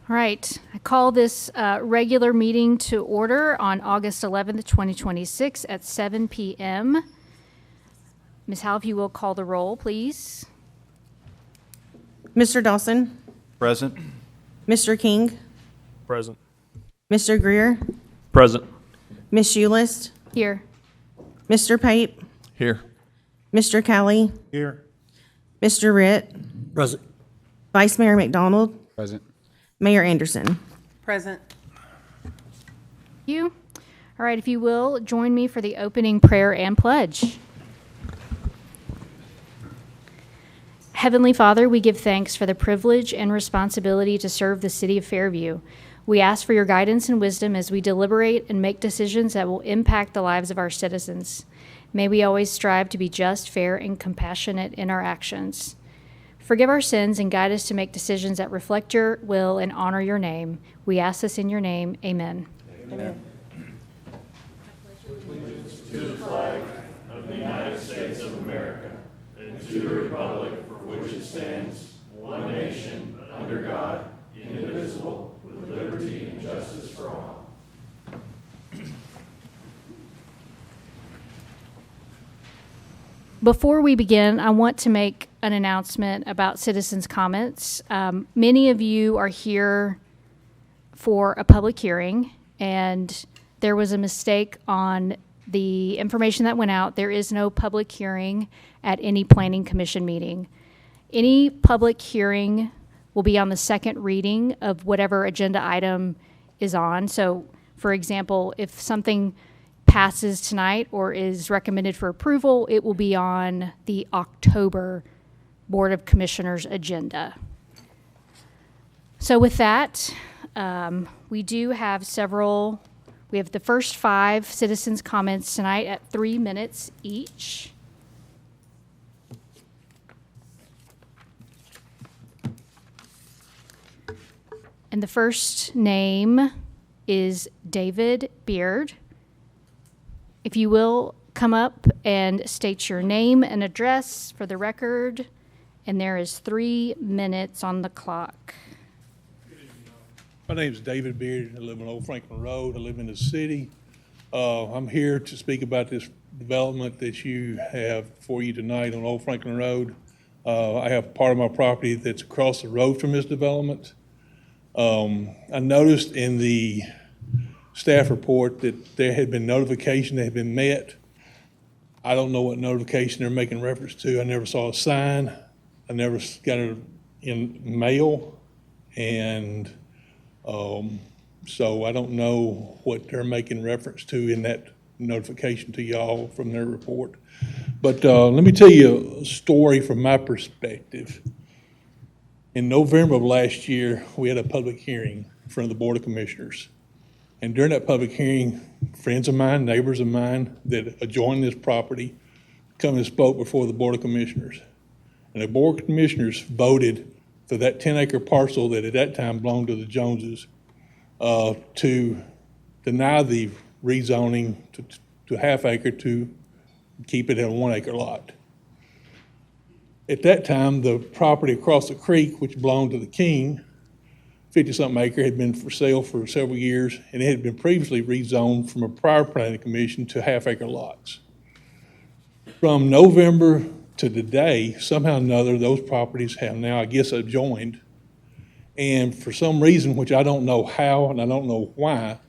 All right, I call this regular meeting to order on August 11th, 2026 at 7 p.m. Ms. Howe, if you will call the roll, please. Mr. Dawson, Present. Mr. King, Present. Mr. Greer, Present. Ms. Schulist, Here. Mr. Pape, Here. Mr. Kelly, Here. Mr. Ritt, Present. Vice Mayor McDonald, Present. Mayor Anderson. Present. Thank you. All right, if you will, join me for the opening prayer and pledge. Heavenly Father, we give thanks for the privilege and responsibility to serve the city of Fairview. We ask for your guidance and wisdom as we deliberate and make decisions that will impact the lives of our citizens. May we always strive to be just, fair, and compassionate in our actions. Forgive our sins and guide us to make decisions that reflect your will and honor your name. We ask this in your name. Amen. Amen. Before we begin, I want to make an announcement about citizens' comments. Many of you are here for a public hearing, and there was a mistake on the information that went out. There is no public hearing at any planning commission meeting. Any public hearing will be on the second reading of whatever agenda item is on. So, for example, if something passes tonight or is recommended for approval, it will be on the October Board of Commissioners agenda. So with that, we do have we have the first 5 citizens' comments tonight at 3 minutes each. And the first name is David Beard. If you will, come up and state your name and address for the record, and there is 3 minutes on the clock. My name is David Beard. I live on Old Franklin Road. I live in the city. I'm here to speak about this development that you have before you tonight on Old Franklin Road. I have part of my property that's across the road from this development. I noticed in the staff report that there had been notification that had been met. I don't know what notification they're making reference to. I never saw a sign. I never got it in mail. And so I don't know what they're making reference to in that notification to y'all from their report. But let me tell you a story from my perspective. In November of last year, we had a public hearing in front of the Board of Commissioners. And during that public hearing, friends of mine, neighbors of mine that adjoin this property come and spoke before the Board of Commissioners. And the Board of Commissioners voted for that 10-acre parcel that at that time belonged to the Joneses to deny the rezoning to half acre to keep it at a 1-acre lot. At that time, the property across the creek, which belonged to the King, 50-something acre, had been for sale for several years, and it had been previously rezoned from a prior planning commission to half-acre lots. From November to today, somehow or another, those properties have now, I guess, adjoined. And for some reason, which I don't know how and I don't know why,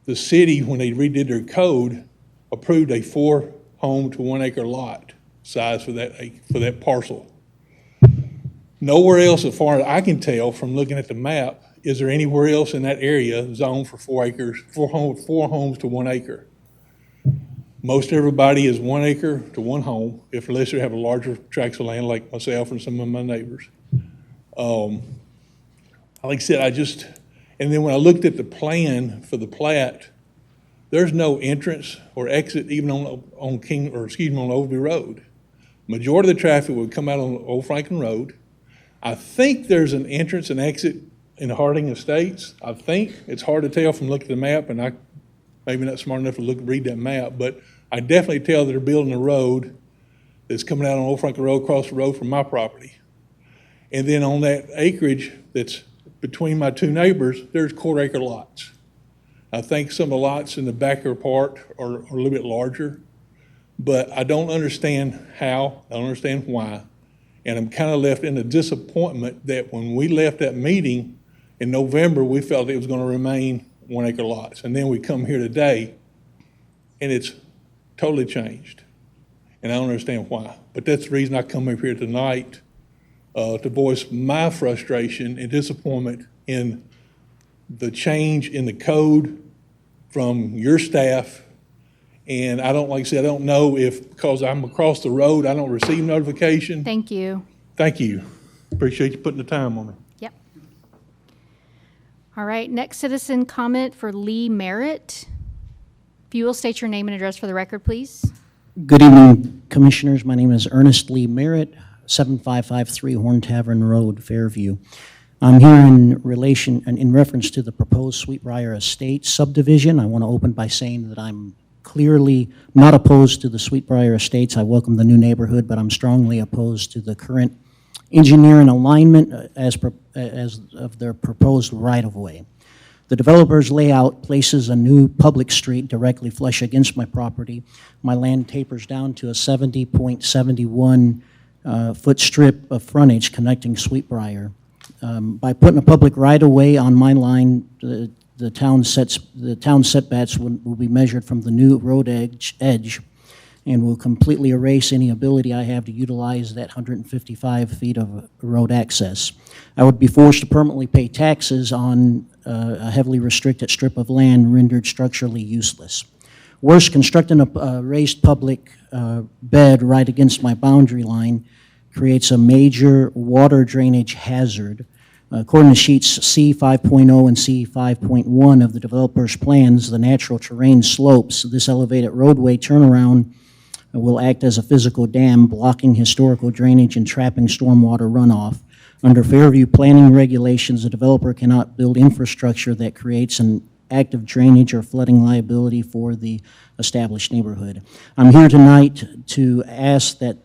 the city, when they redid their code, approved a 4-home to 1-acre lot size for that parcel. Nowhere else, as far as I can tell from looking at the map, is there anywhere else in that area zoned for 4 acres, four homes to 1 acre. Most everybody is 1 acre to 1 home, unless you have a larger tracts of land like myself and some of my neighbors. Like I said, and then when I looked at the plan for the plat, there's no entrance or exit even on Overby Road. Majority of the traffic would come out on Old Franklin Road. I think there's an entrance and exit in Harding Estates. I think. It's hard to tell from looking at the map, and I maybe not smart enough to read that map, but I definitely tell that they're building a road that's coming out on Old Franklin Road, across the road from my property. And then on that acreage that's between my two neighbors, there's quarter-acre lots. I think some of the lots in the backer part are a little bit larger, but I don't understand how, I don't understand why. And I'm kind of left in a disappointment that when we left that meeting in November, we felt it was going to remain 1 acre lots. And then we come here today, and it's totally changed. And I don't understand why. But that's the reason I come up here tonight, to voice my frustration and disappointment in the change in the code from your staff. And I don't, like I said, I don't know if, because I'm across the road, I don't receive notification. Thank you. Thank you. Appreciate you putting the time on it. Yep. All right, next citizen comment for Lee Merritt. If you will state your name and address for the record, please. Good evening, Commissioners. My name is Ernest Lee Merritt, 7553 Horn Tavern Road, Fairview. I'm here in reference to the proposed Sweetbriar Estates subdivision. I want to open by saying that I'm clearly not opposed to the Sweetbriar Estates. I welcome the new neighborhood, but I'm strongly opposed to the current engineering alignment as of their proposed right-of-way. The developer's layout places a new public street directly flush against my property. My land tapers down to a 70.71 foot strip of frontage connecting Sweetbriar. By putting a public right-of-way on my line, the town setbacks will be measured from the new road edge and will completely erase any ability I have to utilize that 155 feet of road access. I would be forced to permanently pay taxes on a heavily restricted strip of land rendered structurally useless. Worse, constructing a raised public bed right against my boundary line creates a major water drainage hazard. According to sheets C5.0 and C5.1 of the developer's plans, the natural terrain slopes this elevated roadway turnaround will act as a physical dam, blocking historical drainage and trapping stormwater runoff. Under Fairview planning regulations, the developer cannot build infrastructure that creates an active drainage or flooding liability for the established neighborhood. I'm here tonight to ask that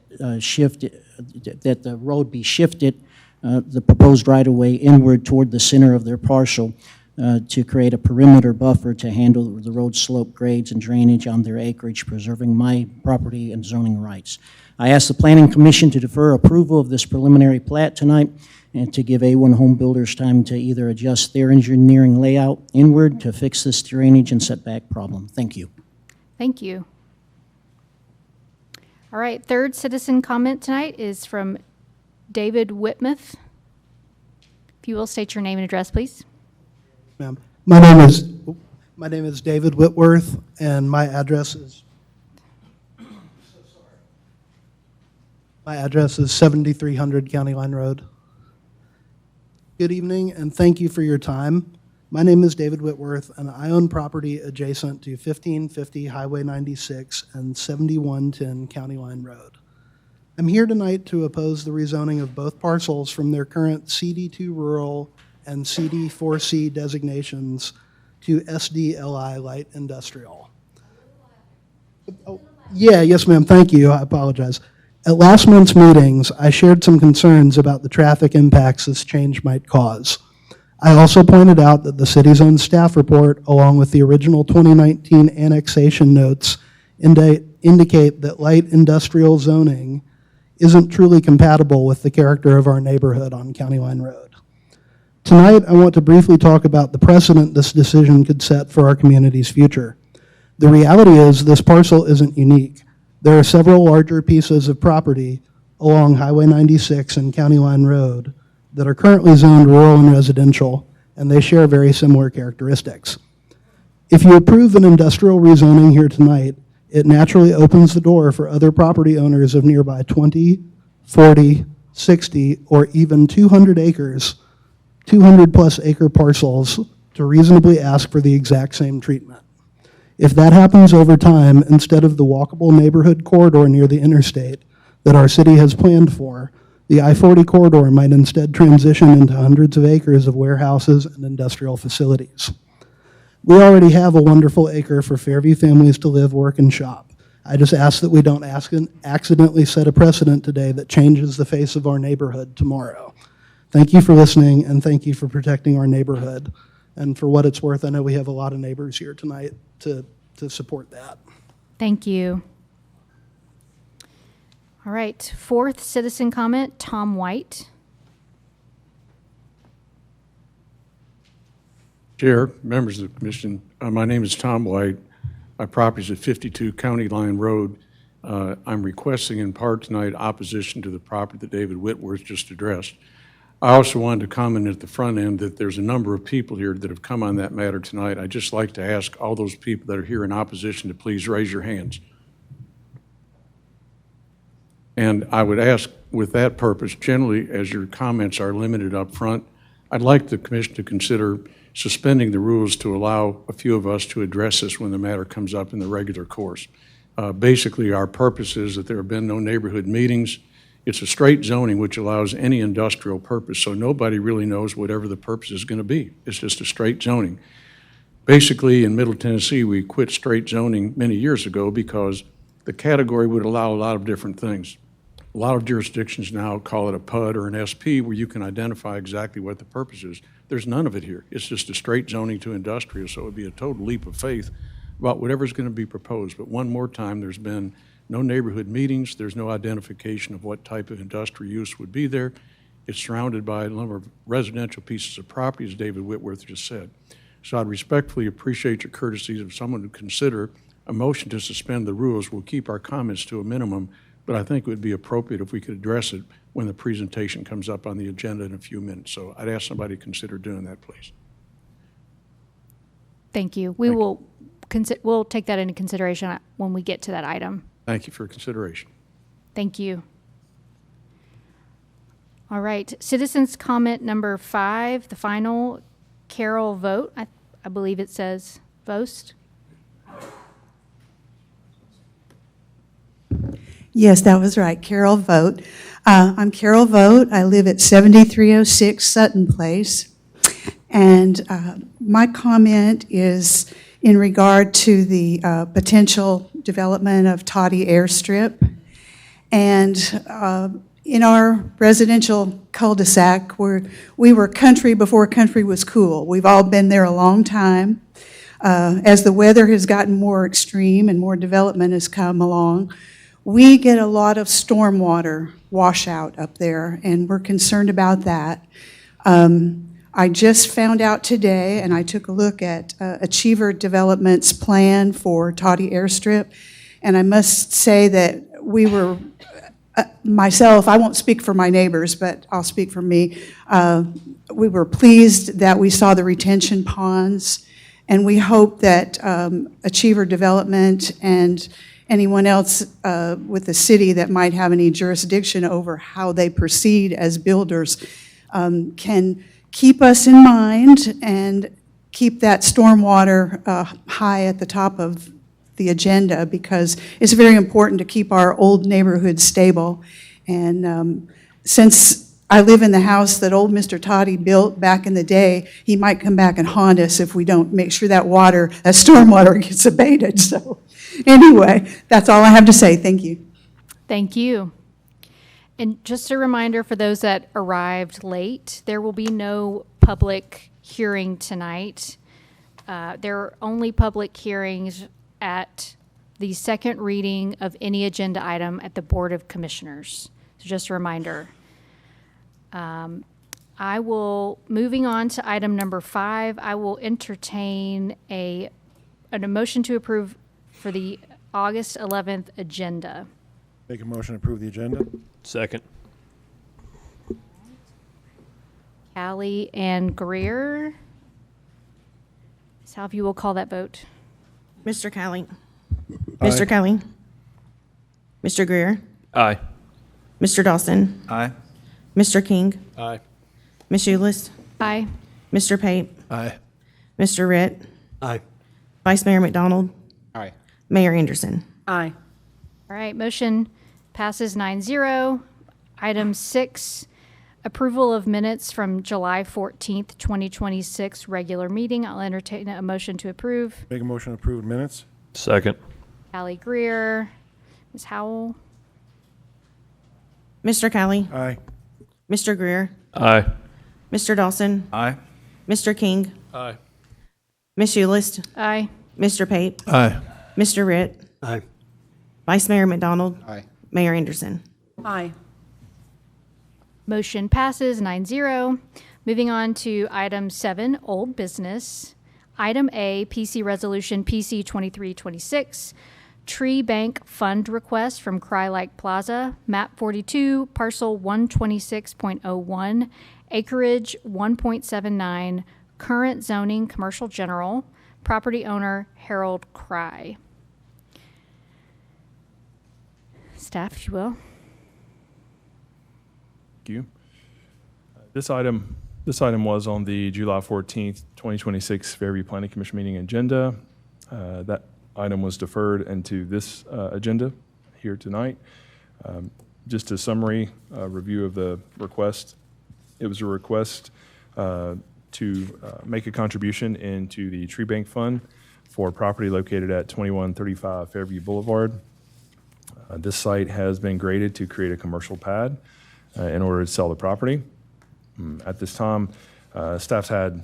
that the road be shifted, the proposed right-of-way inward toward the center of their parcel to create a perimeter buffer to handle the road slope grades and drainage on their acreage, preserving my property and zoning rights. I ask the Planning Commission to defer approval of this preliminary plat tonight and to give A1 Home Builders time to either adjust their engineering layout inward to fix this drainage and setback problem. Thank you. Thank you. All right, third citizen comment tonight is from David Whitmouth. If you will state your name and address, please. Ma'am, my name is David Whitworth, and my address is 7300 County Line Road. Good evening, and thank you for your time. My name is David Whitworth, and I own property adjacent to 1550 Highway 96 and 7110 County Line Road. I'm here tonight to oppose the rezoning of both parcels from their current CD2 rural and CD4C designations to SDLI light industrial. Oh, yes, ma'am, thank you, I apologize. At last month's meetings, I shared some concerns about the traffic impacts this change might cause. I also pointed out that the city's own staff report, along with the original 2019 annexation notes, indicate that light industrial zoning isn't truly compatible with the character of our neighborhood on County Line Road. Tonight, I want to briefly talk about the precedent this decision could set for our community's future. The reality is this parcel isn't unique. There are several larger pieces of property along Highway 96 and County Line Road that are currently zoned rural and residential, and they share very similar characteristics. If you approve an industrial rezoning here tonight, it naturally opens the door for other property owners of nearby 20, 40, 60, or even 200 acres, 200 plus acre parcels to reasonably ask for the exact same treatment. If that happens over time, instead of the walkable neighborhood corridor near the interstate that our city has planned for, the I-40 corridor might instead transition into hundreds of acres of warehouses and industrial facilities. We already have a wonderful acre for Fairview families to live, work, and shop. I just ask that we don't accidentally set a precedent today that changes the face of our neighborhood tomorrow. Thank you for listening, and thank you for protecting our neighborhood. And for what it's worth, I know we have a lot of neighbors here tonight to support that. Thank you. All right, fourth citizen comment, Tom White. Chair, members of the commission, my name is Tom White. My property is at 52 County Line Road. I'm requesting in part tonight opposition to the property that David Whitworth just addressed. I also wanted to comment at the front end that there's a number of people here that have come on that matter tonight. I'd just like to ask all those people that are here in opposition to please raise your hands. And I would ask, with that purpose, generally, as your comments are limited up front, I'd like the commission to consider suspending the rules to allow a few of us to address this when the matter comes up in the regular course. Basically, our purpose is that there have been no neighborhood meetings. It's a straight zoning which allows any industrial purpose, so nobody really knows whatever the purpose is going to be. It's just a straight zoning. Basically, in Middle Tennessee, we quit straight zoning many years ago because the category would allow a lot of different things. A lot of jurisdictions now call it a PUD or an SP where you can identify exactly what the purpose is. There's none of it here. It's just a straight zoning to industrial, so it would be a total leap of faith about whatever's going to be proposed. But one more time, there's been no neighborhood meetings. There's no identification of what type of industrial use would be there. It's surrounded by a number of residential pieces of property, as David Whitworth just said. So I'd respectfully appreciate your courtesies of someone to consider a motion to suspend the rules. We'll keep our comments to a minimum, but I think it would be appropriate if we could address it when the presentation comes up on the agenda in a few minutes. So I'd ask somebody to consider doing that, please. Thank you. We'll take that into consideration when we get to that item. Thank you for consideration. Thank you. All right, citizens comment number 5, the final, Carol Vogt. I believe it says Vost. Yes, that was right, Carol Vogt. I'm Carol Vogt. I live at 7306 Sutton Place. And my comment is in regard to the potential development of Toddy Airstrip. And in our residential cul-de-sac, we were country before country was cool. We've all been there a long time. As the weather has gotten more extreme and more development has come along, we get a lot of stormwater washout up there, and we're concerned about that. I just found out today, and I took a look at Achiever Development's plan for Toddy Airstrip, and I must say that we were, myself, I won't speak for my neighbors, but I'll speak for me. We were pleased that we saw the retention ponds, and we hope that Achiever Development and anyone else with the city that might have any jurisdiction over how they proceed as builders can keep us in mind and keep that stormwater high at the top of the agenda, because it's very important to keep our old neighborhood stable. And since I live in the house that old Mr. Toddy built back in the day, he might come back and haunt us if we don't make sure that stormwater gets abated. So anyway, that's all I have to say. Thank you. Thank you. And just a reminder for those that arrived late, there will be no public hearing tonight. There are only public hearings at the second reading of any agenda item at the Board of Commissioners. So just a reminder. Moving on to item number 5, I will entertain a motion to approve for the August 11th agenda. Make a motion to approve the agenda? Second. Callie and Greer. Ms. Half, you will call that vote. Mr. Kelly. Mr. Kelly. Mr. Greer. Aye. Mr. Dawson. Aye. Mr. King. Aye. Ms. Ulyss. Aye. Mr. Pape. Aye. Mr. Ritt. Aye. Vice Mayor McDonald. Aye. Mayor Anderson. Aye. All right, motion passes 9-0. Item 6, approval of minutes from July 14th, 2026 regular meeting. I'll entertain a motion to approve. Make a motion to approve minutes? Second. Callie Greer, Ms. Howell, Mr. Kelly. Aye. Mr. Greer. Aye. Mr. Dawson, Aye. Mr. King, Aye. Ms. Ulyss, Aye. Mr. Pape, Aye. Mr. Ritt, Aye. Vice Mayor McDonald, Aye. Mayor Anderson. Aye. Motion passes 9-0. Moving on to item 7, old business. Item A, PC Resolution PC 2326, Tree Bank Fund Request from Crylike Plaza, map 42, parcel 126.01, acreage 1.79, current zoning commercial general, property owner Harold Cry. Staff, if you will. Thank you. This item was on the July 14th, 2026 Fairview Planning Commission meeting agenda. That item was deferred into this agenda here tonight. Just a summary review of the request. It was a request to make a contribution into the Tree Bank Fund for property located at 2135 Fairview Boulevard. This site has been graded to create a commercial pad in order to sell the property. At this time, staff's had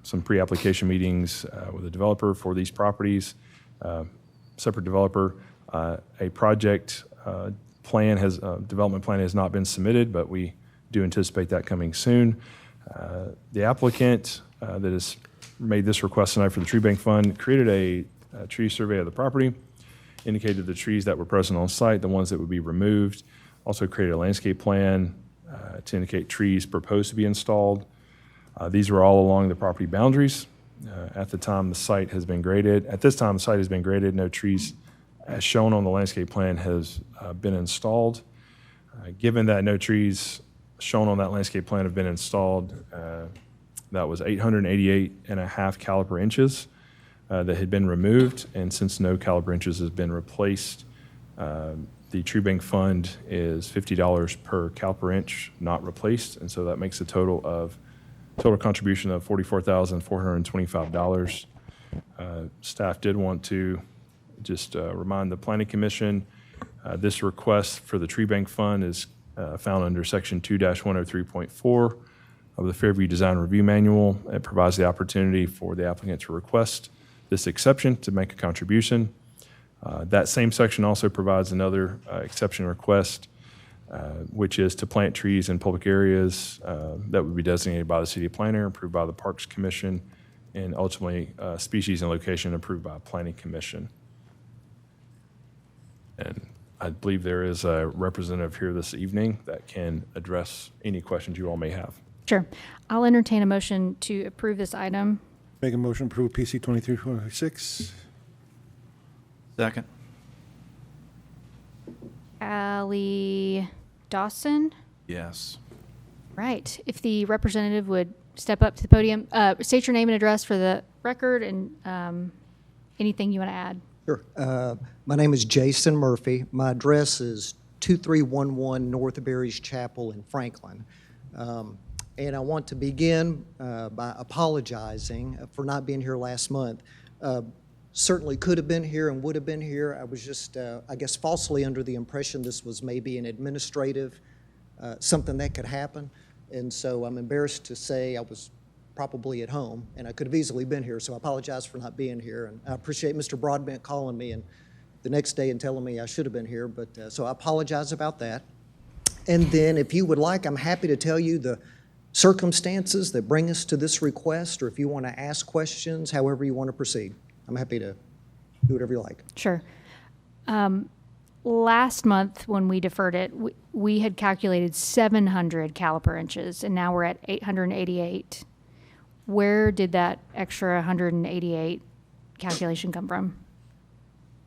some pre-application meetings with the developer for these properties. Separate developer, a project development plan has not been submitted, but we do anticipate that coming soon. The applicant that has made this request tonight for the Tree Bank Fund created a tree survey of the property, indicated the trees that were present on site, the ones that would be removed, also created a landscape plan to indicate trees proposed to be installed. These were all along the property boundaries. At the time, the site has been graded. At this time, the site has been graded. No trees, as shown on the landscape plan, has been installed. Given that no trees shown on that landscape plan have been installed, that was 888.5 caliper inches that had been removed. And since no caliper inches has been replaced, the Tree Bank Fund is $50 per caliper inch not replaced, and so that makes a total contribution of $44,425. Staff did want to just remind the Planning Commission, this request for the Tree Bank Fund is found under Section 2-103.4 of the Fairview Design Review Manual. It provides the opportunity for the applicant to request this exception to make a contribution. That same section also provides another exception request, which is to plant trees in public areas that would be designated by the city planner, approved by the Parks Commission, and ultimately species and location approved by Planning Commission. And I believe there is a representative here this evening that can address any questions you all may have. Sure. I'll entertain a motion to approve this item. Make a motion to approve PC 2326. Second. Ally Dawson? Yes. Right. If the representative would step up to the podium, state your name and address for the record and anything you want to add. Sure. My name is Jason Murphy. My address is 2311 North Berry's Chapel in Franklin. And I want to begin by apologizing for not being here last month. Certainly could have been here and would have been here. I was just, I guess, falsely under the impression this was maybe an administrative, something that could happen. And so I'm embarrassed to say I was probably at home, and I could have easily been here, so I apologize for not being here. And I appreciate Mr. Broadbent calling me and the next day and telling me I should have been here, but so I apologize about that. And then if you would like, I'm happy to tell you the circumstances that bring us to this request, or if you want to ask questions, however you want to proceed. I'm happy to do whatever you like. Sure. Last month, when we deferred it, we had calculated 700 caliper inches, and now we're at 888. Where did that extra 188 calculation come from?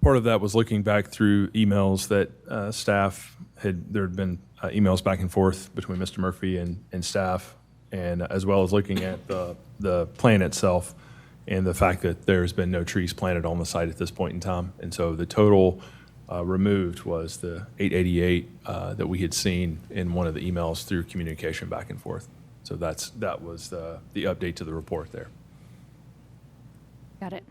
Part of that was looking back through emails that staff there had been emails back and forth between Mr. Murphy and staff, and as well as looking at the plan itself and the fact that there's been no trees planted on the site at this point in time. And so the total removed was the 888 that we had seen in one of the emails through communication back and forth. So that was the update to the report there. Got it.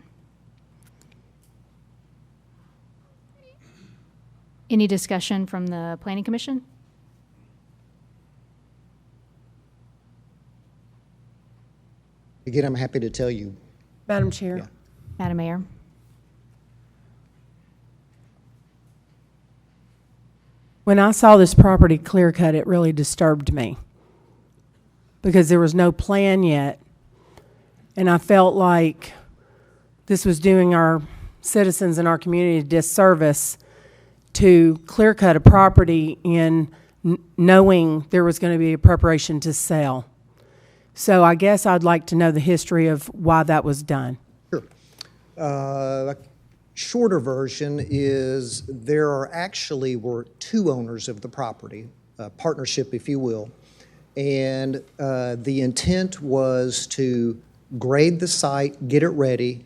Any discussion from the Planning Commission? Again, I'm happy to tell you. Madam Chair. Yeah. Madam Mayor? When I saw this property clear cut, it really disturbed me because there was no plan yet. And I felt like this was doing our citizens in our community a disservice to clear cut a property in knowing there was going to be a preparation to sell. So I guess I'd like to know the history of why that was done. Shorter version is there were two owners of the property, a partnership, if you will, and the intent was to grade the site, get it ready,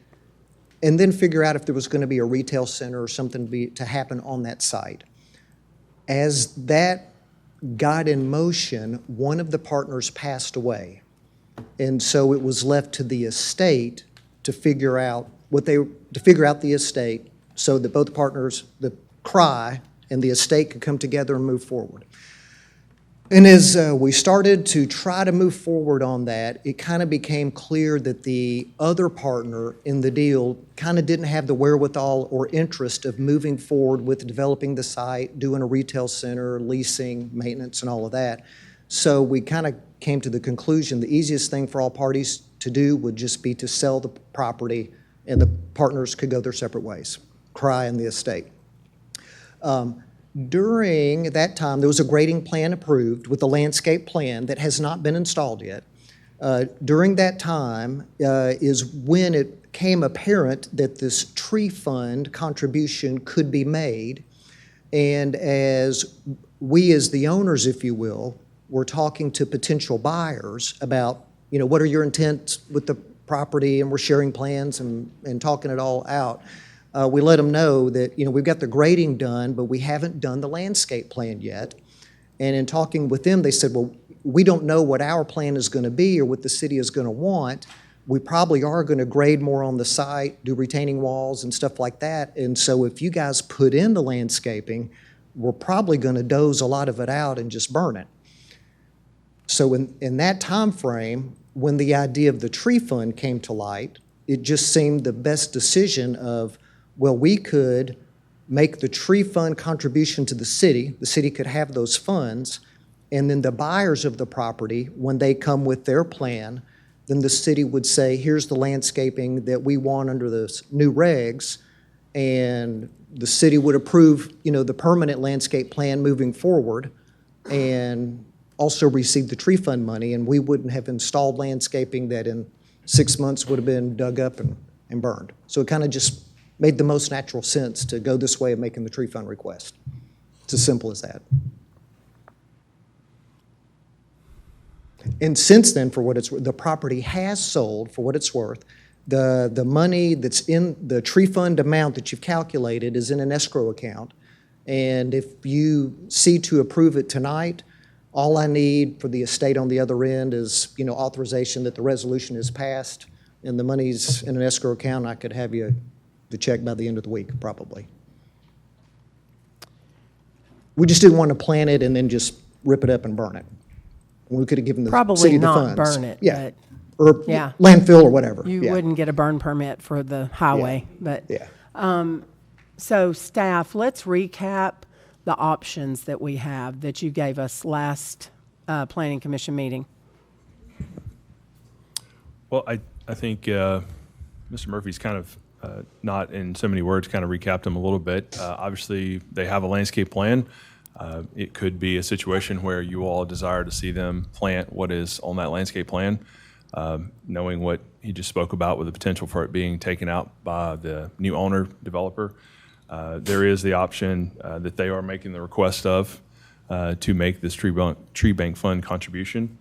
and then figure out if there was going to be a retail center or something to happen on that site. As that got in motion, one of the partners passed away, and so it was left to the estate to figure out the estate so that both partners, the CRI and the estate, could come together and move forward. And as we started to try to move forward on that, it kind of became clear that the other partner in the deal kind of didn't have the wherewithal or interest of moving forward with developing the site, doing a retail center, leasing, maintenance, and all of that. So we kind of came to the conclusion the easiest thing for all parties to do would just be to sell the property and the partners could go their separate ways, CRI and the estate. During that time, there was a grading plan approved with a landscape plan that has not been installed yet. During that time is when it became apparent that this tree fund contribution could be made. And as we, as the owners, if you will, were talking to potential buyers about, what are your intents with the property, and we're sharing plans and talking it all out. We let them know that, we've got the grading done, but we haven't done the landscape plan yet. And in talking with them, they said, well, we don't know what our plan is going to be or what the city is going to want. We probably are going to grade more on the site, do retaining walls and stuff like that. And so if you guys put in the landscaping, we're probably going to doze a lot of it out and just burn it. So in that time frame, when the idea of the tree fund came to light, it just seemed the best decision of, well, we could make the tree fund contribution to the city could have those funds, and then the buyers of the property, when they come with their plan, then the city would say, here's the landscaping that we want under the new regs, and the city would approve, the permanent landscape plan moving forward, and also receive the tree fund money, and we wouldn't have installed landscaping that in 6 months would have been dug up and burned. So it kind of just made the most natural sense to go this way of making the tree fund request. It's as simple as that. And since then, the property has sold for what it's worth. The money that's in the tree fund amount that you've calculated is in an escrow account. And if you see to approve it tonight, all I need for the estate on the other end is, authorization that the resolution is passed and the money's in an escrow account. I could have you the check by the end of the week, probably. We just didn't want to plant it and then just rip it up and burn it. We could have given the Probably city the not funds. burn it, Yeah. but Or yeah. landfill or whatever. you Yeah. wouldn't get a burn permit for the highway. But Yeah. so staff, let's recap the options that we have that you gave us last Planning Commission meeting. Well, I think Mr. Murphy's kind of, not in so many words, kind of recapped them a little bit. Obviously, they have a landscape plan. It could be a situation where you all desire to see them plant what is on that landscape plan, knowing what he just spoke about with the potential for it being taken out by the new owner developer. There is the option that they are making the request of to make this tree bank fund contribution,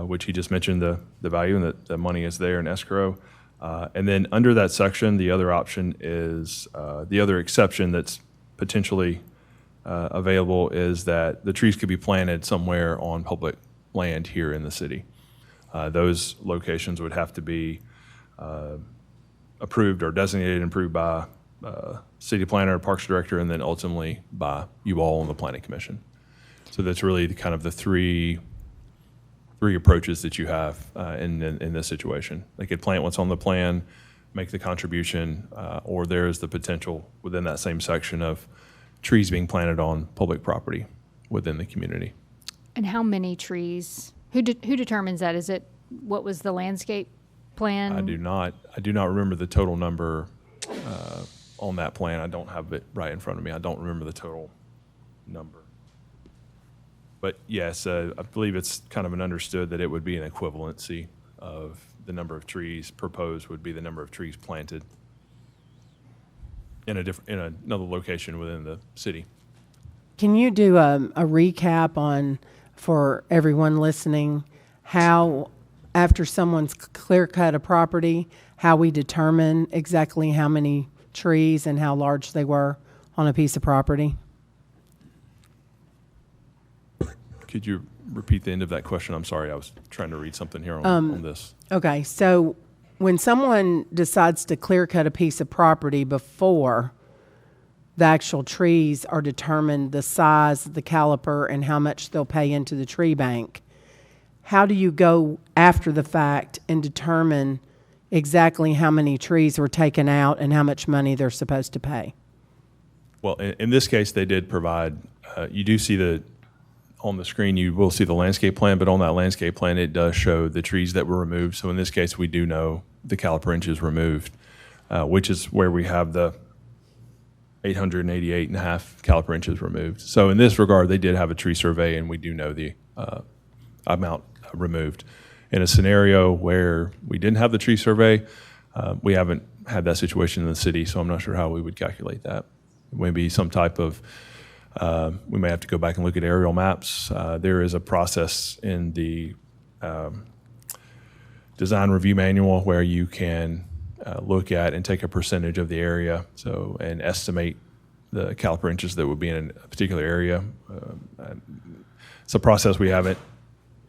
which he just mentioned the value and that the money is there in escrow. And then under that section, the other option is, the other exception that's potentially available is that the trees could be planted somewhere on public land here in the city. Those locations would have to be approved or designated and approved by city planner, parks director, and then ultimately by you all on the planning commission. So that's really kind of the three three approaches that you have in this situation. They could plant what's on the plan, make the contribution, or there is the potential within that same section of trees being planted on public property within the community. And how many trees? Who determines that? Is it, what was the landscape plan? I do not remember the total number on that plan. I don't have it right in front of me. I don't remember the total number. But yes, I believe it's kind of an understood that it would be an equivalency of the number of trees proposed would be the number of trees planted in another location within the city. Can you do a recap on, for everyone listening, how, after someone's clear cut a property, how we determine exactly how many trees and how large they were on a piece of property? Could you repeat the end of that question? I'm sorry, I was trying to read something here on this. Okay, so when someone decides to clear cut a piece of property before the actual trees are determined, the size, the caliper, and how much they'll pay into the tree bank, how do you go after the fact and determine exactly how many trees were taken out and how much money they're supposed to pay? Well, in this case, they did provide, you do see on the screen, you will see the landscape plan, but on that landscape plan, it does show the trees that were removed. So in this case, we do know the caliper inches removed, which is where we have the 888.5 caliper inches removed. So in this regard, they did have a tree survey, and we do know the amount removed. In a scenario where we didn't have the tree survey, we haven't had that situation in the city, so I'm not sure how we would calculate that. Maybe some type of we may have to go back and look at aerial maps. There is a process in the design review manual where you can look at and take a percentage of the area, and estimate the caliper inches that would be in a particular area. It's a process we haven't.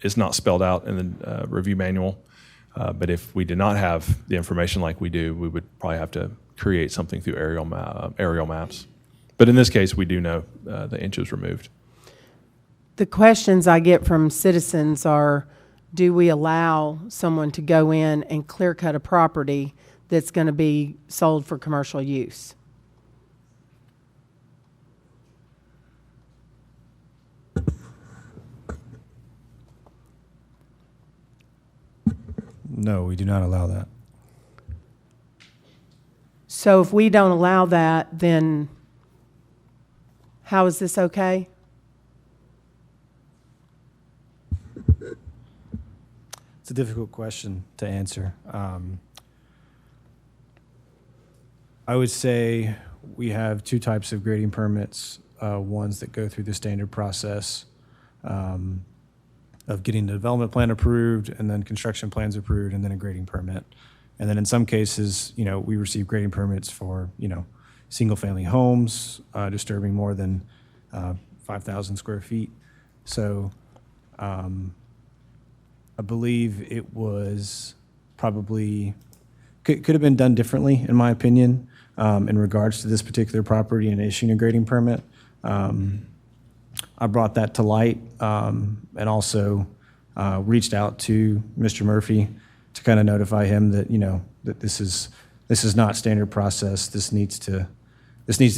It's not spelled out in the review manual, but if we did not have the information like we do, we would probably have to create something through aerial maps. But in this case, we do know the inches removed. The questions I get from citizens are, do we allow someone to go in and clear cut a property that's going to be sold for commercial use? No, we do not allow that. So if we don't allow that, then how is this okay? It's a difficult question to answer. I would say we have two types of grading permits. Ones that go through the standard process of getting the development plan approved, and then construction plans approved, and then a grading permit. And then in some cases, we receive grading permits for, single-family homes disturbing more than 5,000 square feet. So I believe it was probably, could have been done differently, in my opinion, in regards to this particular property and issuing a grading permit. I brought that to light, and also reached out to Mr. Murphy to kind of notify him that, that this is not standard process. This needs to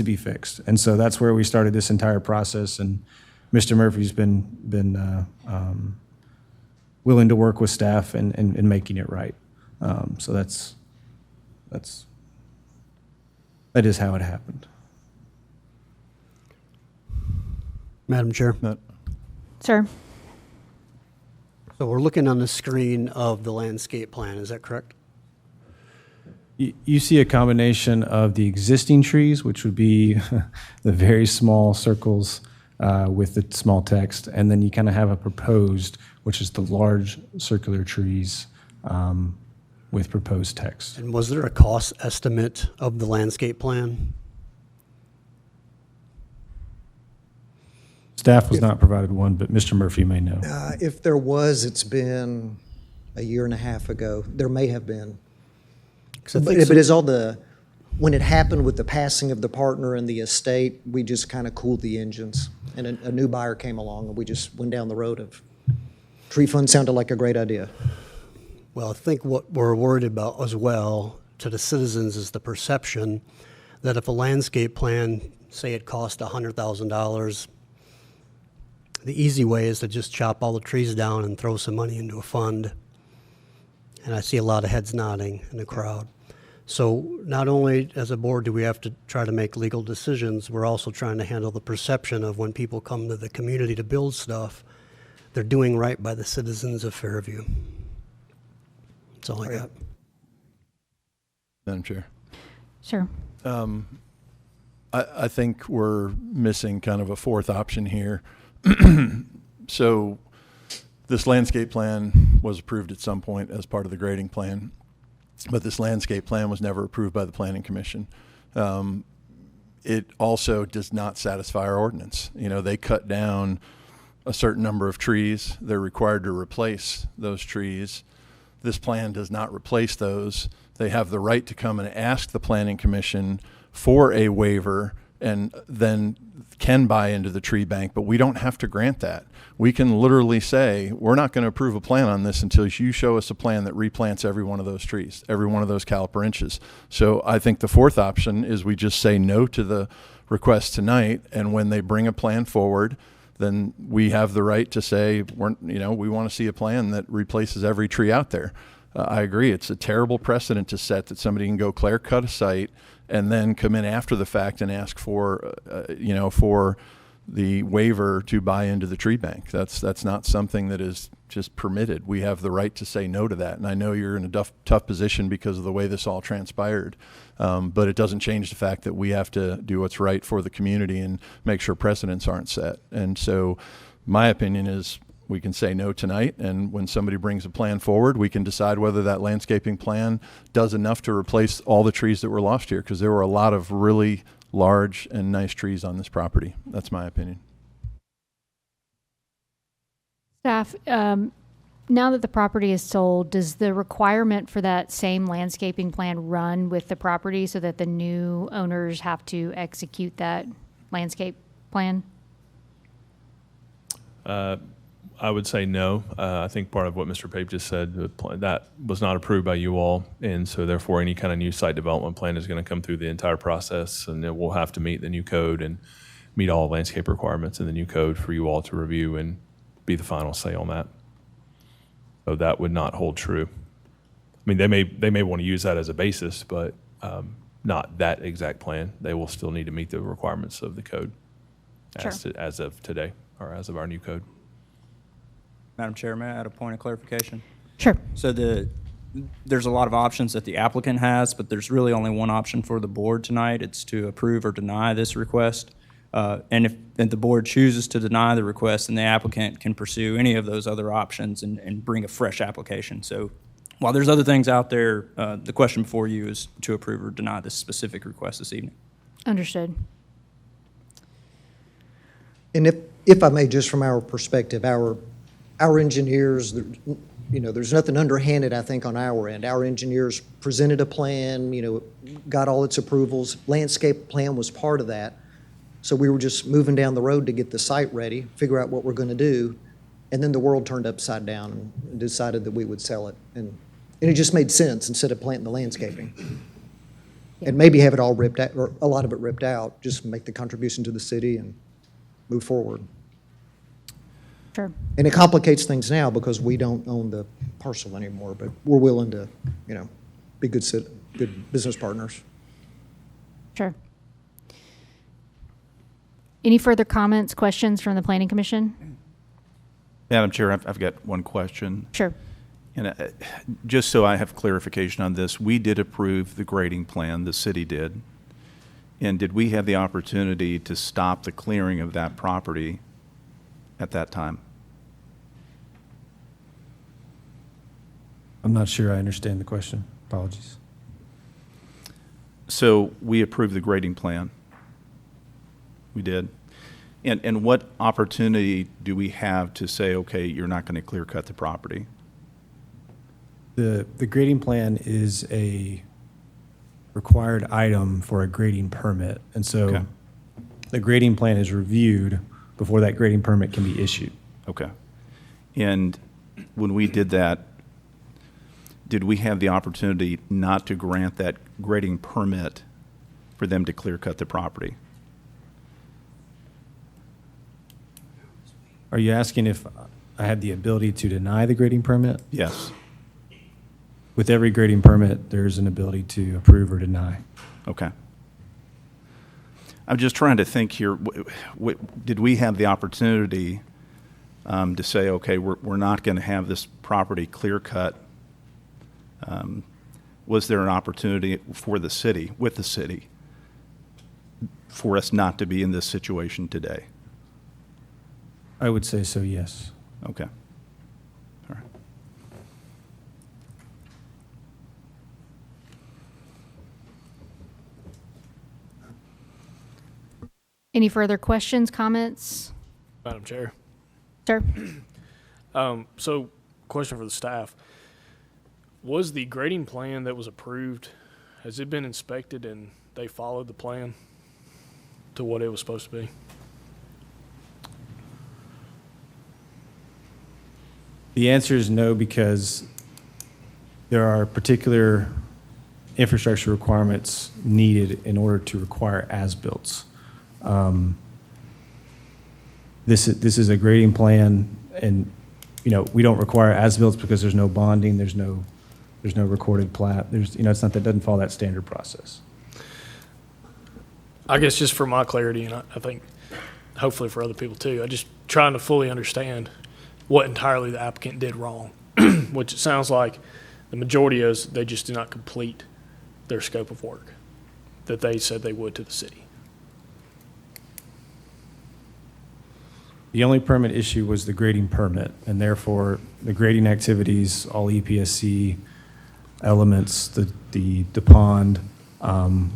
be fixed. And so that's where we started this entire process. And Mr. Murphy's been willing to work with staff and making it right. So that is how it happened. Madam Chair. Sir? So we're looking on the screen of the landscape plan, is that correct? You see a combination of the existing trees, which would be the very small circles with the small text, and then you kind of have a proposed, which is the large circular trees with proposed text. And was there a cost estimate of the landscape plan? Staff was not provided one, but Mr. Murphy may know. If there was, it's been a year and a half ago. There may have been. But it's all when it happened with the passing of the partner and the estate, we just kind of cooled the engines. And a new buyer came along, and we just went down the road of Tree fund sounded like a great idea. Well, I think what we're worried about as well to the citizens is the perception that if a landscape plan, say it cost $100,000, the easy way is to just chop all the trees down and throw some money into a fund. And I see a lot of heads nodding in the crowd. So not only as a board do we have to try to make legal decisions, we're also trying to handle the perception of when people come to the community to build stuff, they're doing right by the citizens of Fairview. That's all I got. Madam Chair. Sure. I think we're missing kind of a fourth option here. So this landscape plan was approved at some point as part of the grading plan, but this landscape plan was never approved by the Planning Commission. It also does not satisfy our ordinance. You know, they cut down a certain number of trees. They're required to replace those trees. This plan does not replace those. They have the right to come and ask the Planning Commission for a waiver and then can buy into the tree bank, but we don't have to grant that. We can literally say, we're not going to approve a plan on this until you show us a plan that replants every one of those trees, every one of those caliper inches. So I think the fourth option is we just say no to the request tonight, and when they bring a plan forward, then we have the right to say, we want to see a plan that replaces every tree out there. I agree. It's a terrible precedent to set that somebody can go clear cut a site and then come in after the fact and ask for, for the waiver to buy into the tree bank. That's not something that is just permitted. We have the right to say no to that. And I know you're in a tough position because of the way this all transpired. But it doesn't change the fact that we have to do what's right for the community and make sure precedents aren't set. And so my opinion is we can say no tonight, and when somebody brings a plan forward, we can decide whether that landscaping plan does enough to replace all the trees that were lost here, because there were a lot of really large and nice trees on this property. That's my opinion. Staff, now that the property is sold, does the requirement for that same landscaping plan run with the property so that the new owners have to execute that landscape plan? I would say no. I think part of what Mr. Pape just said, that was not approved by you all, and so therefore any kind of new site development plan is going to come through the entire process, and it will have to meet the new code and meet all landscape requirements in the new code for you all to review and be the final say on that. So that would not hold true. I mean, they may want to use that as a basis, but not that exact plan. They will still need to meet the requirements of the code as of today, or as of our new code. Madam Chair, may I add a point of clarification? Sure. So there's a lot of options that the applicant has, but there's really only one option for the board tonight. It's to approve or deny this request. And if the board chooses to deny the request, then the applicant can pursue any of those other options and bring a fresh application. So while there's other things out there, the question before you is to approve or deny this specific request this evening. Understood. And if I may, just from our perspective, our engineers, there's nothing underhanded, I think, on our end. Our engineers presented a plan, got all its approvals. Landscape plan was part of that. So we were just moving down the road to get the site ready, figure out what we're going to do, and then the world turned upside down and decided that we would sell it. And it just made sense instead of planting the landscaping. Yeah. And maybe have it all ripped out, or a lot of it ripped out, just make the contribution to the city and move forward. Sure. And it complicates things now because we don't own the parcel anymore, but we're willing to, be good business partners. Sure. Any further comments, questions from the Planning Commission? Madam Chair, I've got one question. Sure. And just so I have clarification on this, we did approve the grading plan, the city did. And did we have the opportunity to stop the clearing of that property at that time? I'm not sure I understand the question. Apologies. So we approved the grading plan. We did. And what opportunity do we have to say, okay, you're not going to clear cut the property? The grading plan is a required item for a grading permit. And so Okay. the grading plan is reviewed before that grading permit can be issued. Okay. And when we did that, did we have the opportunity not to grant that grading permit for them to clear cut the property? Are you asking if I had the ability to deny the grading permit? Yes. With every grading permit, there's an ability to approve or deny. Okay. I'm just trying to think here, did we have the opportunity to say, okay, we're not going to have this property clear cut? Was there an opportunity for the city, with the city, for us not to be in this situation today? I would say so, yes. Okay. All right. Any further questions, comments? Madam Chair. Sir? So, question for the staff. Was the grading plan that was approved, has it been inspected and they followed the plan to what it was supposed to be? The answer is no, because there are particular infrastructure requirements needed in order to require as-builts. This is a grading plan, and we don't require as-builts because there's no bonding, there's no recorded plat. It's not, that doesn't follow that standard process. I guess just for my clarity, and I think hopefully for other people too, I'm just trying to fully understand what entirely the applicant did wrong, which it sounds like the majority is they just did not complete their scope of work that they said they would to the city. The only permit issue was the grading permit, and therefore the grading activities, all EPSC elements, the pond,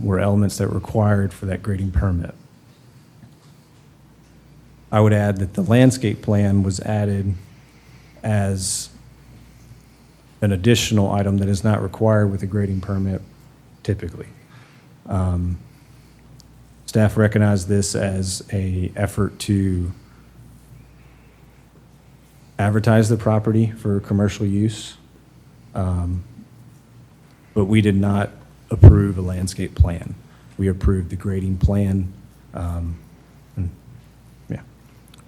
were elements that were required for that grading permit. I would add that the landscape plan was added as an additional item that is not required with a grading permit typically. Staff recognized this as an effort to advertise the property for commercial use, but we did not approve a landscape plan. We approved the grading plan.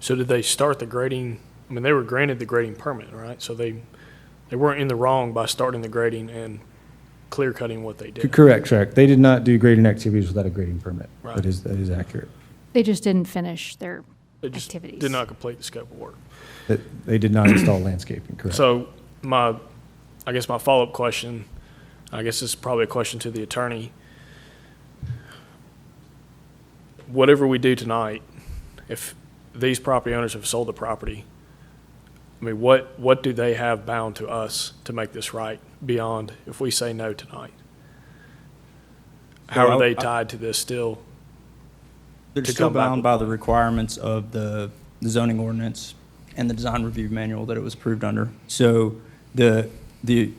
So did they start the grading? I mean, they were granted the grading permit, right? So they weren't in the wrong by starting the grading and clear cutting what they did. Correct. They did not do grading activities without a grading permit. Right. That is accurate. They just didn't finish their They just activities. did not complete the scope of work. They did not install landscaping, correct. So I guess my follow-up question, I guess this is probably a question to the attorney. Whatever we do tonight, if these property owners have sold the property, I mean, what do they have bound to us to make this right beyond if we say no tonight? How are they tied to this still? They're to still come back bound with by the one? requirements of the zoning ordinance and the design review manual that it was approved under. So I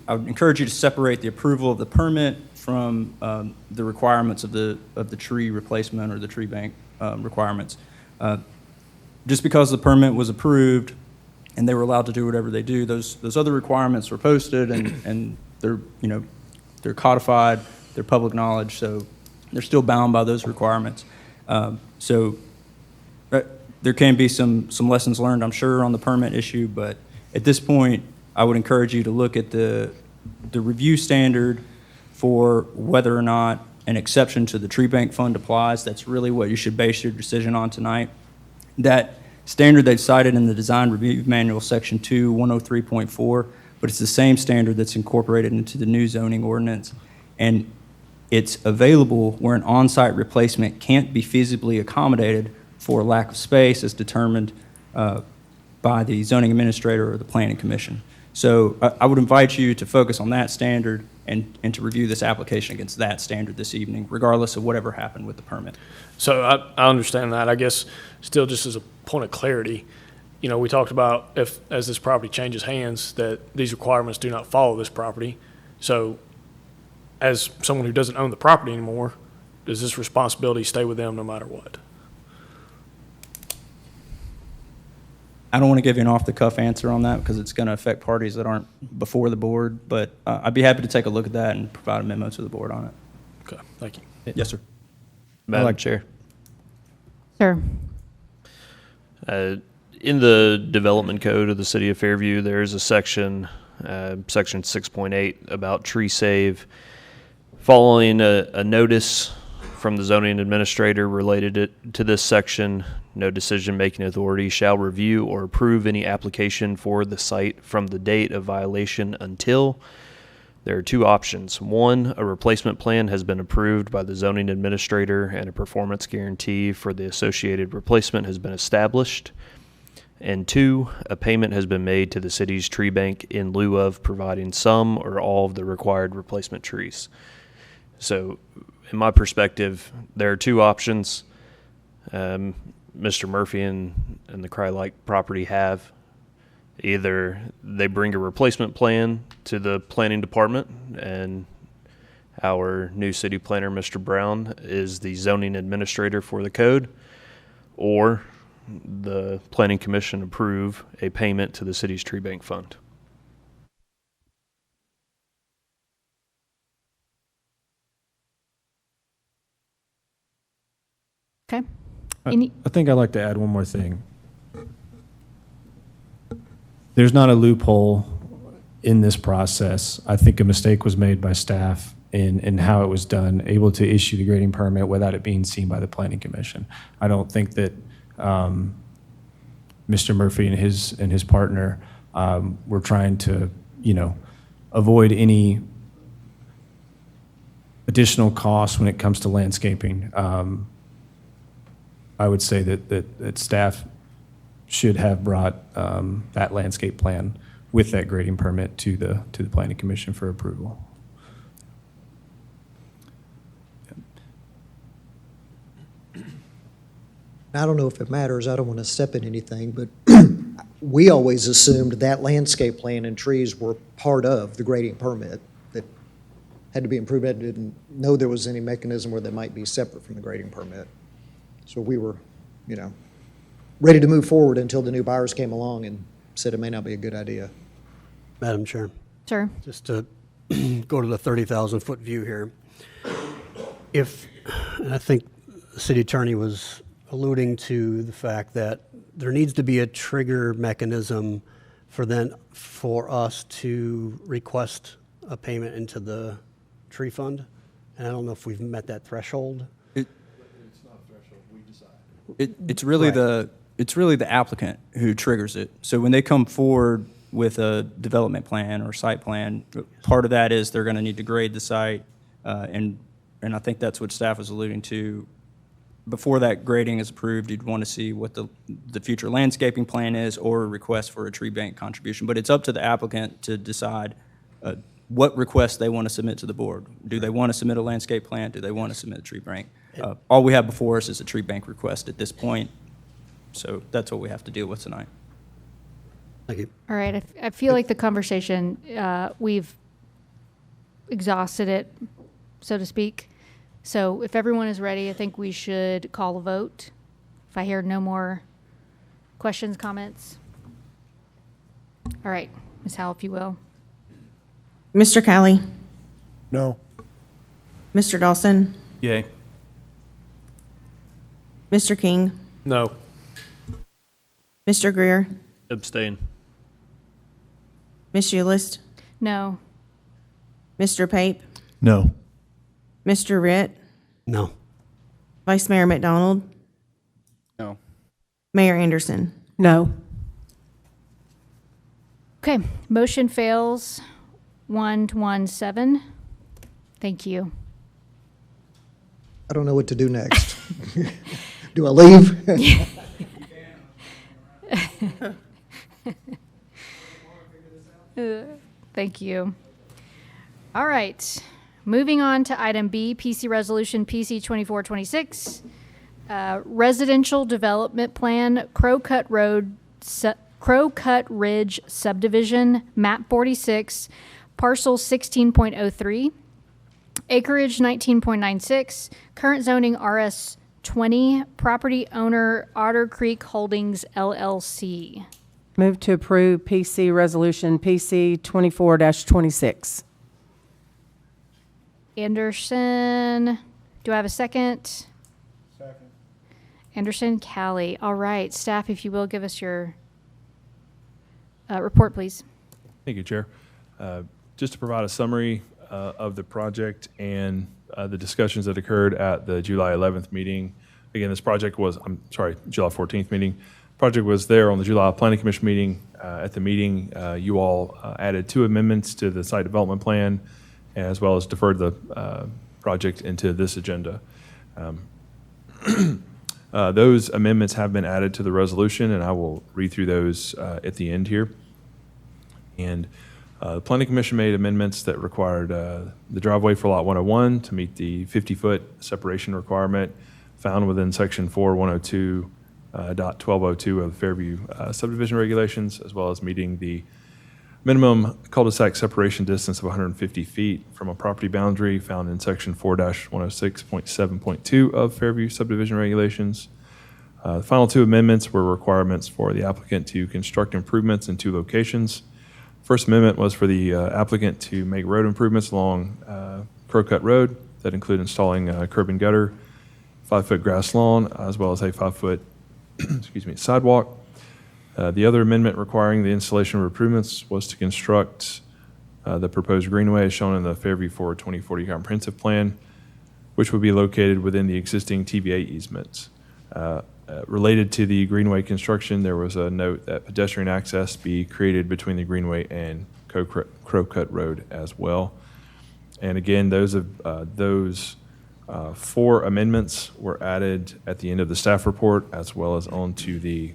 would encourage you to separate the approval of the permit from the requirements of the tree replacement or the tree bank requirements. Just because the permit was approved and they were allowed to do whatever they do, those other requirements were posted and they're codified, they're public knowledge, so they're still bound by those requirements. So there can be some lessons learned, I'm sure, on the permit issue, but at this point, I would encourage you to look at the review standard for whether or not an exception to the tree bank fund applies. That's really what you should base your decision on tonight. That standard they've cited in the design review manual, section 2, 103.4, but it's the same standard that's incorporated into the new zoning ordinance. And it's available where an on-site replacement can't be feasibly accommodated for lack of space as determined by the zoning administrator or the planning commission. So I would invite you to focus on that standard and to review this application against that standard this evening, regardless of whatever happened with the permit. So I understand that. I guess still just as a point of clarity, we talked about as this property changes hands, that these requirements do not follow this property. So as someone who doesn't own the property anymore, does this responsibility stay with them no matter what? I don't want to give you an off-the-cuff answer on that because it's going to affect parties that aren't before the board, but I'd be happy to take a look at that and provide a memo to the board on it. Okay, thank you. Yes, sir. Madam Chair. Sir. In the development code of the city of Fairview, there is a section, section 6.8, about tree save. Following a notice from the zoning administrator related to this section, no decision-making authority shall review or approve any application for the site from the date of violation until there are two options. One, a replacement plan has been approved by the zoning administrator and a performance guarantee for the associated replacement has been established. And two, a payment has been made to the city's tree bank in lieu of providing some or all of the required replacement trees. So, in my perspective, there are two options. Mr. Murphy and the Cry-like property have. Either they bring a replacement plan to the planning department, and our new city planner, Mr. Brown, is the zoning administrator for the code, or the planning commission approve a payment to the city's tree bank fund. Okay. I think I'd like to add one more thing. There's not a loophole in this process. I think a mistake was made by staff in how it was done, able to issue the grading permit without it being seen by the planning commission. I don't think that Mr. Murphy and his partner were trying to, avoid any additional costs when it comes to landscaping. I would say that staff should have brought that landscape plan with that grading permit to the planning commission for approval. I don't know if it matters, I don't want to step in anything, but we always assumed that landscape plan and trees were part of the grading permit that had to be improved. I didn't know there was any mechanism where they might be separate from the grading permit. So we were, ready to move forward until the new buyers came along and said it may not be a good idea. Madam Chair, Sir. just to go to the 30,000-foot view here. And I think the city attorney was alluding to the fact that there needs to be a trigger mechanism for us to request a payment into the tree fund. And I don't know if we've met that threshold. It's really the applicant who triggers it. So when they come forward with a development plan or site plan, part of that is they're going to need to grade the site, and I think that's what staff was alluding to. Before that grading is approved, you'd want to see what the future landscaping plan is or a request for a tree bank contribution. But it's up to the applicant to decide what request they want to submit to the board. Do they want to submit a landscape plan? Do they want to submit a tree bank? All we have before us is a tree bank request at this point. So that's what we have to deal with tonight. Thank you. All right. I feel like the conversation, we've exhausted it, so to speak. So if everyone is ready, I think we should call a vote. If I hear no more questions, comments. All right. Ms. Howell, if you will. Mr. Kelly, No. Mr. Dawson, Yay. Mr. King, No. Mr. Greer, Abstain. Ms. Ulyst, No. Mr. Pape, No. Mr. Ritt, No. Vice Mayor McDonald, No. Mayor Anderson. No. Okay. Motion fails 1-1-7. Thank you. I don't know what to do next. Do I leave? Thank you. All right. Moving on to item B, PC Resolution PC 2426, Residential Development Plan, Crow Cut Ridge Subdivision, Map 46, Parcel 16.03, Acreage 19.96, current zoning RS 20, property owner Otter Creek Holdings LLC. Move to approve PC Resolution PC 24-26. Anderson, do I have a second? Second. Anderson, Callie. All right, staff, if you will, give us your report, please. Thank you, Chair. Just to provide a summary of the project and the discussions that occurred at the July 11th meeting. Again, this project was, July 14th meeting. Project was there on the July Planning Commission meeting. At the meeting, you all added 2 amendments to the site development plan, as well as deferred the project into this agenda. Those amendments have been added to the resolution, and I will read through those at the end here. And the Planning Commission made amendments that required the driveway for Lot 101 to meet the 50-foot separation requirement found within Section 4102.1202 of the Fairview subdivision regulations, as well as meeting the minimum cul-de-sac separation distance of 150 feet from a property boundary found in Section 4-106.7.2 of Fairview subdivision regulations. The final 2 amendments were requirements for the applicant to construct improvements in 2 locations. First amendment was for the applicant to make road improvements along Crow Cut Road that include installing curb and gutter, 5-foot grass lawn, as well as a 5-foot sidewalk. The other amendment requiring the installation of improvements was to construct the proposed greenway as shown in the Fairview Forward 2040 comprehensive plan, which would be located within the existing TVA easements. Related to the greenway construction, there was a note that pedestrian access be created between the greenway and Crow Cut Road as well. And again, those 4 amendments were added at the end of the staff report, as well as onto the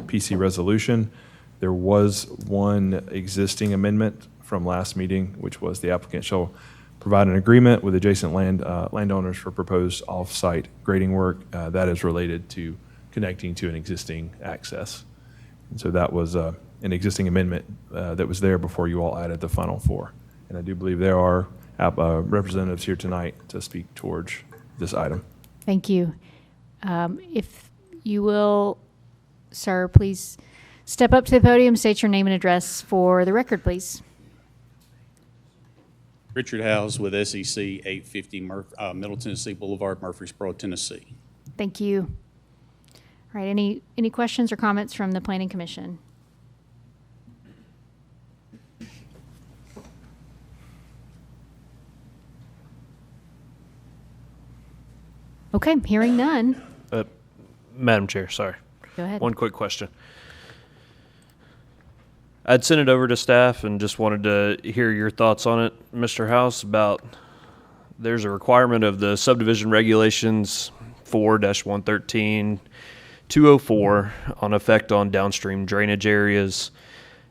PC resolution. There was one existing amendment from last meeting, which was the applicant shall provide an agreement with adjacent landowners for proposed off-site grading work that is related to connecting to an existing access. And so that was an existing amendment that was there before you all added the final 4. And I do believe there are representatives here tonight to speak towards this item. Thank you. If you will, sir, please step up to the podium, state your name and address for the record, please. Richard Howes with SEC 850 Middle Tennessee Boulevard, Murfreesboro, Tennessee. Thank you. All right, any questions or comments from the Planning Commission? Okay, hearing none. Madam Chair, sorry. Go ahead. One quick question. I'd sent it over to staff and just wanted to hear your thoughts on it, Mr. House, about there's a requirement of the subdivision regulations 4-113-204 on effect on downstream drainage areas.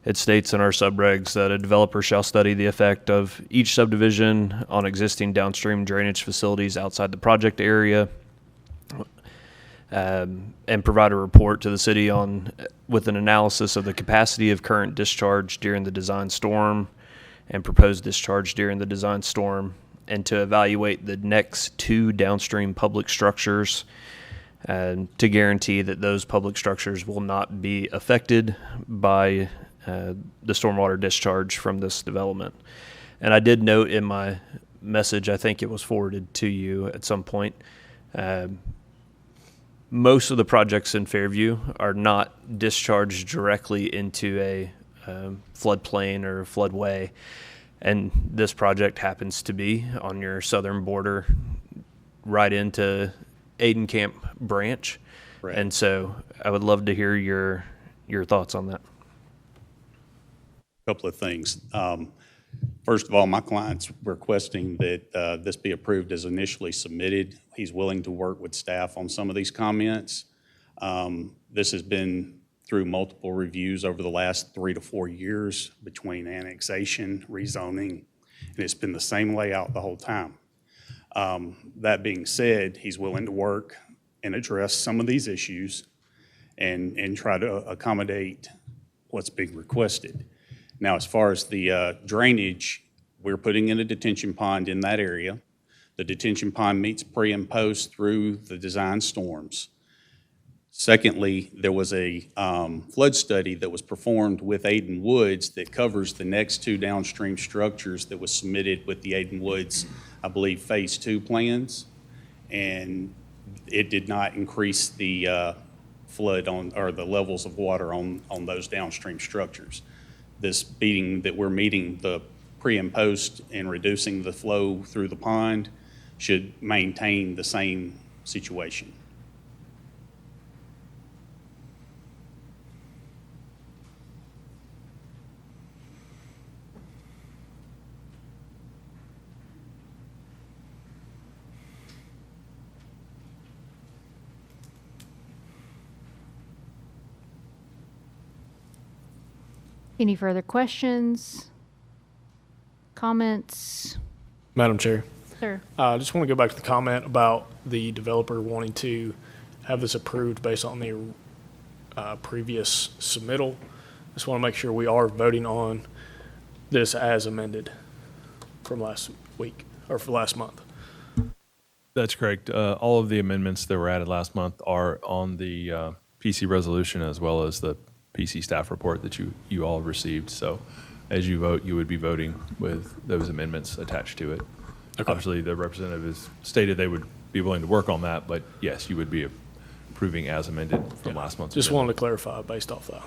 It states in our subregs that a developer shall study the effect of each subdivision on existing downstream drainage facilities outside the project area, and provide a report to the city with an analysis of the capacity of current discharge during the design storm and proposed discharge during the design storm, and to evaluate the next 2 downstream public structures to guarantee that those public structures will not be affected by the stormwater discharge from this development. And I did note in my message, I think it was forwarded to you at some point, most of the projects in Fairview are not discharged directly into a floodplain or floodway, and this project happens to be on your southern border right into Aiden Camp Branch. Right. And so I would love to hear your thoughts on that. Couple of things. First of all, my client's requesting that this be approved as initially submitted. He's willing to work with staff on some of these comments. This has been through multiple reviews over the last 3 to 4 years between annexation, rezoning, and it's been the same layout the whole time. That being said, he's willing to work and address some of these issues and try to accommodate what's being requested. Now, as far as the drainage, we're putting in a detention pond in that area. The detention pond meets pre and post through the design storms. Secondly, there was a flood study that was performed with Aiden Woods that covers the next two downstream structures that was submitted with the Aiden Woods, I believe, Phase 2 plans. And it did not increase the flood on, or the levels of water on those downstream structures. This beating that we're meeting the pre and post and reducing the flow through the pond should maintain the same situation. Any further questions? Comments? Madam Chair, Sir? I just want to go back to the comment about the developer wanting to have this approved based on the previous submittal. Just want to make sure we are voting on this as amended from last week, or for last month. That's correct. All of the amendments that were added last month are on the PC resolution as well as the PC staff report that you all received. So as you vote, you would be voting with those amendments attached to it. Okay. Obviously, the representative has stated they would be willing to work on that, but yes, you would be approving as amended from last month's. Just agenda. wanted to clarify based off that.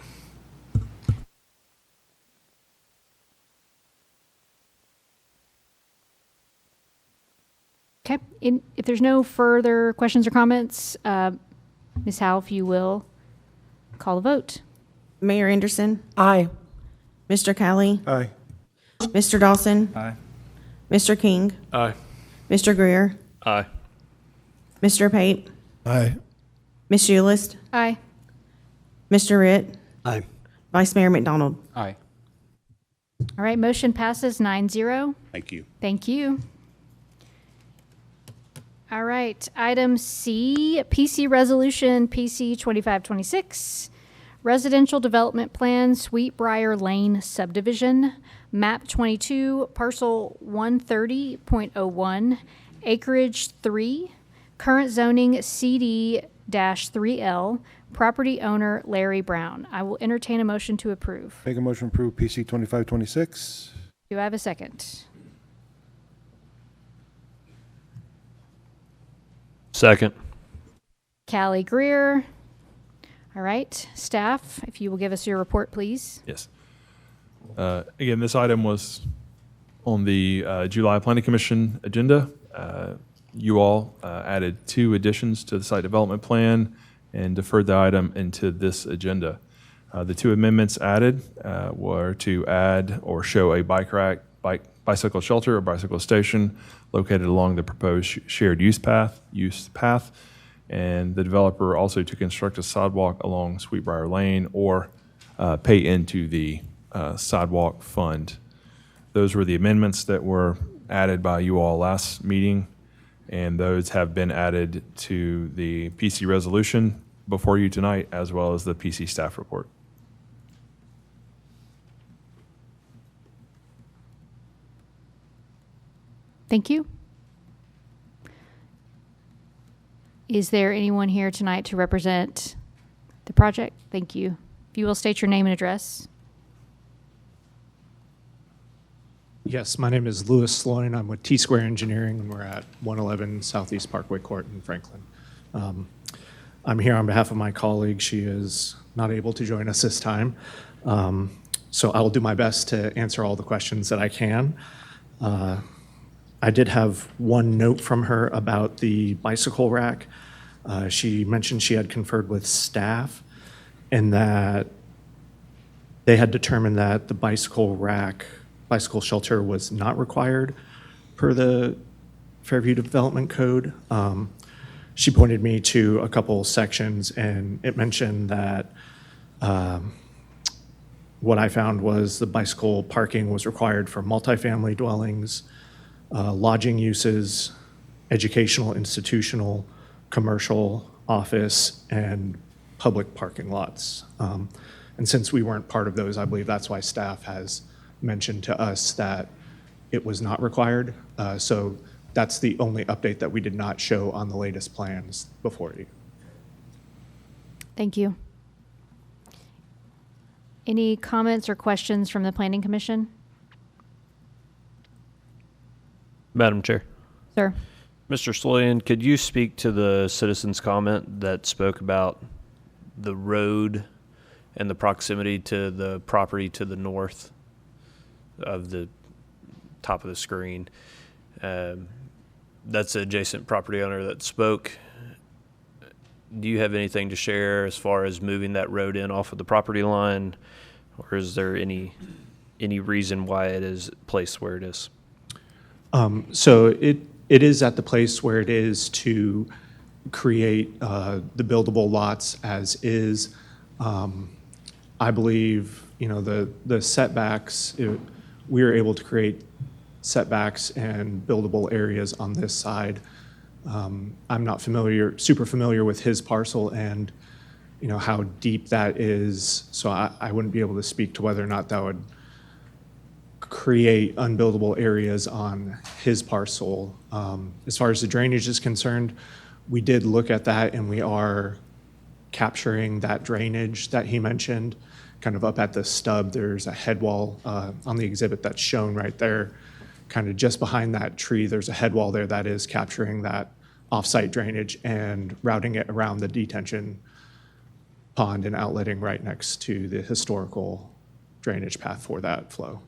Okay, if there's no further questions or comments, Ms. Howe, if you will, call a vote. Mayor Anderson, Aye. Mr. Kelly, Aye. Mr. Dawson, Aye. Mr. King, Aye. Mr. Greer, Aye. Mr. Pape, Aye. Ms. Eulist, Aye. Mr. Ritt, Aye. Vice Mayor McDonald. Aye. All right, motion passes 9-0. Thank you. Thank you. All right, item C, PC Resolution PC 2526, Residential Development Plan, Sweetbriar Lane Subdivision, Map 22, Parcel 130.01, Acreage 3, Current Zoning CD-3L, Property Owner Larry Brown. I will entertain a motion to approve. Make a motion to approve PC 2526. Do I have a second? Second. Callie Greer. All right, staff, if you will give us your report, please. Yes. Again, this item was on the July Planning Commission agenda. You all added 2 additions to the site development plan and deferred the item into this agenda. The 2 amendments added were to add or show a bike rack, bicycle shelter or bicycle station located along the proposed shared use path, and the developer also to construct a sidewalk along Sweetbriar Lane or pay into the sidewalk fund. Those were the amendments that were added by you all last meeting, and those have been added to the PC resolution before you tonight, as well as the PC staff report. Thank you. Is there anyone here tonight to represent the project? Thank you. If you will state your name and address. Yes, my name is Louis Sloan. I'm with T-Square Engineering, and we're at 111 Southeast Parkway Court in Franklin. I'm here on behalf of my colleague. She is not able to join us this time. So I will do my best to answer all the questions that I can. I did have one note from her about the bicycle rack. She mentioned she had conferred with staff and that they had determined that the bicycle shelter was not required per the Fairview Development Code. She pointed me to a couple sections, and it mentioned that what I found was the bicycle parking was required for multifamily dwellings, lodging uses, educational, institutional, commercial, office, and public parking lots. And since we weren't part of those, I believe that's why staff has mentioned to us that it was not required. So that's the only update that we did not show on the latest plans before you. Thank you. Any comments or questions from the Planning Commission? Madam Chair. Sir? Mr. Sloyan, could you speak to the citizen's comment that spoke about the road and the proximity to the property to the north of the top of the screen? That's the adjacent property owner that spoke. Do you have anything to share as far as moving that road in off of the property line? Or is there any reason why it is placed where it is? So it is at the place where it is to create the buildable lots as is. I believe, the setbacks, we are able to create setbacks and buildable areas on this side. I'm not super familiar with his parcel and, how deep that is. So I wouldn't be able to speak to whether or not that would create unbuildable areas on his parcel. As far as the drainage is concerned, we did look at that and we are capturing that drainage that he mentioned. Kind of up at the stub, there's a head wall on the exhibit that's shown right there. Kind of just behind that tree, there's a head wall there that is capturing that off-site drainage and routing it around the detention pond and outletting right next to the historical drainage path for that flow.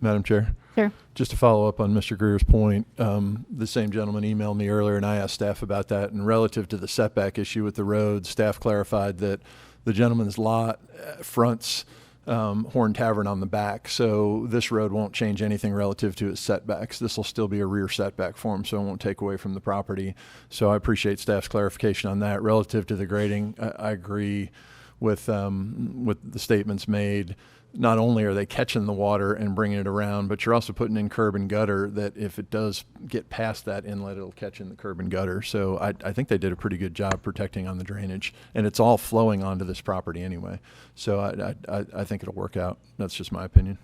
Madam Chair? Sure. Just to follow up on Mr. Greer's point, the same gentleman emailed me earlier and I asked staff about that. And relative to the setback issue with the road, staff clarified that the gentleman's lot fronts Horn Tavern on the back. So this road won't change anything relative to its setbacks. This will still be a rear setback for him, so it won't take away from the property. So I appreciate staff's clarification on that. Relative to the grading, I agree with the statements made. Not only are they catching the water and bringing it around, but you're also putting in curb and gutter that if it does get past that inlet, it'll catch in the curb and gutter. So I think they did a pretty good job protecting on the drainage, and it's all flowing onto this property anyway. So I think it'll work out. That's just my opinion.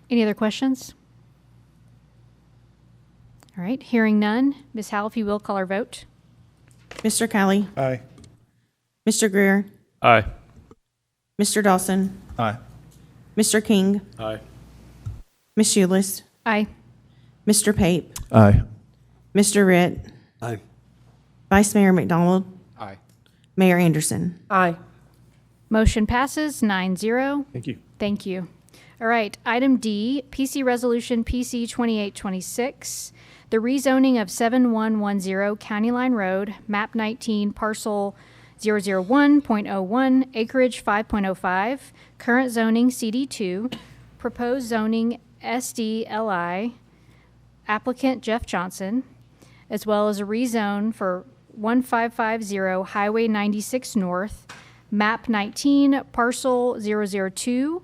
Any other questions? All right, hearing none. Ms. Howell, if you will, call our vote. Mr. Kelly. Aye. Mr. Greer. Aye. Mr. Dawson. Aye. Mr. King. Aye. Ms. Shoelist. Aye. Mr. Pape. Aye. Mr. Ritt. Aye. Vice Mayor McDonald. Aye. Mayor Anderson. Aye. Motion passes 9-0. Thank you. Thank you. All right, item D, PC Resolution PC 2826, the rezoning of 7110 County Line Road, map 19, parcel 001.01, acreage 5.05, current zoning CD2, proposed zoning SDLI, applicant Jeff Johnson, as well as a rezone for 1550 Highway 96 North, map 19, parcel 002,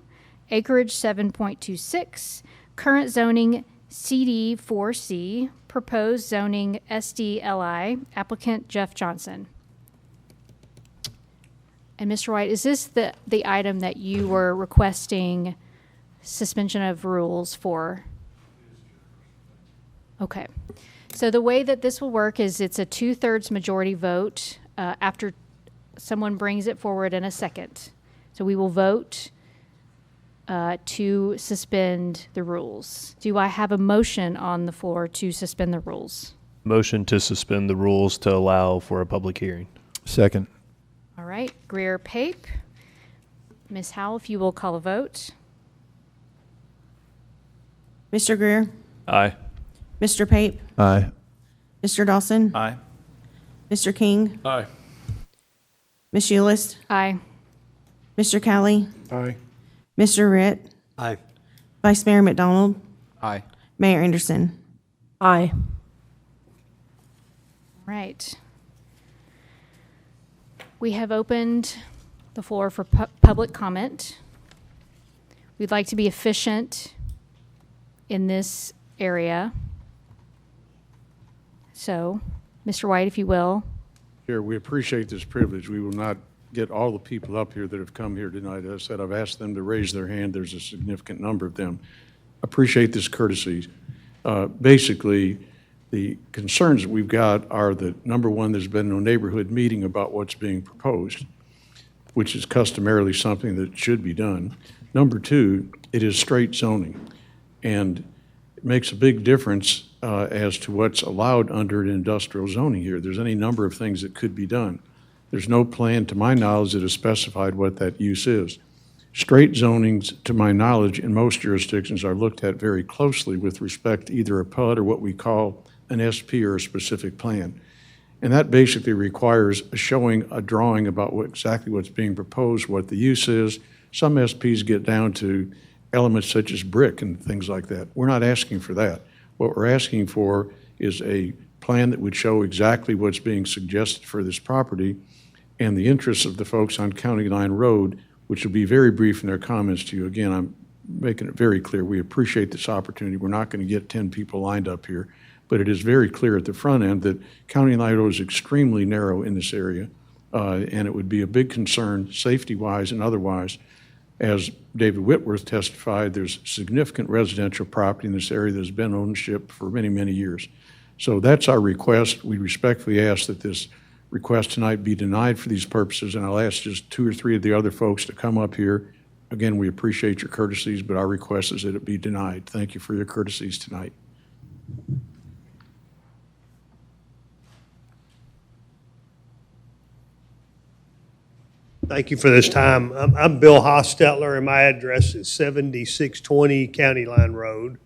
acreage 7.26, current zoning CD4C, proposed zoning SDLI, applicant Jeff Johnson. And Mr. White, is this the item that you were requesting suspension of rules for? Okay. So the way that this will work is it's a 2/3 majority vote after someone brings it forward in a second. So we will vote to suspend the rules. Do I have a motion on the floor to suspend the rules? Motion to suspend the rules to allow for a public hearing. Second. All right, Greer, Pape. Ms. Howell, if you will call a vote. Mr. Greer. Aye. Mr. Pape. Aye. Mr. Dawson. Aye. Mr. King. Aye. Ms. Shoelist. Aye. Mr. Kelly. Aye. Mr. Ritt. Aye. Vice Mayor McDonald. Aye. Mayor Anderson. Aye. Right. We have opened the floor for public comment. We'd like to be efficient in this area. So, Mr. White, if you will. Chair, we appreciate this privilege. We will not get all the people up here that have come here tonight. As I said, I've asked them to raise their hand. There's a significant number of them. Appreciate this courtesy. Basically, the concerns that we've got are that, number one, there's been no neighborhood meeting about what's being proposed, which is customarily something that should be done. Number two, it is straight zoning, and it makes a big difference as to what's allowed under an industrial zoning here. There's any number of things that could be done. There's no plan, to my knowledge, that has specified what that use is. Straight zonings, to my knowledge, in most jurisdictions are looked at very closely with respect to either a PUD or what we call an SP or a specific plan. And that basically requires showing a drawing about exactly what's being proposed, what the use is. Some SPs get down to elements such as brick and things like that. We're not asking for that. What we're asking for is a plan that would show exactly what's being suggested for this property and the interests of the folks on County Line Road, which will be very brief in their comments to you. Again, I'm making it very clear. We appreciate this opportunity. We're not going to get 10 people lined up here, but it is very clear at the front end that County Line Road is extremely narrow in this area, and it would be a big concern, safety-wise and otherwise. As David Whitworth testified, there's significant residential property in this area that's been ownership for many, many years. So that's our request. We respectfully ask that this request tonight be denied for these purposes, and I'll ask just 2 or 3 of the other folks to come up here. Again, we appreciate your courtesies, but our request is that it be denied. Thank you for your courtesies tonight. Thank you for this time. I'm Bill Hostetler, and my address is 7620 County Line Road.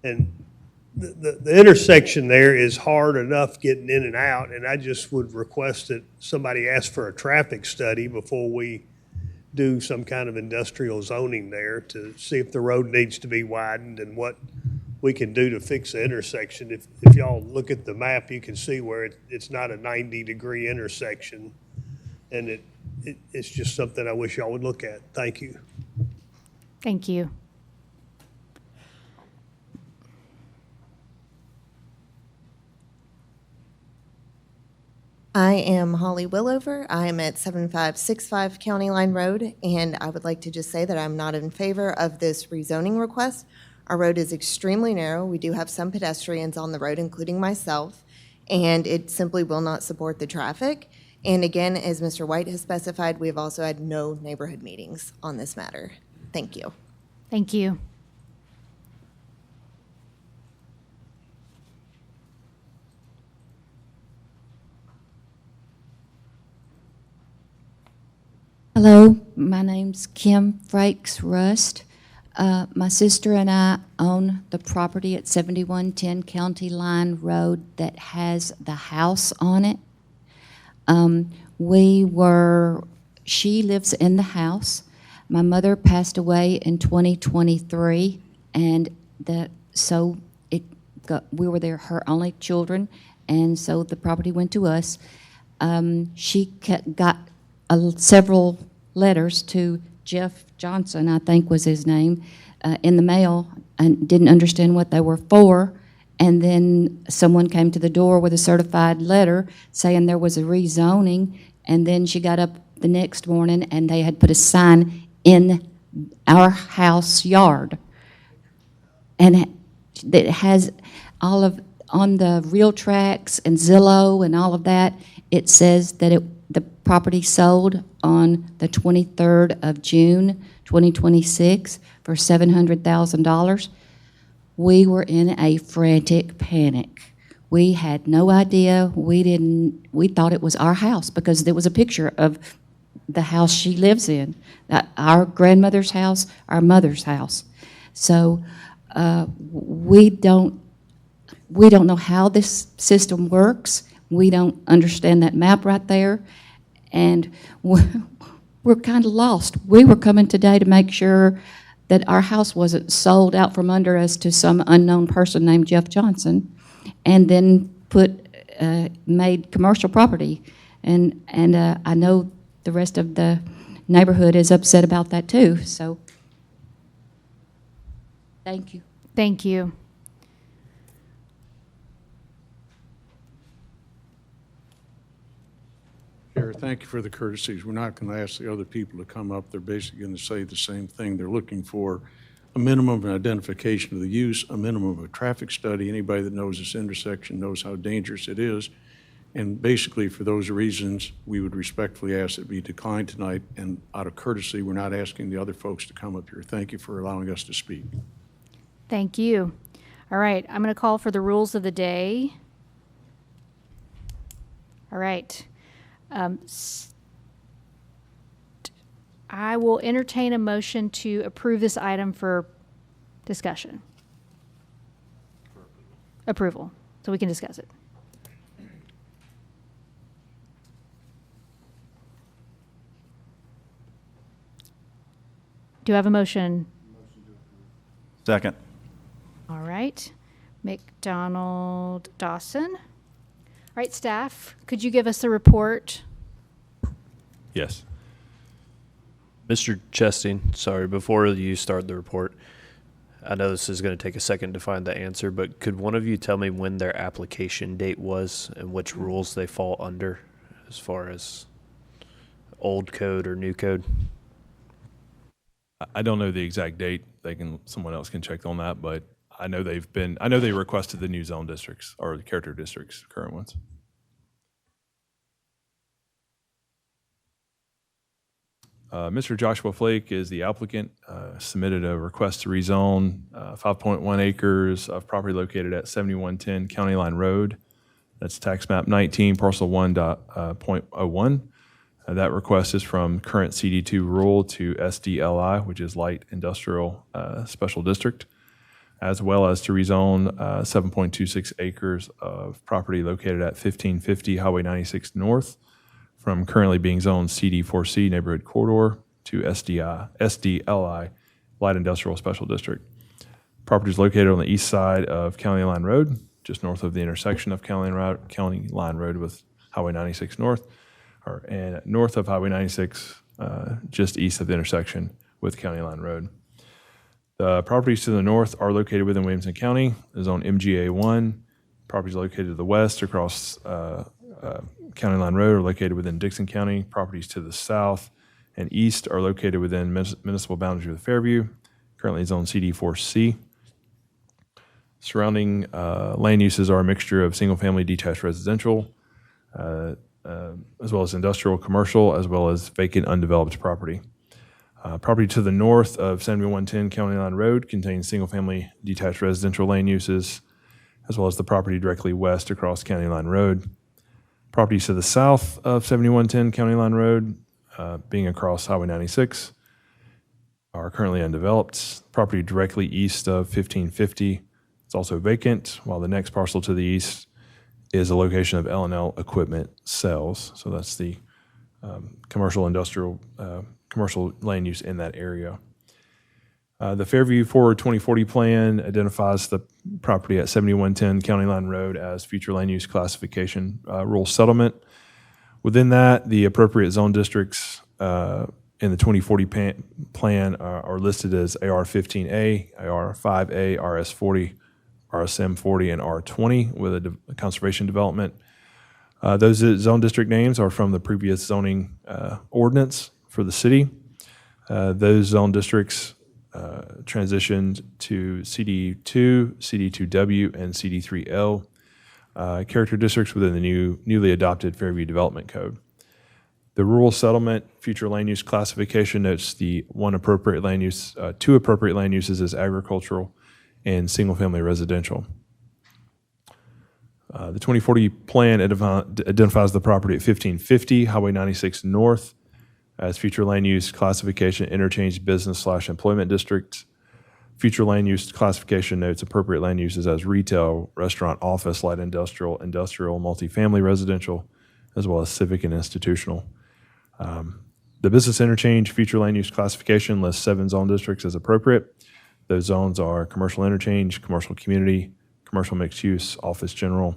And the intersection there is hard enough getting in and out, and I just would request that somebody ask for a traffic study before we do some kind of industrial zoning there to see if the road needs to be widened and what we can do to fix the intersection. If y'all look at the map, you can see where it's not a 90-degree intersection, and it's just something I wish y'all would look at. Thank you. Thank you. I am Holly Willover. I am at 7565 County Line Road, and I would like to just say that I'm not in favor of this rezoning request. Our road is extremely narrow. We do have some pedestrians on the road, including myself, and it simply will not support the traffic. And again, as Mr. White has specified, we have also had no neighborhood meetings on this matter. Thank you. Thank you. Hello, my name's Kim Frakes Rust. My sister and I own the property at 7110 County Line Road that has the house on it. She lives in the house. My mother passed away in 2023, and we were her only children, and so the property went to us. She got several letters to Jeff Johnson, I think was his name, in the mail, and didn't understand what they were for. And then someone came to the door with a certified letter saying there was a rezoning, and then she got up the next morning and they had put a sign in our house yard. And it has all of, on the Real Tracks and Zillow and all of that, it says that the property sold on the 23rd of June, 2026 for $700,000. We were in a frantic panic. We had no idea. We thought it was our house because there was a picture of the house she lives in, our grandmother's house, our mother's house. So we don't know how this system works. We don't understand that map right there, and we're kind of lost. We were coming today to make sure that our house wasn't sold out from under us to some unknown person named Jeff Johnson, and then made commercial property. And I know the rest of the neighborhood is upset about that too. So, thank you. Thank you. thank you for the courtesies. We're not going to ask the other people to come up. They're basically going to say the same thing. They're looking for a minimum of identification of the use, a minimum of a traffic study. Anybody that knows this intersection knows how dangerous it is. And basically, for those reasons, we would respectfully ask it be declined tonight. And out of courtesy, we're not asking the other folks to come up here. Thank you for allowing us to speak. Thank you. All right, I'm going to call for the rules of the day. All right. I will entertain a motion to approve this item for discussion. Approval, so we can discuss it. Do I have a motion? Second. All right. McDonald Dawson. All right, staff, could you give us a report? Yes. Mr. Chesting, sorry, before you start the report, I know this is going to take a second to find the answer, but could one of you tell me when their application date was and which rules they fall under as far as old code or new code? I don't know the exact date. Someone else can check on that, but I know they requested the new zone districts or the character districts, current ones. Mr. Joshua Flake is the applicant, submitted a request to rezone 5.1 acres of property located at 7110 County Line Road. That's tax map 19, parcel 1.01. That request is from current CD2 rural to SDLI, which is light industrial special district, as well as to rezone 7.26 acres of property located at 1550 Highway 96 North from currently being zoned CD4C neighborhood corridor to SDLI light industrial special district. Property is located on the east side of County Line Road, just north of the intersection of County Line Road with Highway 96 North, and north of Highway 96, just east of the intersection with County Line Road. The properties to the north are located within Williamson County, is on MGA 1. Properties located to the west across County Line Road are located within Dixon County. Properties to the south and east are located within municipal boundaries with Fairview, currently zone CD4C. Surrounding land uses are a mixture of single-family detached residential, as well as industrial, commercial, as well as vacant undeveloped property. Property to the north of 7110 County Line Road contains single-family detached residential land uses, as well as the property directly west across County Line Road. Properties to the south of 7110 County Line Road, being across Highway 96, are currently undeveloped. Property directly east of 1550 is also vacant, while the next parcel to the east is a location of L&L Equipment Sales. So that's the commercial industrial commercial land use in that area. The Fairview Forward 2040 plan identifies the property at 7110 County Line Road as future land use classification rural settlement. Within that, the appropriate zone districts in the 2040 plan are listed as AR15A, AR5A, RS40, RSM40, and R20 with a conservation development. Those zone district names are from the previous zoning ordinance for the city. Those zone districts transitioned to CD2, CD2W, and CD3L character districts within the newly adopted Fairview Development Code. The rural settlement future land use classification notes the two appropriate land uses as agricultural and single-family residential. The 2040 plan identifies the property at 1550 Highway 96 North as future land use classification interchange business/employment district. Future land use classification notes appropriate land uses as retail, restaurant, office, light industrial, multifamily residential, as well as civic and institutional. The business interchange future land use classification lists 7 zone districts as appropriate. Those zones are commercial interchange, commercial community, commercial mixed use, office general,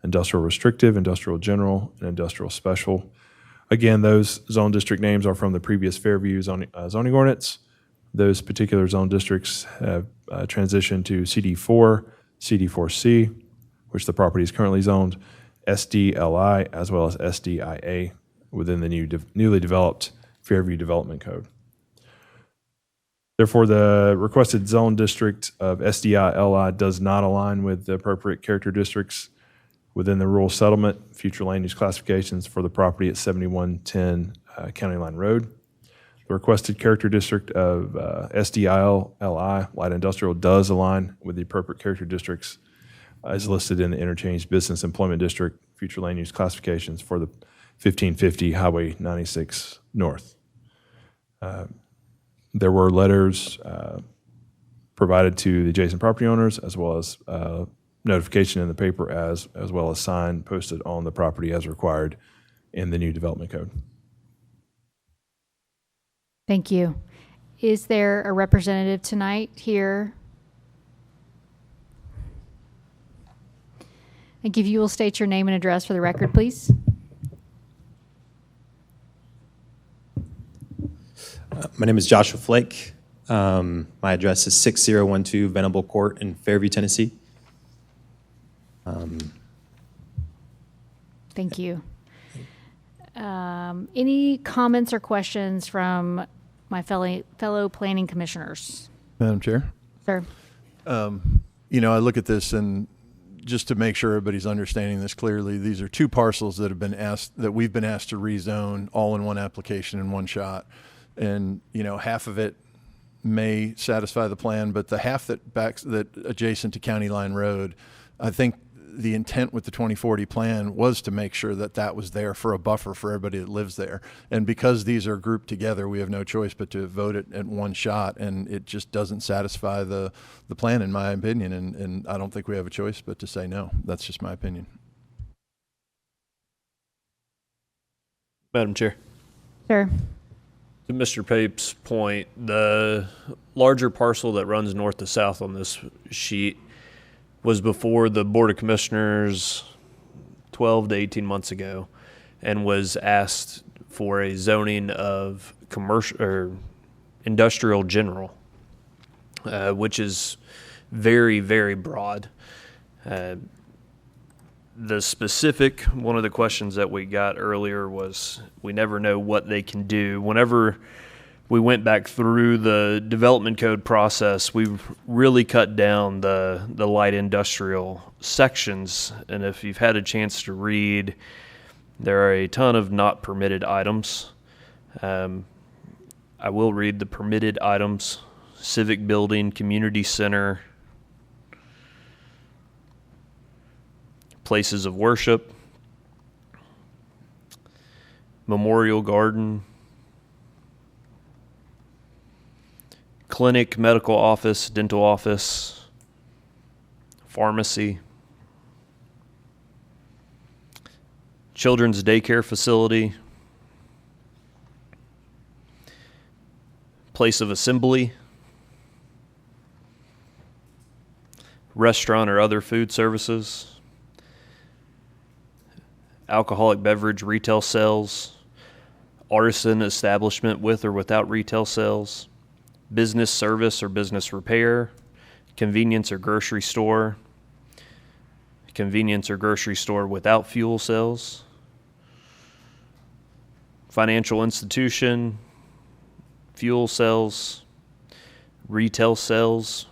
industrial restrictive, industrial general, and industrial special. Again, those zone district names are from the previous Fairview zoning ordinance. Those particular zone districts have transitioned to CD4, CD4C, which the property is currently zoned, SDLI, as well as SDIA, within the newly developed Fairview Development Code. Therefore, the requested zone district of SDI-LI does not align with the appropriate character districts within the rural settlement, future land use classifications for the property at 7110 County Line Road. The requested character district of SDI-LI, light industrial, does align with the appropriate character districts as listed in the interchange business employment district, future land use classifications for the 1550 Highway 96 North. There were letters provided to the adjacent property owners, as well as notification in the paper, as well as sign posted on the property as required in the new development code. Thank you. Is there a representative tonight here? And if you will state your name and address for the record, please. My name is Joshua Flake. My address is 6012 Venable Court in Fairview, Tennessee. Thank you. Any comments or questions from my fellow planning commissioners? Madam Chair? Sir. You know, I look at this, and just to make sure everybody's understanding this clearly, these are two parcels that we've been asked to rezone all in one application in one shot. And, you know, half of it may satisfy the plan, but the half that adjacent to County Line Road, I think the intent with the 2040 plan was to make sure that that was there for a buffer for everybody that lives there. And because these are grouped together, we have no choice but to vote it at one shot, and it just doesn't satisfy the plan, in my opinion. And I don't think we have a choice but to say no. That's just my opinion. Madam Chair. Sir. To Mr. Pape's point, the larger parcel that runs north to south on this sheet was before the Board of Commissioners 12 to 18 months ago, and was asked for a zoning of commercial or industrial general, which is very, very broad. The specific, one of the questions that we got earlier was, we never know what they can do. Whenever we went back through the development code process, we've really cut down the light industrial sections. And if you've had a chance to read, there are a ton of not permitted items. I will read the permitted items: civic building, community center, places of worship, memorial garden, clinic, medical office, dental office, pharmacy, children's daycare facility, place of assembly, restaurant or other food services, alcoholic beverage retail sales, artisan establishment with or without retail sales, business service or business repair, convenience or grocery store, convenience or grocery store without fuel sales, financial institution, fuel sales, retail sales,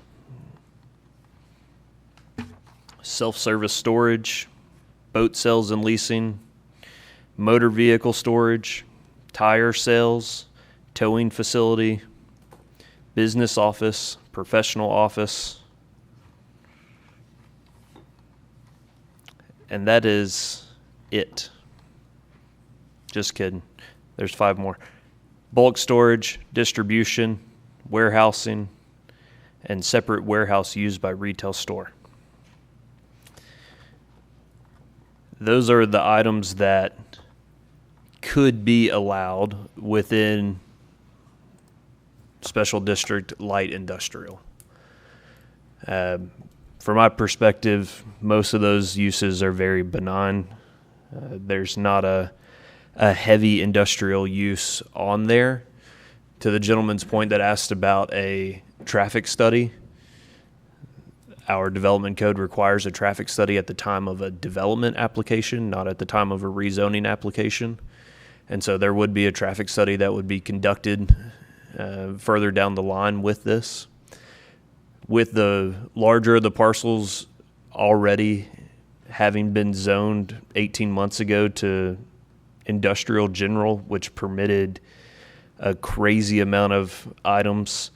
self-service storage, boat sales and leasing, motor vehicle storage, tire sales, towing facility, business office, professional office. And that is it. Just kidding. There's 5 more. Bulk storage, distribution, warehousing, and separate warehouse used by retail store. Those are the items that could be allowed within special district light industrial. From my perspective, most of those uses are very benign. There's not a heavy industrial use on there. To the gentleman's point that asked about a traffic study, our development code requires a traffic study at the time of a development application, not at the time of a rezoning application. And so there would be a traffic study that would be conducted further down the line with this. With the larger of the parcels already having been zoned 18 months ago to industrial general, which permitted a crazy amount of items.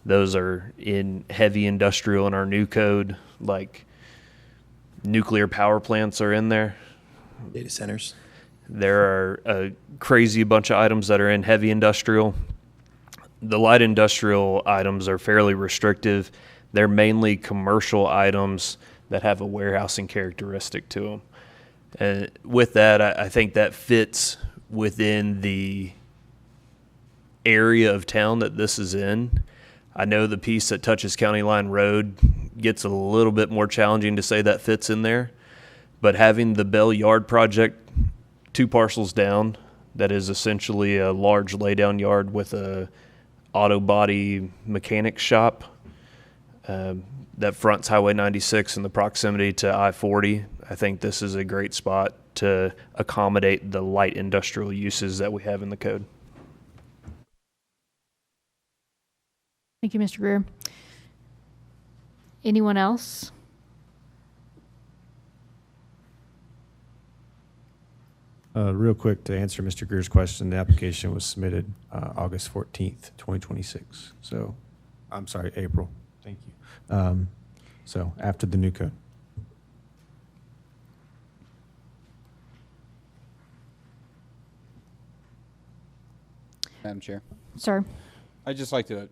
Those are in heavy industrial in our new code, like nuclear power plants are in there. Data centers. There are a crazy bunch of items that are in heavy industrial. The light industrial items are fairly restrictive. They're mainly commercial items that have a warehousing characteristic to them. And with that, I think that fits within the area of town that this is in. I know the piece that touches County Line Road gets a little bit more challenging to say that fits in there. But having the Bell Yard project 2 parcels down, that is essentially a large laydown yard with a auto body mechanic shop that fronts Highway 96 in the proximity to I-40. I think this is a great spot to accommodate the light industrial uses that we have in the code. Thank you, Mr. Greer. Anyone else? Real quick, to answer Mr. Greer's question, the application was submitted August 14th, 2026. So, I'm sorry, April. Thank you. So, after the new code. Madam Chair. Sir. I'd just like to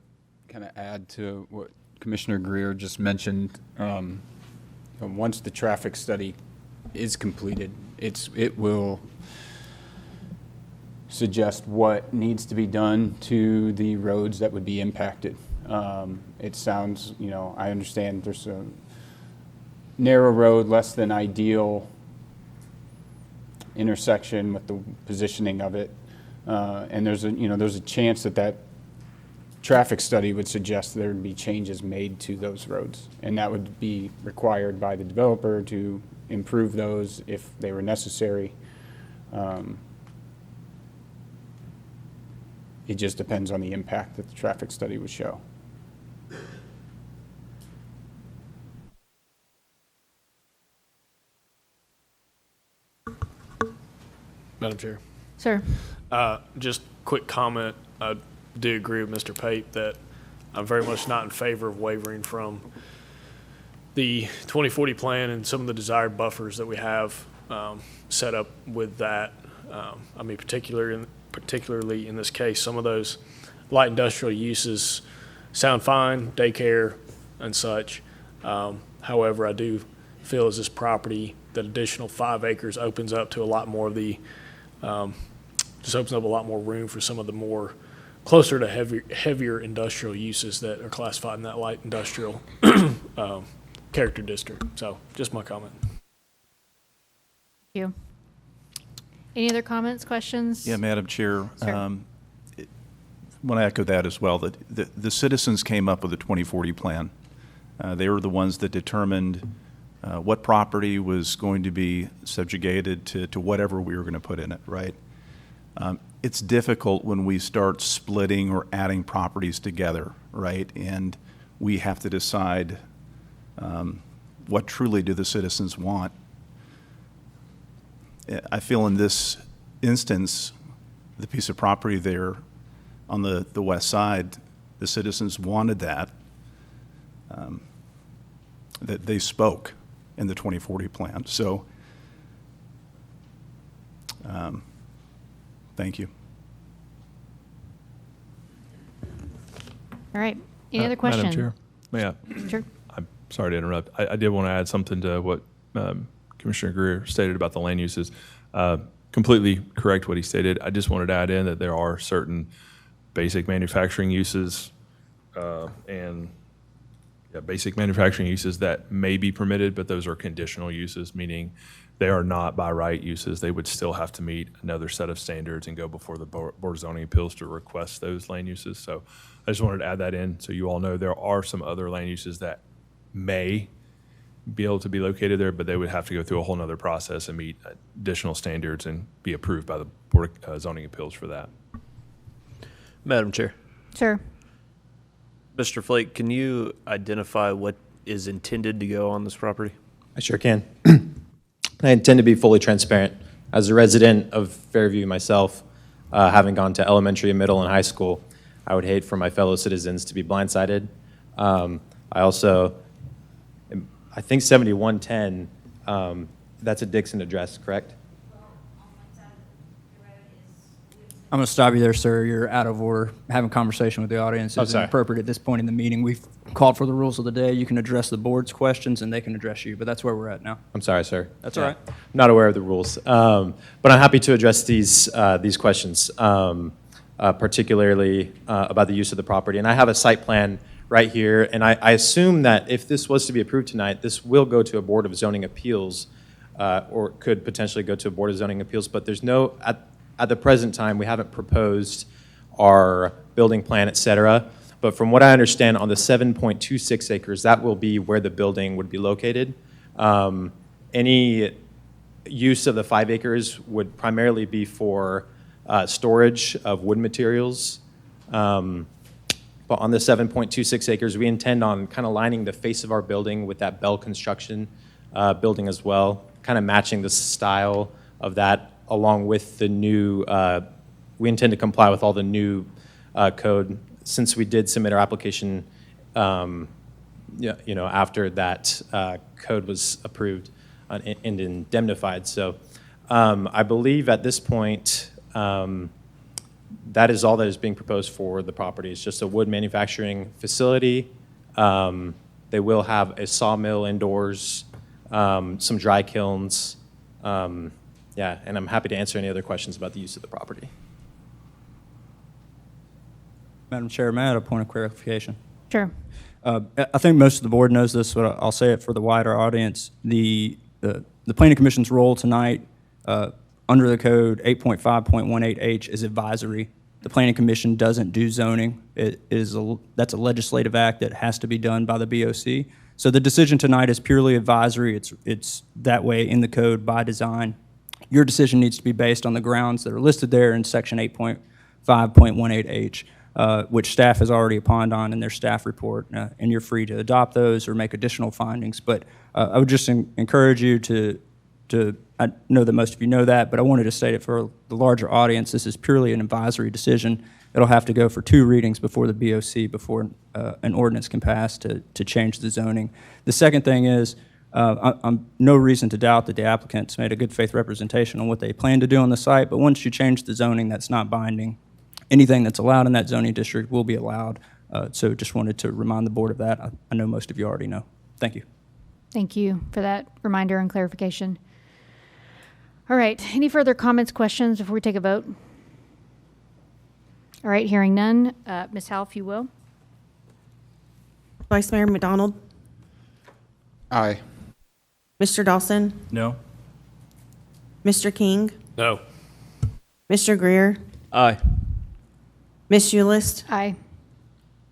kind of add to what Commissioner Greer just mentioned. Once the traffic study is completed, it will suggest what needs to be done to the roads that would be impacted. It sounds, I understand there's a narrow road, less than ideal intersection with the positioning of it. And there's a chance that traffic study would suggest there would be changes made to those roads. And that would be required by the developer to improve those if they were necessary. It just depends on the impact that the traffic study would show. Madam Chair. Sir. Just quick comment. I do agree with Mr. Pape that I'm very much not in favor of wavering from the 2040 plan and some of the desired buffers that we have set up with that. Particularly in this case, some of those light industrial uses sound fine, daycare and such. However, I do feel as this property, that additional 5 acres opens up to a lot more of the, just opens up a lot more room for some of the more closer to heavier industrial uses that are classified in that light industrial character district. So just my comment. Thank you. Any other comments, questions? Yeah, Madam Chair. Sure. Want to echo that as well. That the citizens came up with the 2040 plan. They were the ones that determined what property was going to be subjugated to whatever we were going to put in it, right? It's difficult when we start splitting or adding properties together, right? And we have to decide what truly do the citizens want. I feel in this instance, the piece of property there on the west side, the citizens wanted that they spoke in the 2040 plan. So, thank you. All right. Any other questions? Madam Chair, may I? Sure. I'm sorry to interrupt. I did want to add something to what Commissioner Greer stated about the land uses. Completely correct what he stated. I just wanted to add in that there are certain basic manufacturing uses basic manufacturing uses that may be permitted, but those are conditional uses, meaning they are not by right uses. They would still have to meet another set of standards and go before the Board of Zoning Appeals to request those land uses. So I just wanted to add that in so you all know there are some other land uses that may be able to be located there, but they would have to go through a whole nother process and meet additional standards and be approved by the Board of Zoning Appeals for that. Madam Chair. Sure. Mr. Flake, can you identify what is intended to go on this property? I sure can. I intend to be fully transparent. As a resident of Fairview myself, having gone to elementary, middle, and high school, I would hate for my fellow citizens to be blindsided. I also, I think 7110, that's a Dixon address, correct? I'm going to stop you there, sir. You're out of order. Having a conversation with the audience Oh, is sorry. inappropriate at this point in the meeting. We've called for the rules of the day. You can address the board's questions, and they can address you, but that's where we're at now. I'm sorry, sir. That's all right. I'm not aware of the rules. But I'm happy to address these questions, particularly about the use of the property. And I have a site plan right here, and I assume that if this was to be approved tonight, this will go to a Board of Zoning Appeals, or could potentially go to a Board of Zoning Appeals, but there's no, at the present time, we haven't proposed our building plan, et cetera. But from what I understand, on the 7.26 acres, that will be where the building would be located. Any use of the 5 acres would primarily be for storage of wood materials. But on the 7.26 acres, we intend on kind of lining the face of our building with that Bell Construction building as well, kind of matching the style of that, along with the new, we intend to comply with all the new code. Since we did submit our application, after that code was approved and indemnified. So I believe at this point, that is all that is being proposed for the property. It's just a wood manufacturing facility. They will have a sawmill indoors, some dry kilns. Yeah, and I'm happy to answer any other questions about the use of the property. Madam Chair, may I add a point of clarification? Sure. I think most of the board knows this, but I'll say it for the wider audience. The Planning Commission's role tonight, under the code 8.5.18H, is advisory. The Planning Commission doesn't do zoning. That's a legislative act that has to be done by the BOC. So the decision tonight is purely advisory. It's that way in the code by design. Your decision needs to be based on the grounds that are listed there in section 8.5.18H, which staff has already opined on in their staff report, and you're free to adopt those or make additional findings. But I would just encourage you to, I know that most of you know that, but I wanted to state it for the larger audience. This is purely an advisory decision. It'll have to go for 2 readings before the BOC, before an ordinance can pass to change the zoning. The second thing is, I'm no reason to doubt that the applicants made a good faith representation on what they plan to do on the site, but once you change the zoning, that's not binding. Anything that's allowed in that zoning district will be allowed. So just wanted to remind the board of that. I know most of you already know. Thank you. Thank you for that reminder and clarification. All right, any further comments, questions before we take a vote? All right, hearing none. Ms. Howell, if you will. Vice Mayor McDonald, Aye. Mr. Dawson, No? Mr. King, No. Mr. Greer, Aye. Ms. Ulist, Aye.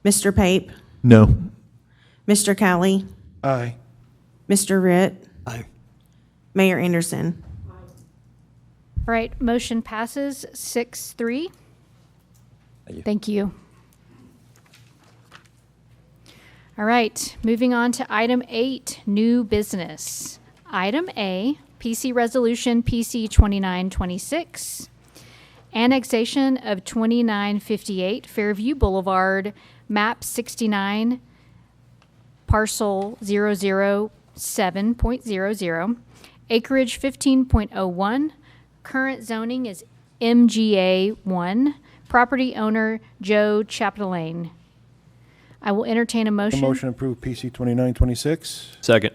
Mr. Pape, No. Mr. Callie, Aye. Mr. Ritt, Aye. Mayor Anderson. All right, motion passes 6-3. Thank you. All right, moving on to item 8, new business. Item A, PC Resolution PC 2926, annexation of 2958 Fairview Boulevard, map 69, parcel 007.00, acreage 15.01, current zoning is MGA 1, property owner Joe Chapdelaine. I will entertain a motion. Motion to approve PC 2926. Second.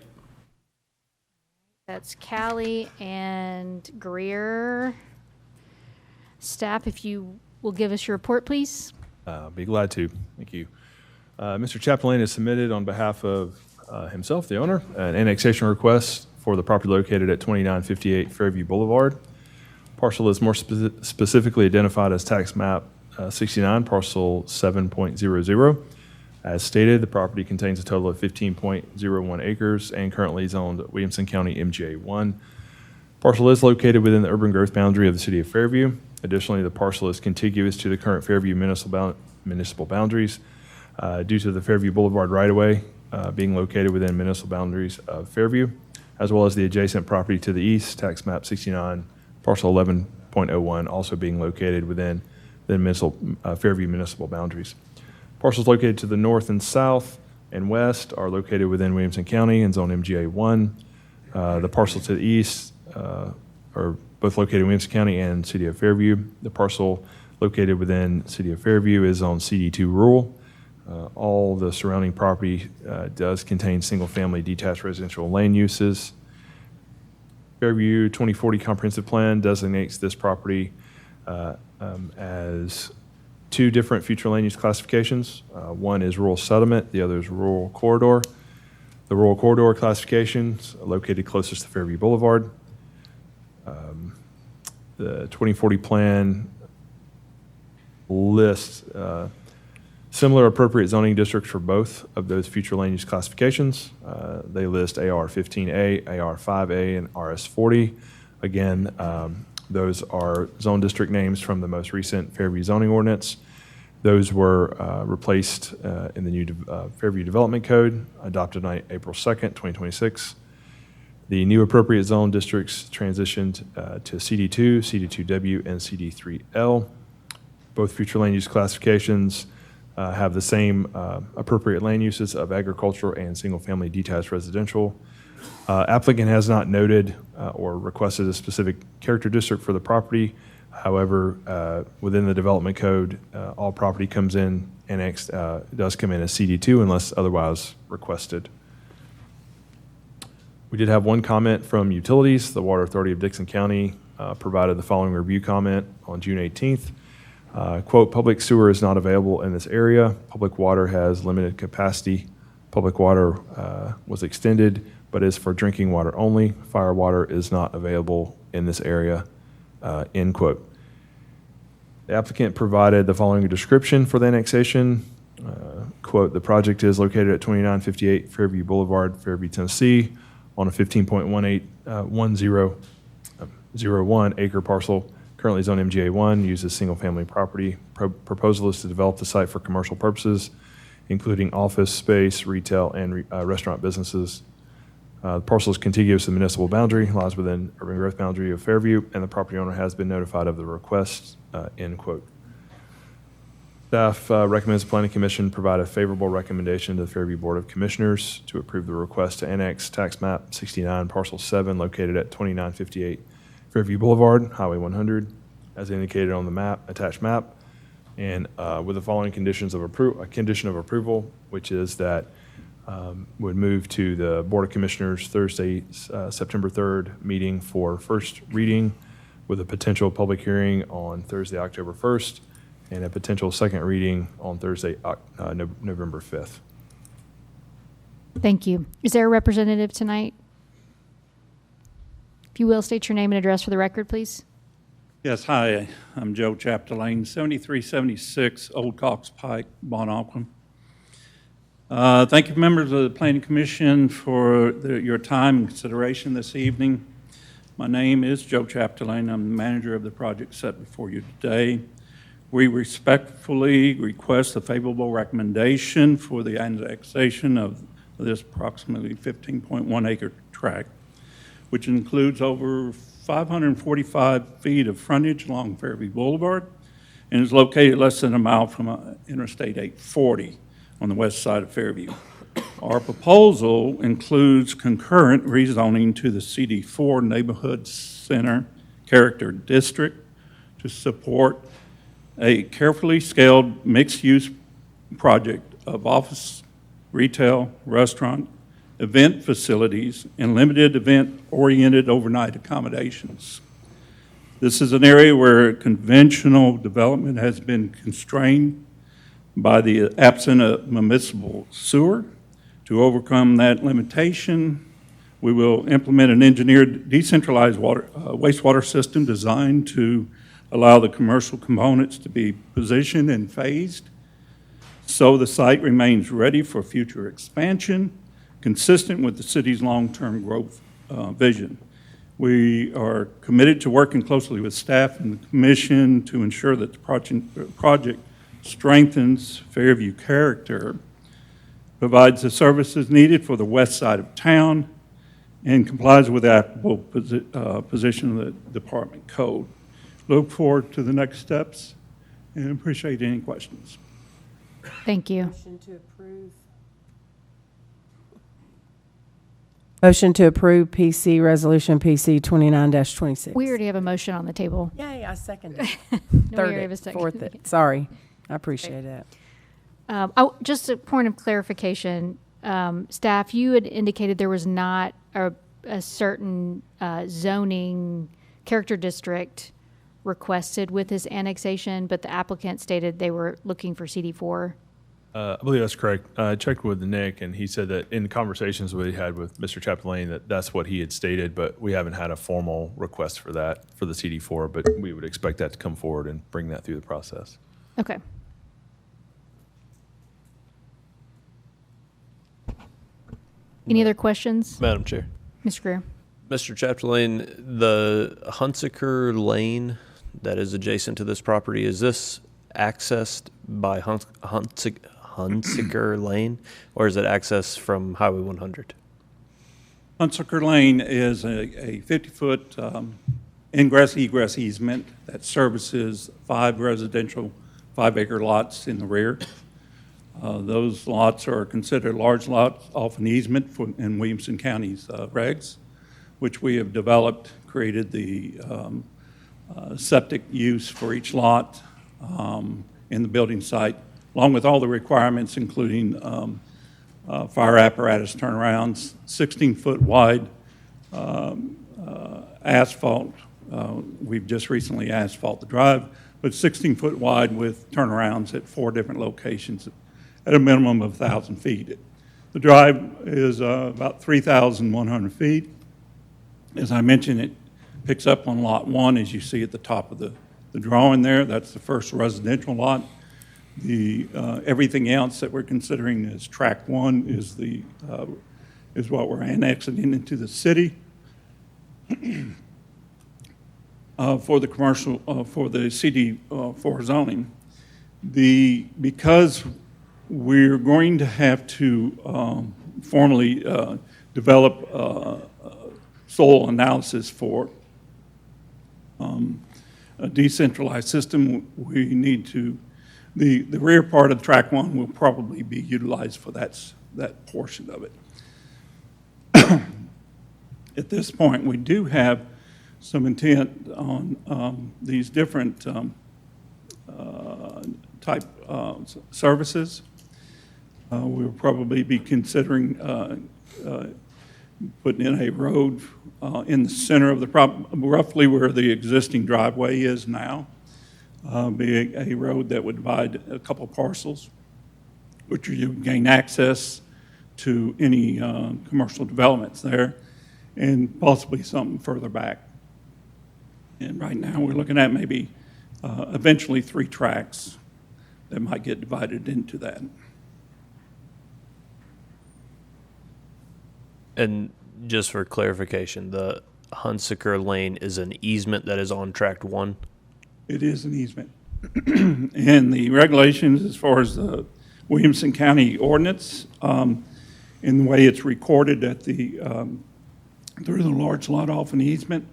That's Callie and Greer. Staff, if you will give us your report, please. Be glad to. Thank you. Mr. Chapdelaine has submitted on behalf of himself, the owner, an annexation request for the property located at 2958 Fairview Boulevard. Parcel is more specifically identified as tax map 69, parcel 7.00. As stated, the property contains a total of 15.01 acres and currently zoned Williamson County MGA 1. Parcel is located within the urban growth boundary of the city of Fairview. Additionally, the parcel is contiguous to the current Fairview municipal boundaries due to the Fairview Boulevard right-of-way being located within municipal boundaries of Fairview, as well as the adjacent property to the east, tax map 69, parcel 11.01, also being located within the Fairview municipal boundaries. Parcels located to the north and south and west are located within Williamson County and Zone MGA 1. The parcel to the east are both located in Williamson County and City of Fairview. The parcel located within City of Fairview is on CD2 Rural. All the surrounding property does contain single-family detached residential land uses. Fairview 2040 Comprehensive Plan designates this property as two different future land use classifications. One is rural settlement, the other is rural corridor. The rural corridor classification is located closest to Fairview Boulevard. The 2040 plan lists similar appropriate zoning districts for both of those future land use classifications. They list AR 15A, AR 5A, and RS 40. Again, those are zone district names from the most recent Fairview zoning ordinance. Those were replaced in the new Fairview Development Code, adopted on April 2nd, 2026. The new appropriate zone districts transitioned to CD2, CD2W, and CD3L. Both future land use classifications have the same appropriate land uses of agricultural and single-family detached residential. Applicant has not noted or requested a specific character district for the property. However, within the development code, all property comes in annexed, does come in as CD2 unless otherwise requested. We did have one comment from utilities. The Water Authority of Dixon County provided the following review comment on June 18th. Quote, public sewer is not available in this area. Public water has limited capacity. Public water was extended, but is for drinking water only. Fire water is not available in this area, end quote. The applicant provided the following description for the annexation. Quote, the project is located at 2958 Fairview Boulevard, Fairview, Tennessee, on a 15.1001 acre parcel, currently zone MGA 1, uses single-family property. Proposal is to develop the site for commercial purposes, including office space, retail, and restaurant businesses. The parcel is contiguous to the municipal boundary, lies within urban growth boundary of Fairview, and the property owner has been notified of the request, end quote. Staff recommends the Planning Commission provide a favorable recommendation to the Fairview Board of Commissioners to approve the request to annex tax map 69, parcel 7, located at 2958 Fairview Boulevard, Highway 100, as indicated on the map, attached map, and with the following conditions of approval, a condition of approval, which is that would move to the Board of Commissioners Thursday, September 3rd meeting for first reading, with a potential public hearing on Thursday, October 1st, and a potential second reading on Thursday, November 5th. Thank you. Is there a representative tonight? If you will, state your name and address for the record, please. Yes, hi, I'm Joe Chapdelaine, 7376 Old Cox Pike, Bon Aquin. Thank you, members of the Planning Commission, for your time and consideration this evening. My name is Joe Chapdelaine. I'm the manager of the project set before you today. We respectfully request a favorable recommendation for the annexation of this approximately 15.1 acre tract, which includes over 545 feet of frontage along Fairview Boulevard and is located less than a mile from Interstate 840 on the west side of Fairview. Our proposal includes concurrent rezoning to the CD4 Neighborhood Center Character District to support a carefully scaled mixed-use project of office, retail, restaurant, event facilities, and limited event-oriented overnight accommodations. This is an area where conventional development has been constrained by the absence of municipal sewer. To overcome that limitation, we will implement an engineered decentralized wastewater system designed to allow the commercial components to be positioned and phased so the site remains ready for future expansion, consistent with the city's long-term growth vision. We are committed to working closely with staff and the commission to ensure that the project strengthens Fairview character, provides the services needed for the west side of town, and complies with the applicable position of the department code. Look forward to the next steps and appreciate any questions. Thank you. Motion to approve PC, Resolution PC 29-26. We already have a motion on the table. Yay, I second it. We Third already have a it, second. fourth it. Sorry. I appreciate it. Just a point of clarification, staff, you had indicated there was not a certain zoning character district requested with this annexation, but the applicant stated they were looking for CD4. I believe that's correct. I checked with Nick, and he said that in conversations we had with Mr. Chapdelaine, that that's what he had stated, but we haven't had a formal request for that, for the CD4, but we would expect that to come forward and bring that through the process. Okay. Any other questions? Madam Chair. Mr. Greer? Mr. Chapdelaine, the Hunsaker Lane that is adjacent to this property, is this accessed by Hunsaker Lane, or is it accessed from Highway 100? Hunsaker Lane is a 50-foot ingress-egress easement that services 5 residential 5-acre lots in the rear. Those lots are considered large lots off an easement in Williamson County's regs, which we have developed, created the septic use for each lot in the building site, along with all the requirements, including fire apparatus turnarounds, 16-foot wide asphalt. We've just recently asphalted the drive, but 16-foot wide with turnarounds at 4 different locations at a minimum of 1,000 feet. The drive is about 3,100 feet. As I mentioned, it picks up on Lot 1, as you see at the top of the drawing there. That's the first residential lot. Everything else that we're considering as Track 1 is what we're annexing into the city. For the commercial, for the CD4 zoning. Because we're going to have to formally develop soil analysis for a decentralized system, we need to, the rear part of Track 1 will probably be utilized for that portion of it. At this point, we do have some intent on these different type services. We'll probably be considering putting in a road in the center of the roughly where the existing driveway is now, be a road that would divide a couple parcels, which you gain access to any commercial developments there, and possibly something further back. And right now, we're looking at maybe eventually 3 tracks that might get divided into that. And just for clarification, the Hunsaker Lane is an easement that is on Tract 1? It is an easement. And the regulations, as far as the Williamson County ordinance, in the way it's recorded at the through the large lot off an easement,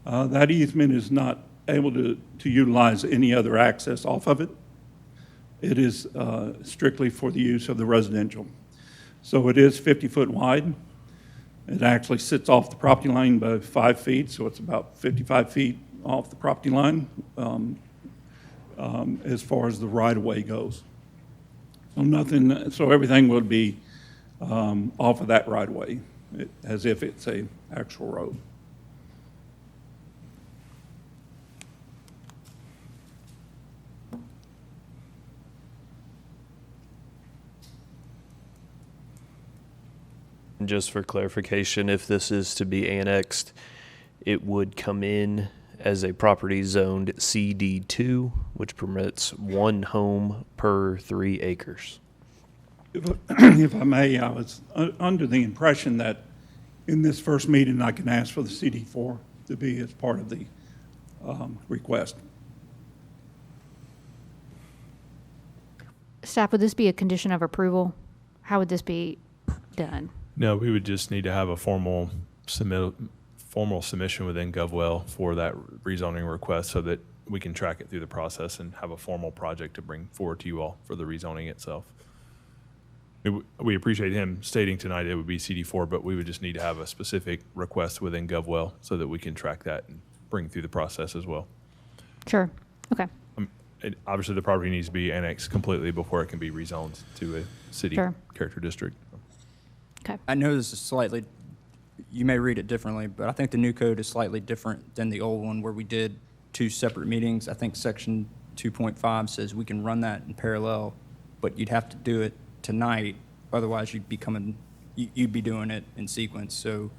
that easement is not able to utilize any other access off of it. It is strictly for the use of the residential. So it is 50-foot wide. It actually sits off the property line by 5 feet, so it's about 55 feet off the property line as far as the right-of-way goes. So everything would be off of that right-of-way, as if it's a actual road. Just for clarification, if this is to be annexed, it would come in as a property zoned CD2, which permits one home per 3 acres. If I may, I was under the impression that in this first meeting, I can ask for the CD4 to be as part of the request. Staff, would this be a condition of approval? How would this be done? No, we would just need to have a formal submission within GovWell for that rezoning request so that we can track it through the process and have a formal project to bring forward to you all for the rezoning itself. We appreciate him stating tonight it would be CD4, but we would just need to have a specific request within GovWell so that we can track that and bring through the process as well. Sure. Okay. Obviously, the property needs to be annexed completely before it can be rezoned to a city Sure. character district. Okay. I know this is slightly, you may read it differently, but I think the new code is slightly different than the old one where we did 2 separate meetings. I think section 2.5 says we can run that in parallel, but you'd have to do it tonight. Otherwise, you'd be doing it in sequence. So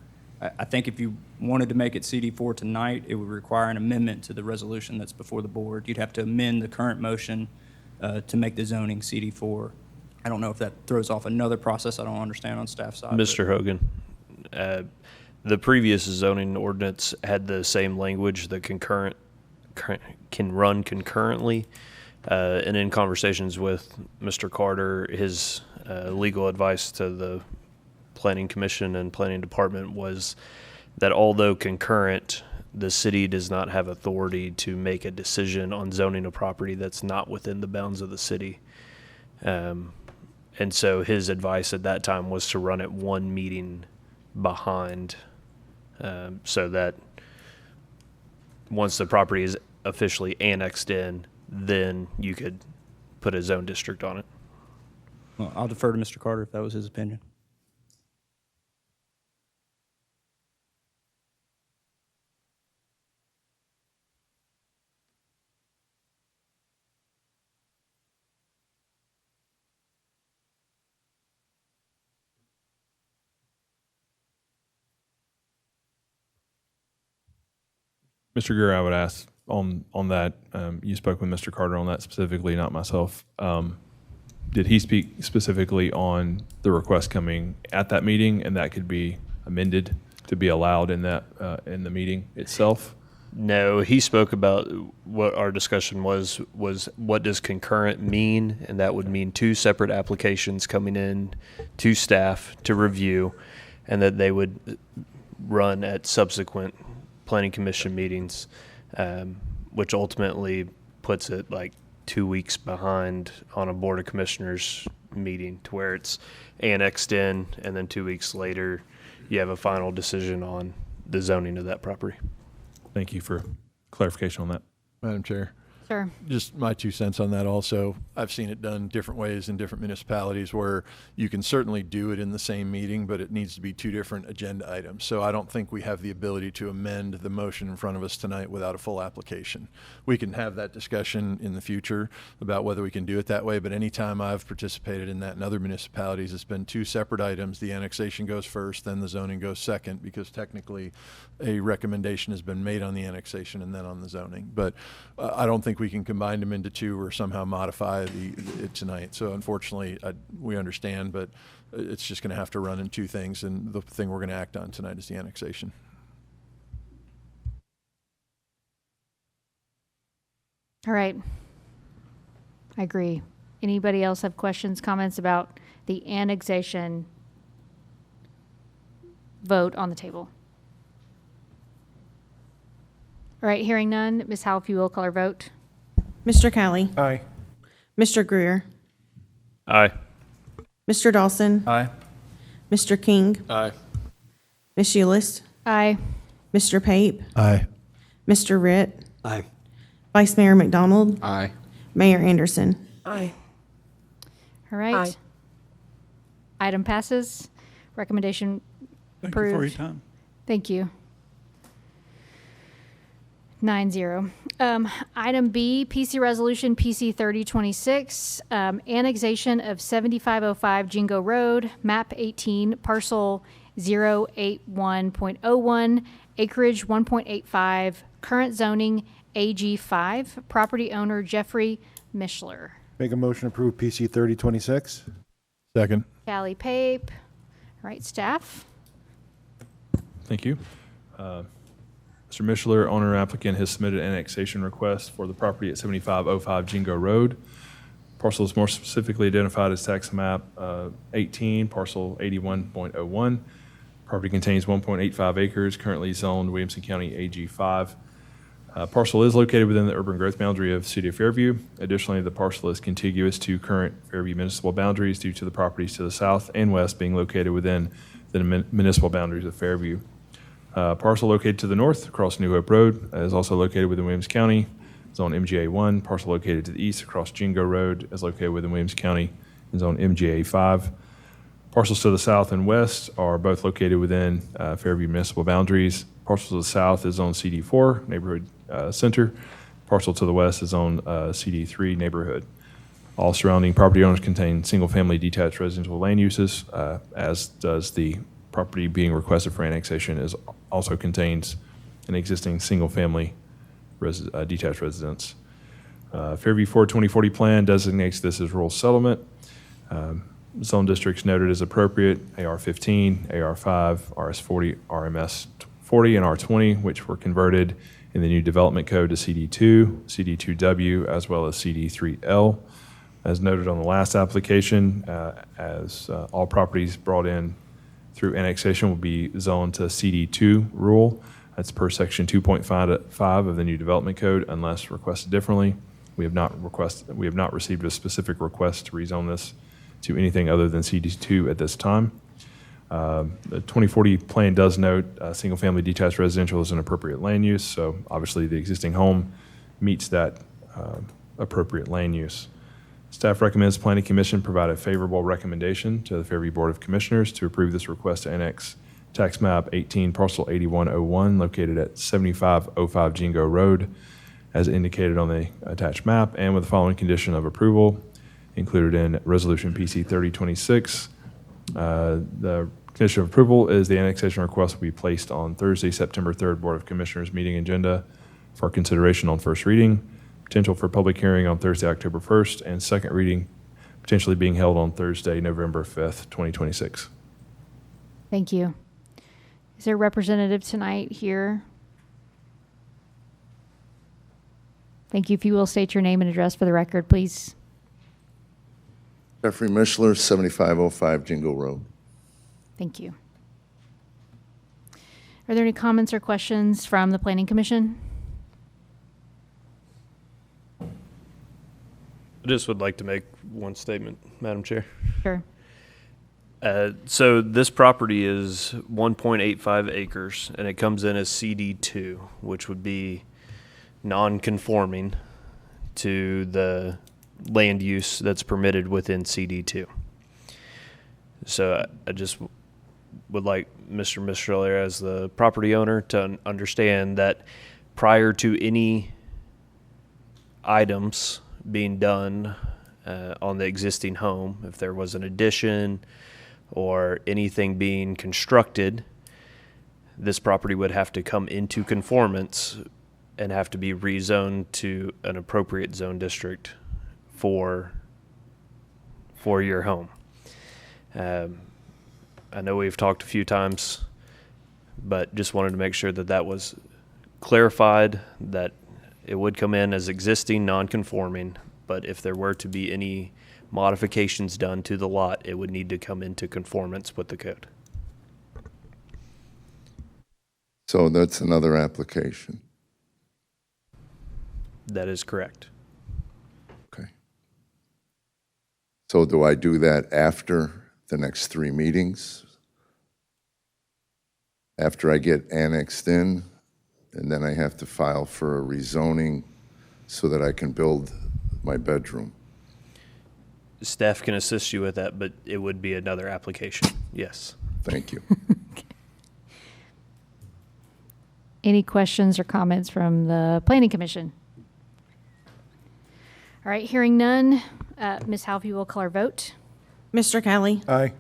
I think if you wanted to make it CD4 tonight, it would require an amendment to the resolution that's before the board. You'd have to amend the current motion to make the zoning CD4. I don't know if that throws off another process I don't understand on staff side. Mr. Hogan, the previous zoning ordinance had the same language, the concurrent can run concurrently. And in conversations with Mr. Carter, his legal advice to the Planning Commission and Planning Department was that although concurrent, the city does not have authority to make a decision on zoning a property that's not within the bounds of the city. And so his advice at that time was to run it one meeting behind, so that once the property is officially annexed in, then you could put a zone district on it. Well, I'll defer to Mr. Carter if that was his opinion. Mr. Greer, I would ask on that, you spoke with Mr. Carter on that specifically, not myself. Did he speak specifically on the request coming at that meeting, and that could be amended to be allowed in that, in the meeting itself? No, he spoke about what our discussion was what does concurrent mean, and that would mean 2 separate applications coming in to staff to review, and that they would run at subsequent Planning Commission meetings, which ultimately puts it like 2 weeks behind on a Board of Commissioners meeting, to where it's annexed in, and then 2 weeks later, you have a final decision on the zoning of that property. Thank you for clarification on that. Madam Chair. Sure. Just my 2 cents on that also. I've seen it done different ways in different municipalities where you can certainly do it in the same meeting, but it needs to be 2 different agenda items. So I don't think we have the ability to amend the motion in front of us tonight without a full application. We can have that discussion in the future about whether we can do it that way, but anytime I've participated in that in other municipalities, it's been 2 separate items. The annexation goes first, then the zoning goes second, because technically a recommendation has been made on the annexation and then on the zoning. But I don't think we can combine them into 2 or somehow modify it tonight. So unfortunately, we understand, but it's just going to have to run in 2 things, and the thing we're going to act on tonight is the annexation. All right. I agree. Anybody else have questions, comments about the annexation vote on the table? All right, hearing none. Ms. Howell, if you will, call our vote. Mr. Callie. Aye. Mr. Greer. Aye. Mr. Dawson. Aye. Mr. King. Aye. Ms. Ulyss. Aye. Mr. Pape. Aye. Mr. Ritt. Aye. Vice Mayor McDonald. Aye. Mayor Anderson. Aye. All right. Aye. Item passes. Recommendation Thank you for your approved. time. Thank you. 9-0. Item B, PC Resolution PC 3026, annexation of 7505 Jingo Road, map 18, parcel 081.01, acreage 1.85, current zoning AG5, property owner Jeffrey Mishler. Make a motion to approve PC 3026. Second. Callie Pape. All right, staff. Thank you. Mr. Mishler, owner applicant, has submitted annexation request for the property at 7505 Jingo Road. Parcel is more specifically identified as tax map 18, parcel 81.01. Property contains 1.85 acres, currently zoned Williamson County AG5. Parcel is located within the urban growth boundary of City of Fairview. Additionally, the parcel is contiguous to current Fairview municipal boundaries due to the properties to the south and west being located within the municipal boundaries of Fairview. Parcel located to the north across New Hope Road is also located within Williams County, zone MGA1. Parcel located to the east across Jingo Road is located within Williams County, in zone MGA5. Parcels to the south and west are both located within Fairview municipal boundaries. Parcel to the south is zone CD4, neighborhood center. Parcel to the west is zone CD3, neighborhood. All surrounding property owners contain single-family detached residential land uses, as does the property being requested for annexation also contains an existing single-family detached residence. Fairview 42040 plan designates this as rural settlement. Zone districts noted as appropriate, AR15, AR5, RS40, RMS40, and R20, which were converted in the new development code to CD2, CD2W, as well as CD3L. As noted on the last application, all properties brought in through annexation will be zoned to CD2 rule. That's per section 2.5 of the new development code, unless requested differently. We have not received a specific request to rezone this to anything other than CD2 at this time. The 2040 plan does note single-family detached residential is an appropriate land use, so obviously the existing home meets that appropriate land use. Staff recommends Planning Commission provide a favorable recommendation to the Fairview Board of Commissioners to approve this request to annex tax map 18, parcel 8101, located at 7505 Jingo Road, as indicated on the attached map, and with the following condition of approval included in Resolution PC 3026. The condition of approval is the annexation request will be placed on Thursday, September 3rd Board of Commissioners meeting agenda for consideration on first reading, potential for public hearing on Thursday, October 1st, and second reading potentially being held on Thursday, November 5th, 2026. Thank you. Is there a representative tonight here? Thank you. If you will state your name and address for the record, please. Jeffrey Mishler, 7505 Jingle Road. Thank you. Are there any comments or questions from the Planning Commission? I just would like to make one statement, Madam Chair. Sure. So this property is 1.85 acres, and it comes in as CD2, which would be non-conforming to the land use that's permitted within CD2. So I just would like Mr. Mishler, as the property owner, to understand that prior to any items being done on the existing home, if there was an addition or anything being constructed, this property would have to come into conformance and have to be rezoned to an appropriate zone district for your home. I know we've talked a few times, but just wanted to make sure that that was clarified, that it would come in as existing non-conforming, but if there were to be any modifications done to the lot, it would need to come into conformance with the code. So that's another application. That is correct. Okay. So do I do that after the next 3 meetings? After I get annexed in, and then I have to file for a rezoning so that I can build my bedroom? Staff can assist you with that, but it would be another application, yes. Thank you. Any questions or comments from the Planning Commission? All right, hearing none, Ms. Halvey will call our vote. Mr. Kelly. Aye.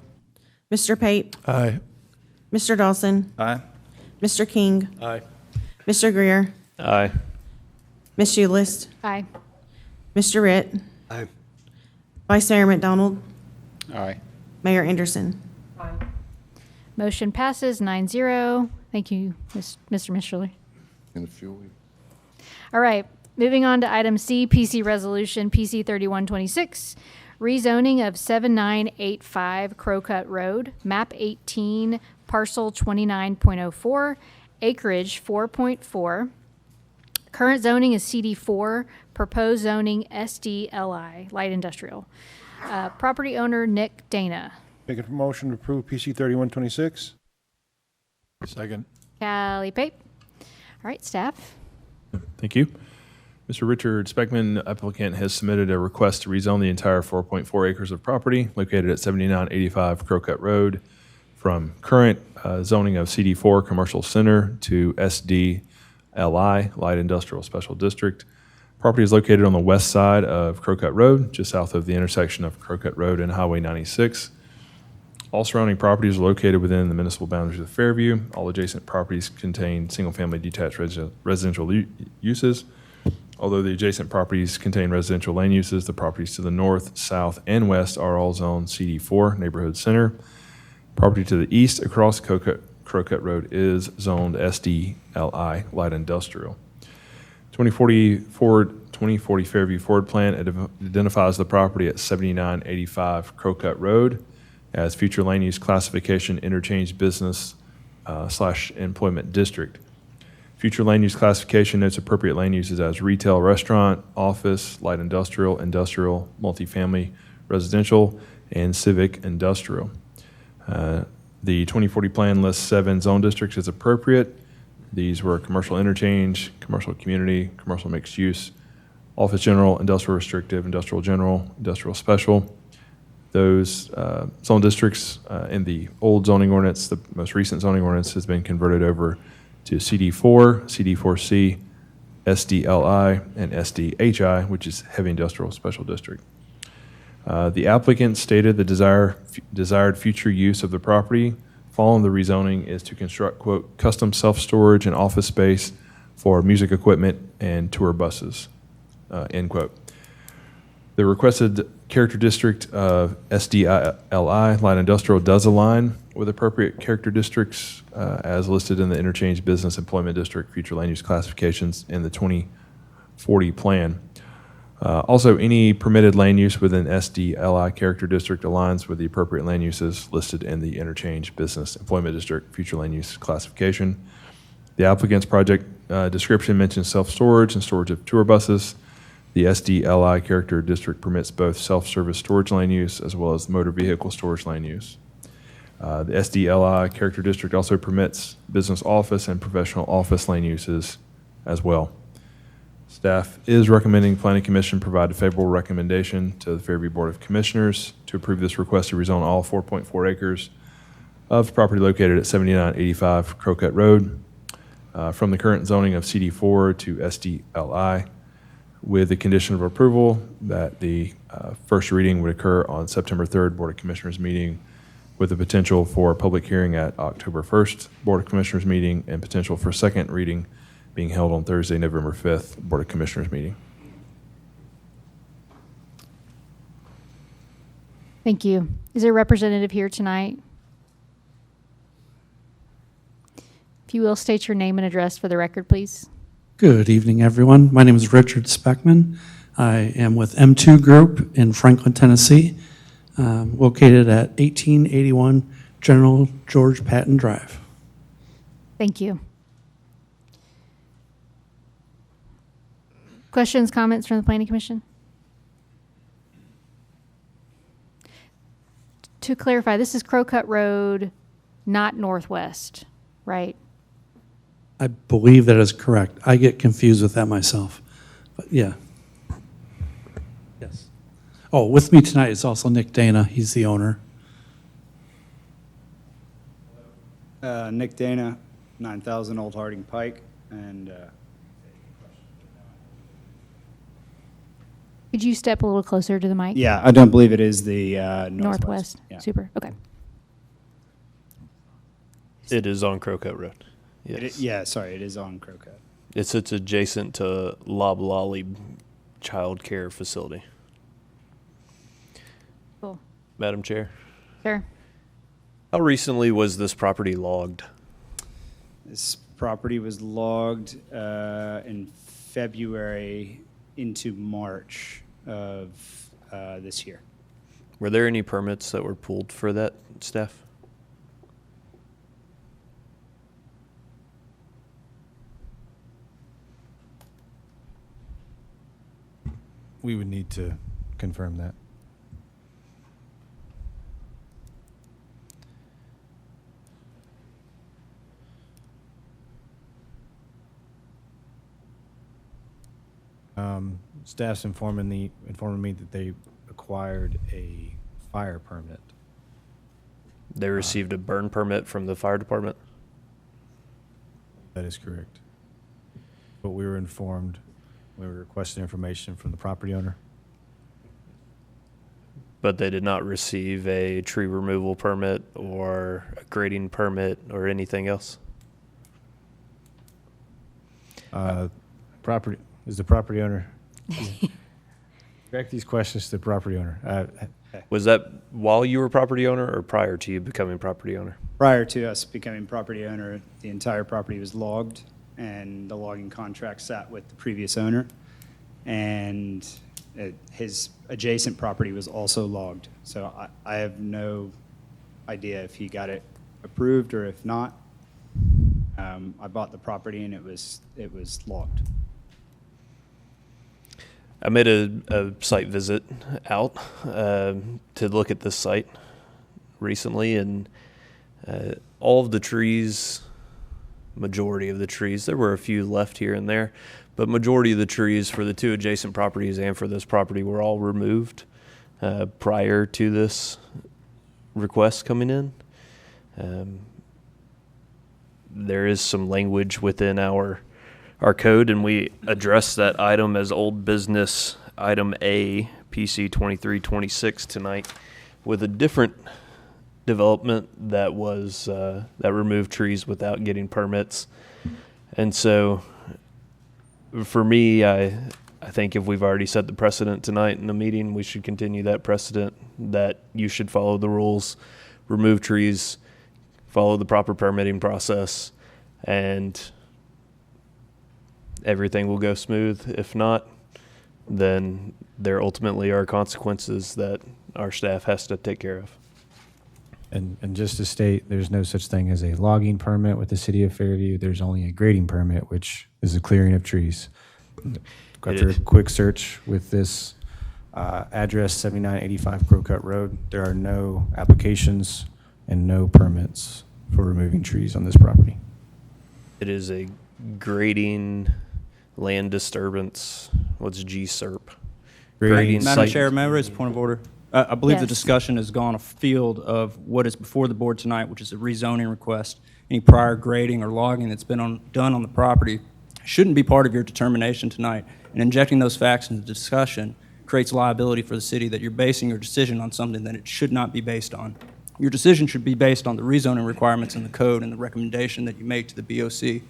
Mr. Pape. Aye. Mr. Dawson, Aye. Mr. King, Aye. Mr. Greer, Aye. Ms. Ulist, Aye. Mr. Ritt, Aye. Vice Mayor McDonald, Aye. Mayor Anderson. Motion passes 9-0. Thank you, Mr. Mishler. In a few weeks. All right, moving on to item C, PC Resolution PC 3126, rezoning of 7985 Crowcut Road, map 18, parcel 29.04, acreage 4.4. Current zoning is CD4, proposed zoning SDLI, light industrial. Property owner Nick Dana. Make a motion to approve PC 3126. Second. Callie Pape. All right, staff. Thank you. Mr. Richard Speckman, applicant, has submitted a request to rezone the entire 4.4 acres of property located at 7985 Crowcut Road from current zoning of CD4 Commercial Center to SDLI, Light Industrial Special District. Property is located on the west side of Crowcut Road, just south of the intersection of Crowcut Road and Highway 96. All surrounding properties are located within the municipal boundaries of Fairview. All adjacent properties contain single-family detached residential uses. Although the adjacent properties contain residential land uses, the properties to the north, south, and west are all zoned CD4 Neighborhood Center. Property to the east across Crowcut Road is zoned SDLI, Light Industrial. 2040 Fairview Forward Plan identifies the property at 7985 Crowcut Road as future land use classification interchange business / employment district. Future land use classification notes appropriate land uses as retail, restaurant, office, light industrial, multifamily, residential, and civic industrial. The 2040 plan lists 7 zone districts as appropriate. These were commercial interchange, commercial community, commercial mixed use, office general, industrial restrictive, industrial general, industrial special. Those zone districts in the old zoning ordinance, the most recent zoning ordinance, has been converted over to CD4, CD4C, SDLI, and SDHI, which is heavy industrial special district. The applicant stated the desired future use of the property following the rezoning is to construct, quote, custom self-storage and office space for music equipment and tour buses, end quote. The requested character district of SDLI, light industrial, does align with appropriate character districts as listed in the interchange business employment district future land use classifications in the 2040 plan. Also, any permitted land use within SDLI character district aligns with the appropriate land uses listed in the interchange business employment district future land use classification. The applicant's project description mentions self-storage and storage of tour buses. The SDLI character district permits both self-service storage land use as well as motor vehicle storage land use. The SDLI character district also permits business office and professional office land uses as well. Staff is recommending Planning Commission provide a favorable recommendation to the Fairview Board of Commissioners to approve this request to rezone all 4.4 acres of property located at 7985 Crowcut Road from the current zoning of CD4 to SDLI, with the condition of approval that the first reading would occur on September 3rd Board of Commissioners meeting, with the potential for a public hearing at October 1st Board of Commissioners meeting and potential for second reading being held on Thursday, November 5th Board of Commissioners meeting. Thank you. Is there a representative here tonight? If you will, state your name and address for the record, please. Good evening, everyone. My name is Richard Speckman. I am with M2 Group in Franklin, Tennessee, located at 1881 General George Patton Drive. Thank you. Questions, comments from the Planning Commission? To clarify, this is Crowcut Road, not Northwest, right? I believe that is correct. I get confused with that myself, but yeah. Yes. Oh, with me tonight is also Nick Dana. He's the owner. Nick Dana, 9000 Old Harding Pike, and Could you step a little closer to the mic? yeah, I don't believe it is the Northwest. Yeah. Super. Okay. It is on Crowcut Road. Yes. Yeah, sorry, it is on Crowcut. It's adjacent to Lob Lolly Child Care Facility. Cool. Madam Chair, Sure. how recently was this property logged? This property was logged in February into March of this year. Were there any permits that were pulled for that, staff? We would need to confirm that. Staff's informing me that they acquired a fire permit. They received a burn permit from the fire department? That is correct. But we were informed, we were requesting information from the property owner. But they did not receive a tree removal permit or a grading permit or anything else? Property, is the property owner? Direct these questions to the property owner. Was that while you were property owner or prior to you becoming property owner? Prior to us becoming property owner, the entire property was logged, and the logging contract sat with the previous owner. And his adjacent property was also logged. So I have no idea if he got it approved or if not. I bought the property and it was logged. I made a site visit out to look at this site recently, and all of the trees, majority of the trees, there were a few left here and there, but majority of the trees for the two adjacent properties and for this property were all removed prior to this request coming in. There is some language within our code, and we address that item as old business item A, PC 2326 tonight, with a different development that was that removed trees without getting permits. And so for me, I think if we've already set the precedent tonight in the meeting, we should continue that precedent, that you should follow the rules, remove trees, follow the proper permitting process, and everything will go smooth. If not, then there ultimately are consequences that our staff has to take care of. And just to state, there's no such thing as a logging permit with the city of Fairview. There's only a grading permit, which is the clearing of trees. Got through a quick search with this address, 7985 Crowcut Road. There are no applications and no permits for removing trees on this property. It is a grading land disturbance, what's GSERP? Grading Madam site. Chair, may I raise a point of order? I believe the Yes. discussion has gone afield of what is before the board tonight, which is a rezoning request. Any prior grading or logging that's been done on the property shouldn't be part of your determination tonight. And injecting those facts into the discussion creates liability for the city, that you're basing your decision on something that it should not be based on. Your decision should be based on the rezoning requirements in the code and the recommendation that you make to the BOC.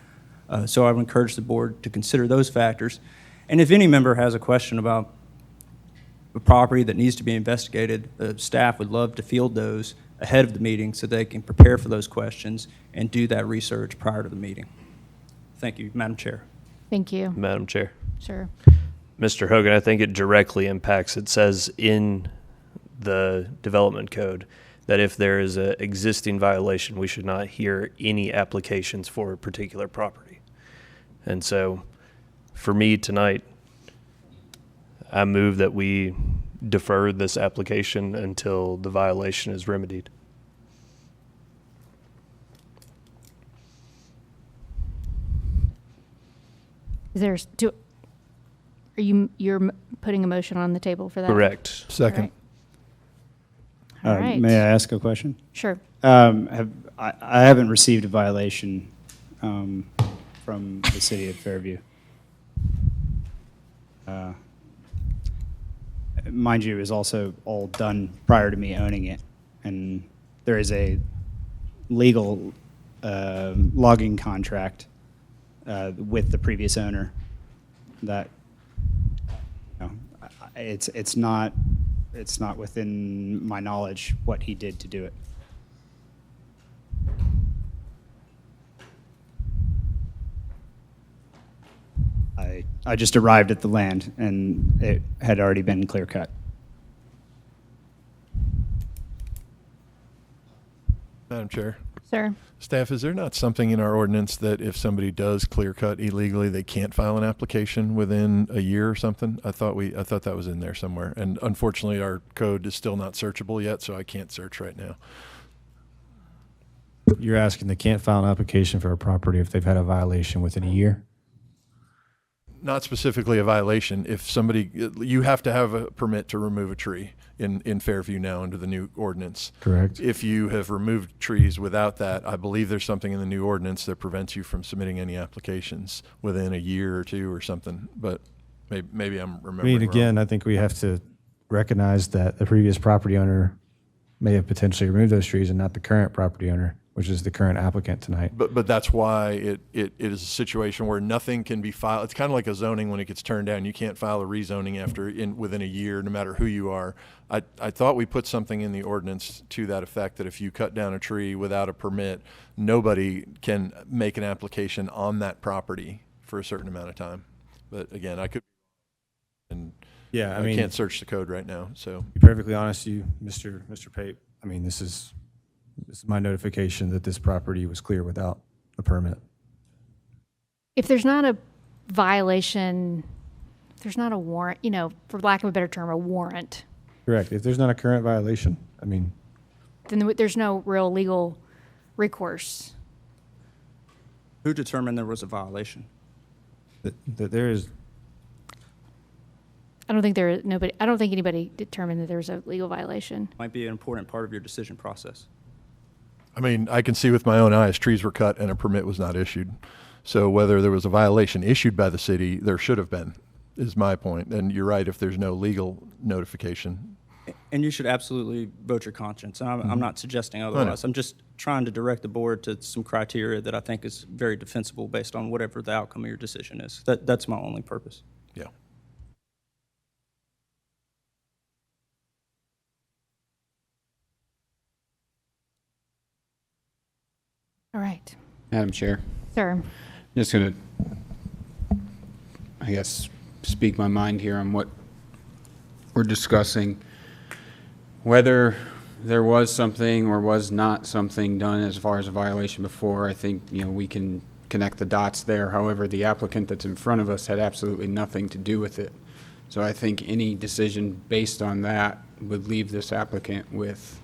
So I would encourage the board to consider those factors. And if any member has a question about a property that needs to be investigated, the staff would love to field those ahead of the meeting so they can prepare for those questions and do that research prior to the meeting. Thank you, Madam Chair. Thank you. Madam Chair. Sure. Mr. Hogan, I think it directly impacts, it says in the development code that if there is an existing violation, we should not hear any applications for a particular property. And so for me tonight, I move that we defer this application until the violation is remedied. Is there, you're putting a motion on the table for that? Correct. Second. All right. May I ask a question? Sure. I haven't received a violation from the city of Fairview. Mind you, it was also all done prior to me owning it, and there is a legal logging contract with the previous owner. That it's not within my knowledge what he did to do it. I just arrived at the land and it had already been clear cut. Madam Chair. Sir. Staff, is there not something in our ordinance that if somebody does clear cut illegally, they can't file an application within a year or something? I thought that was in there somewhere. And unfortunately, our code is still not searchable yet, so I can't search right now. You're asking they can't file an application for a property if they've had a violation within a year? Not specifically a violation. If somebody, you have to have a permit to remove a tree in Fairview now under the new ordinance. Correct. If you have removed trees without that, I believe there's something in the new ordinance that prevents you from submitting any applications within a year or two or something. But maybe I'm I remembering mean, again, I think we have to recognize that the previous property owner may have potentially removed those trees and not the current property owner, which is the current applicant tonight. But that's why it is a situation where nothing can be filed. It's kind of like a zoning when it gets turned down. You can't file a rezoning within a year, no matter who you are. I thought we put something in the ordinance to that effect, that if you cut down a tree without a permit, nobody can make an application on that property for a certain amount of time. But again, I could, and Yeah, I I mean, can't search the code right now. So, to be perfectly honest, Mr. Pape, I mean, this is my notification that this property was clear without a permit. If there's not a violation, if there's not a warrant, for lack of a better term, a warrant, Correct. If there's not a current violation, I mean, then there's no real legal recourse. Who determined there was a violation? that there is, I don't think anybody determined that there was a legal violation. Might be an important part of your decision process. I mean, I can see with my own eyes, trees were cut and a permit was not issued. So whether there was a violation issued by the city, there should have been, is my point. And you're right, if there's no legal notification. And you should absolutely vote your conscience. I'm not suggesting otherwise. I'm just trying to direct the board to some criteria that I think is very defensible based on whatever the outcome of your decision is. That's my only purpose. Yeah. All right. Madam Chair, Sir. just going to, I guess, speak my mind here on what we're discussing. Whether there was something or was not something done as far as a violation before, I think, we can connect the dots there. However, the applicant that's in front of us had absolutely nothing to do with it. So I think any decision based on that would leave this applicant with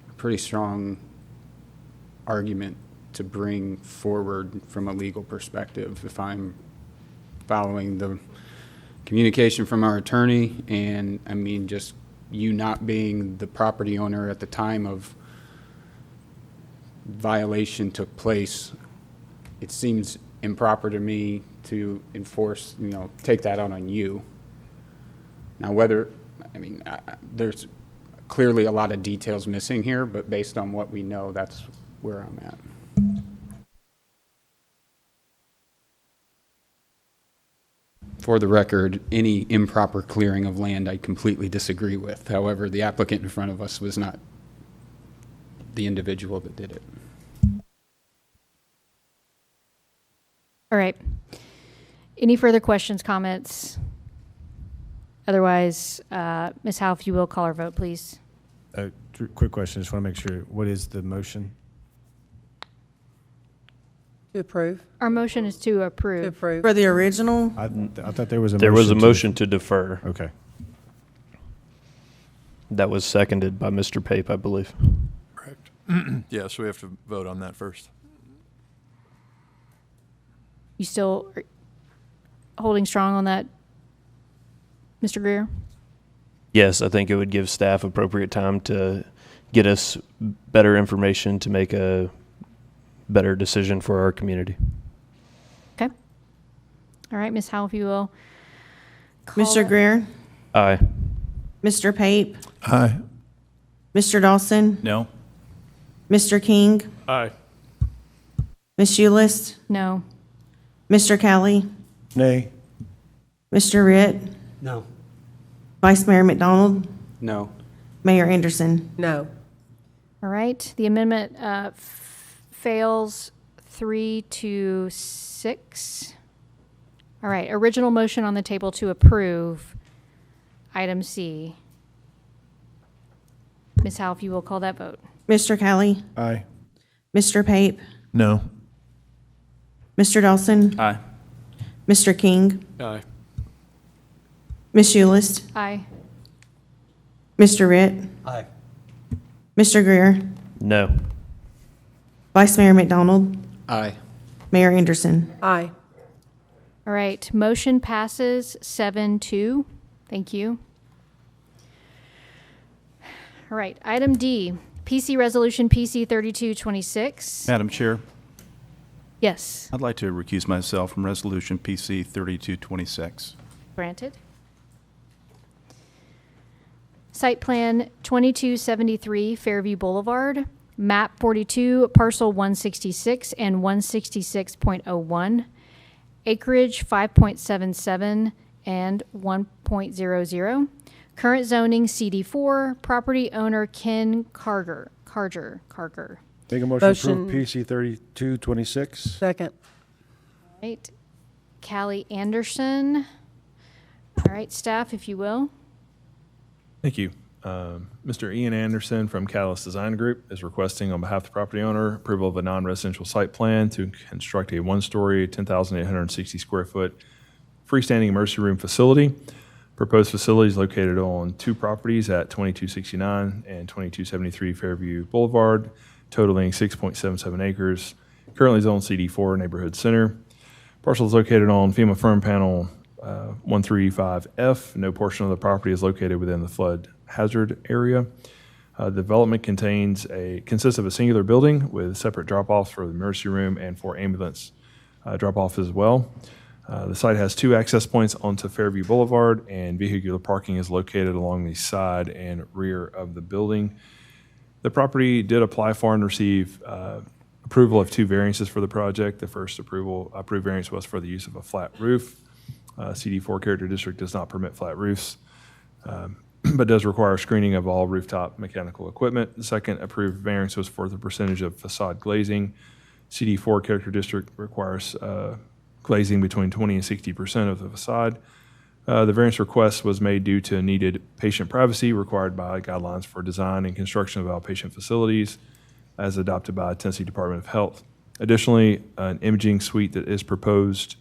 a pretty strong argument to bring forward from a legal perspective if I'm following the communication from our attorney. And I mean, just you not being the property owner at the time of violation took place, it seems improper to me to enforce, take that out on you. Now, there's clearly a lot of details missing here, but based on what we know, that's where I'm at. For the record, any improper clearing of land I completely disagree with. However, the applicant in front of us was not the individual that did it. All right. Any further questions, comments? Otherwise, Ms. Howe, if you will, call our vote, please. quick question, just want to make sure, what is the motion? To approve. Our motion is to approve. To approve. For the original, I thought there was a motion. There was a motion to defer. Okay. That was seconded by Mr. Pape, I believe. Correct. Yeah, so we have to vote on that first. You still are holding strong on that, Mr. Greer? Yes, I think it would give staff appropriate time to get us better information to make a better decision for our community. Okay. All right, Ms. Howell, if you will. Call Mr. it. Greer, Aye. Mr. Pape, Aye. Mr. Dawson, No. Mr. King, Aye. Ms. Ulyss, No. Mr. Kelly, Nay. Mr. Ritt, No. Vice Mayor McDonald, No. Mayor Anderson. No. All right, the amendment fails 3-6. All right, original motion on the table to approve item C. Ms. Howe, if you will call that vote. Mr. Kelly, Aye. Mr. Pape, No. Mr. Dawson, Aye. Mr. King, Aye. Ms. Ulyss, Aye. Mr. Ritt, Aye. Mr. Greer, No. Vice Mayor McDonald, Aye. Mayor Anderson. Aye. All right, motion passes 7-2. Thank you. All right, item D, PC Resolution PC 3226. Madam Chair, Yes, I'd like to recuse myself from Resolution PC 3226. granted. Site Plan 2273 Fairview Boulevard, map 42, parcel 166 and 166.01, acreage 5.77 and 1.00. Current zoning CD4, property owner Ken Carger. Make a motion to Motion. approve PC 3226. Second. Right, Callie Anderson. All right, staff, if you will. Thank you. Mr. Ian Anderson from Catalyst Design Group is requesting on behalf of the property owner approval of a non-residential site plan to construct a one-story, 10,860 square foot freestanding emergency room facility. Proposed facility is located on two properties at 2269 and 2273 Fairview Boulevard, totaling 6.77 acres. Currently zoned CD4 Neighborhood Center. Parcel is located on FEMA Firm Panel 135F. No portion of the property is located within the flood hazard area. The development consists of a singular building with separate drop-offs for the emergency room and for ambulance drop-off as well. The site has two access points onto Fairview Boulevard, and vehicular parking is located along the side and rear of the building. The property did apply for and receive approval of two variances for the project. The first approved variance was for the use of a flat roof. CD4 Character District does not permit flat roofs, but does require screening of all rooftop mechanical equipment. The second approved variance was for the percentage of facade glazing. CD4 Character District requires glazing between 20 and 60% of the facade. The variance request was made due to needed patient privacy required by guidelines for design and construction of outpatient facilities as adopted by Tennessee Department of Health. Additionally, an imaging suite that is proposed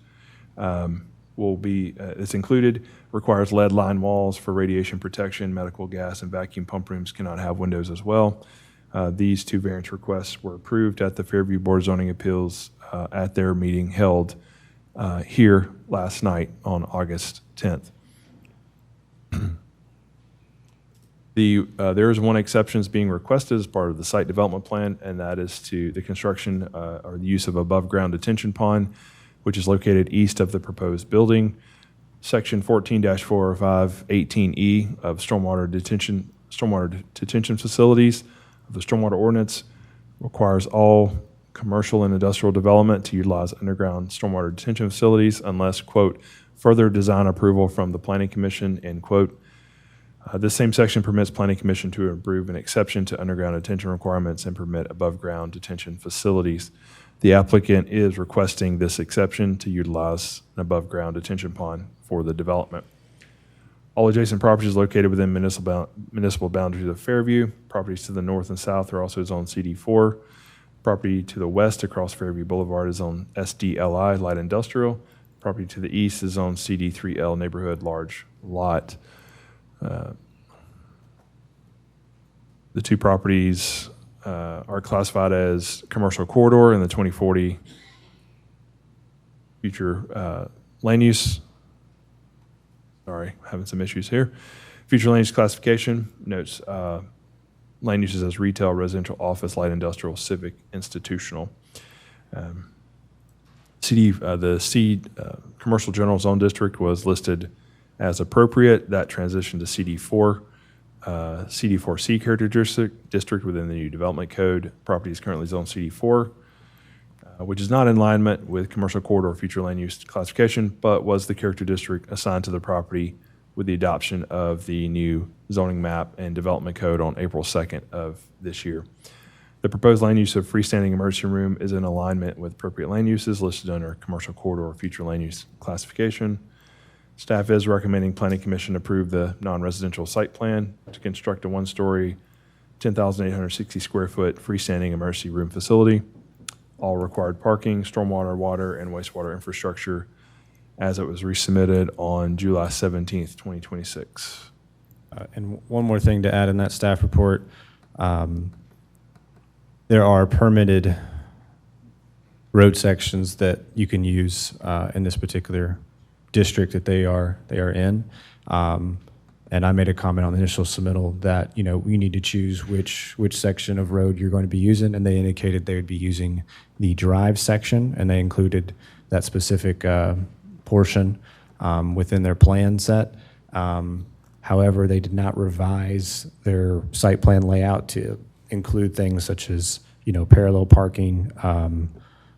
is included, requires lead line walls for radiation protection. Medical gas and vacuum pump rooms cannot have windows as well. These two variance requests were approved at the Fairview Board of Zoning Appeals at their meeting held here last night on August 10th. There is one exception that's being requested as part of the site development plan, and that is to the construction or the use of above-ground detention pond, which is located east of the proposed building. Section 14-405-18E of stormwater detention facilities of the Stormwater Ordinance requires all commercial and industrial development to utilize underground stormwater detention facilities unless, quote, further design approval from the Planning Commission, end quote. This same section permits Planning Commission to approve an exception to underground detention requirements and permit above-ground detention facilities. The applicant is requesting this exception to utilize an above-ground detention pond for the development. All adjacent properties located within municipal boundaries of Fairview. Properties to the north and south are also zoned CD4. Property to the west across Fairview Boulevard is on SDLI, light industrial. Property to the east is on CD3L, neighborhood large lot. The two properties are classified as commercial corridor in the 2040 future land use. Sorry, having some issues here. Future land use classification notes land uses as retail, residential, office, light industrial, civic, institutional. The commercial general zone district was listed as appropriate. That transitioned to CD4. CD4C character district within the new development code. Property is currently zoned CD4. which is not in alignment with commercial corridor future land use classification, but was the character district assigned to the property with the adoption of the new zoning map and development code on April 2nd of this year. The proposed land use of freestanding emergency room is in alignment with appropriate land uses listed under commercial corridor future land use classification. Staff is recommending Planning Commission approve the non-residential site plan to construct a one-story, 10,860 square foot freestanding emergency room facility. All required parking, stormwater, water, and wastewater infrastructure as it was resubmitted on July 17th, 2026. And one more thing to add in that staff report. There are permitted road sections that you can use in this particular district that they are in. And I made a comment on the initial submittal that, you need to choose which section of road you're going to be using, and they indicated they would be using the drive section, and they included that specific portion within their plan set. However, they did not revise their site plan layout to include things such as, parallel parking,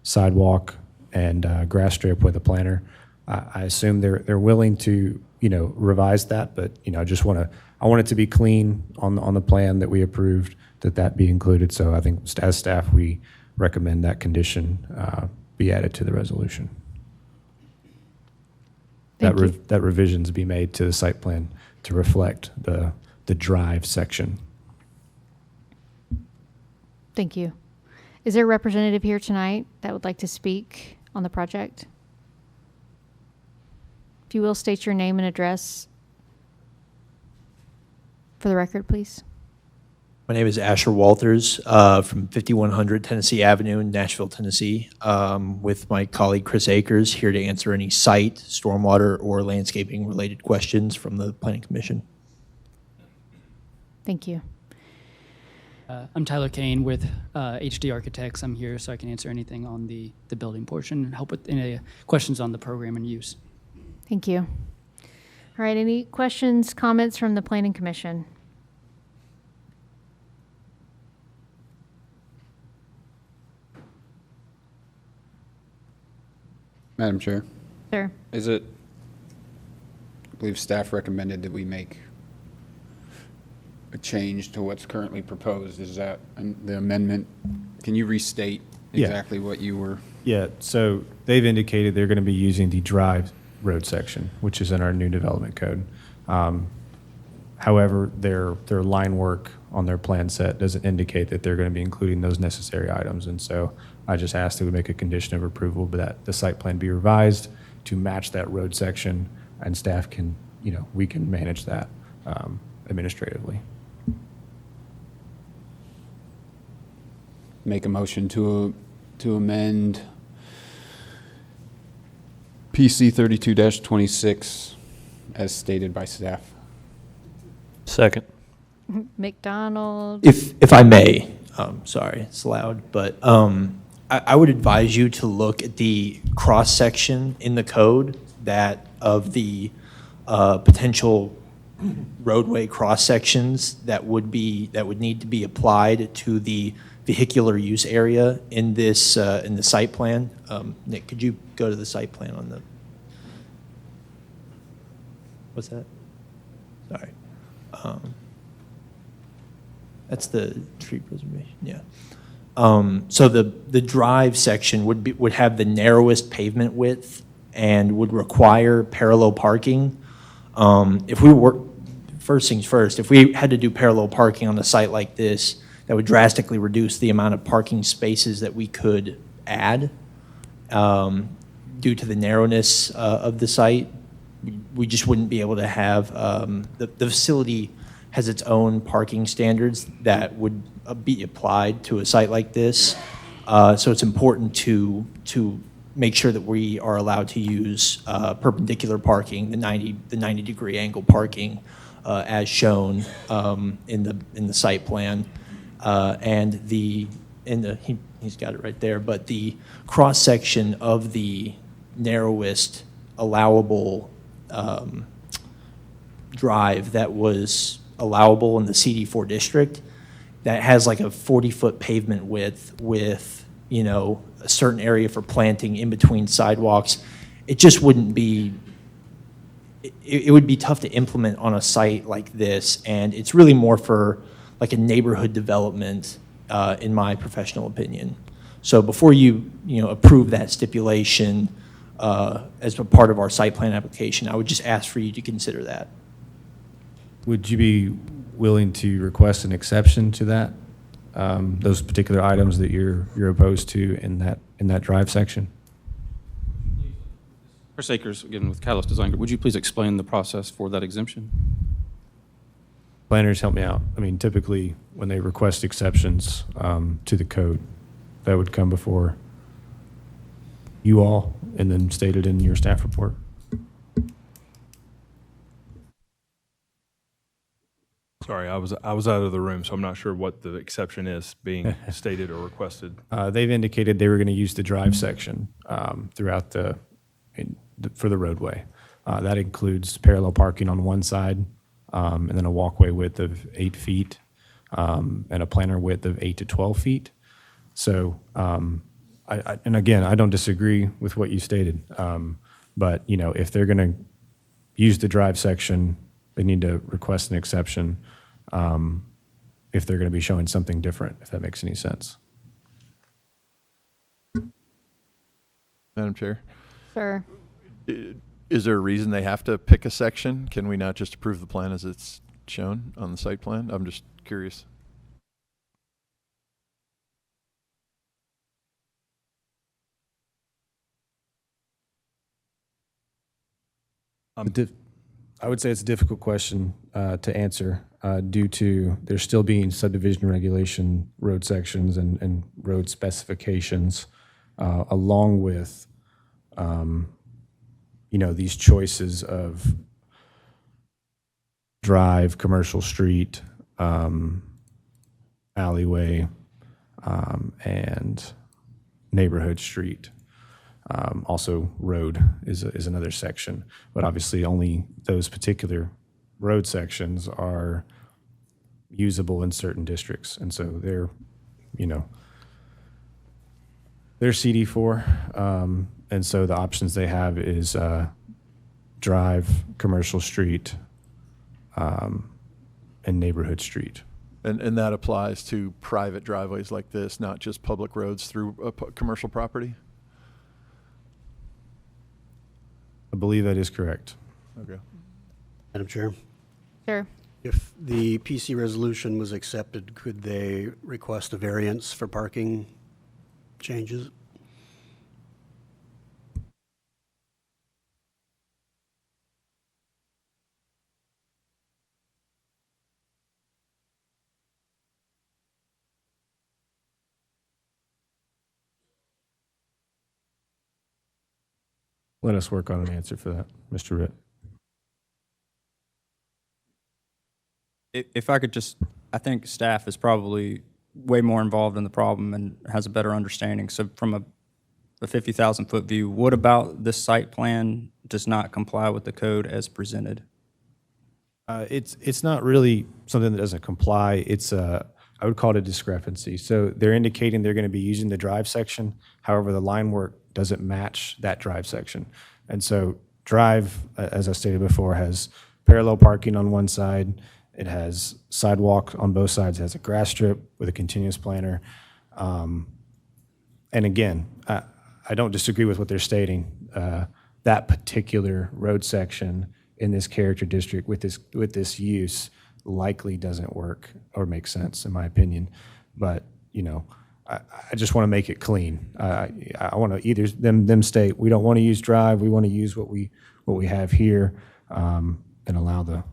sidewalk, and grass strip with a planter. I assume they're willing to, revise that, but, I want it to be clean on the plan that we approved, that be included. So I think as staff, we recommend that condition be added to the resolution. That revisions be made to the site plan to reflect the drive section. Thank you. Is there a representative here tonight that would like to speak on the project? If you will, state your name and address for the record, please. My name is Asher Walters from 5100 Tennessee Avenue in Nashville, Tennessee, with my colleague Chris Akers, here to answer any site, stormwater, or landscaping-related questions from the Planning Commission. Thank you. I'm Tyler Kane with HD Architects. I'm here so I can answer anything on the building portion and help with any questions on the program and use. Thank you. All right, any questions, comments from the Planning Commission? Madam Chair. Sir. I believe staff recommended that we make a change to what's currently proposed. Is that the amendment? Can you restate exactly what you were? Yeah, so they've indicated they're going to be using the drive road section, which is in our new development code. However, their line work on their plan set doesn't indicate that they're going to be including those necessary items. And so I just asked that we make a condition of approval, but that the site plan be revised to match that road section, and staff can, we can manage that administratively. Make a motion to amend PC 32-26 as stated by staff. Second. McDonald. If I may, sorry, it's loud, but I would advise you to look at the cross-section in the code of the potential roadway cross-sections that would need to be applied to the vehicular use area in the site plan. Nick, could you go to the site plan on the, what's that? Sorry. That's the tree preservation, yeah. So the drive section would have the narrowest pavement width and would require parallel parking. First things first, if we had to do parallel parking on a site like this, that would drastically reduce the amount of parking spaces that we could add due to the narrowness of the site. We just wouldn't be able to have, the facility has its own parking standards that would be applied to a site like this. So it's important to make sure that we are allowed to use perpendicular parking, the 90-degree angle parking as shown in the site plan. He's got it right there, but the cross-section of the narrowest allowable drive that was allowable in the CD4 district, that has like a 40-foot pavement width with you know, a certain area for planting in between sidewalks, it just wouldn't be, it would be tough to implement on a site like this, and it's really more for like a neighborhood development, in my professional opinion. So before you approve that stipulation as a part of our site plan application, I would just ask for you to consider that. Would you be willing to request an exception to that? Those particular items that you're opposed to in that drive section? Chris Akers, again with Catalyst Design Group. Would you please explain the process for that exemption? Planners, help me out. I mean, typically, when they request exceptions to the code, that would come before you all and then stated in your staff report. Sorry, I was out of the room, so I'm not sure what the exception is being stated or requested. They've indicated they were going to use the drive section throughout for the roadway. That includes parallel parking on one side, and then a walkway width of 8 feet, and a planter width of 8 to 12 feet. So, and again, I don't disagree with what you stated, but if they're going to use the drive section, they need to request an exception if they're going to be showing something different, if that makes any sense. Madam Chair? Sure. Is there a reason they have to pick a section? Can we not just approve the plan as it's shown on the site plan? I'm just curious. I would say it's a difficult question to answer due to there still being subdivision regulation road sections and road specifications, along with these choices of drive, commercial street, alleyway, and neighborhood street. Also, road is another section, but obviously only those particular road sections are usable in certain districts, and so they're CD4, and so the options they have is drive, commercial street, and neighborhood street. And that applies to private driveways like this, not just public roads through commercial property? I believe that is correct. Okay. Madam Chair? Sure. If the PC resolution was accepted, could they request a variance for parking changes? Let us work on an answer for that, Mr. Ritt. If I could just, I think staff is probably way more involved in the problem and has a better understanding. So from a 50,000-foot view, what about this site plan does not comply with the code as presented? It's not really something that doesn't comply. It's I would call it a discrepancy. So they're indicating they're going to be using the drive section. However, the line work doesn't match that drive section. And so drive, as I stated before, has parallel parking on one side. It has sidewalk on both sides. It has a grass strip with a continuous planter. And again, I don't disagree with what they're stating. That particular road section in this character district with this use likely doesn't work or make sense, in my opinion. But, I just want to make it clean. I want to either them state we don't want to use drive, we want to use what we have here, and allow the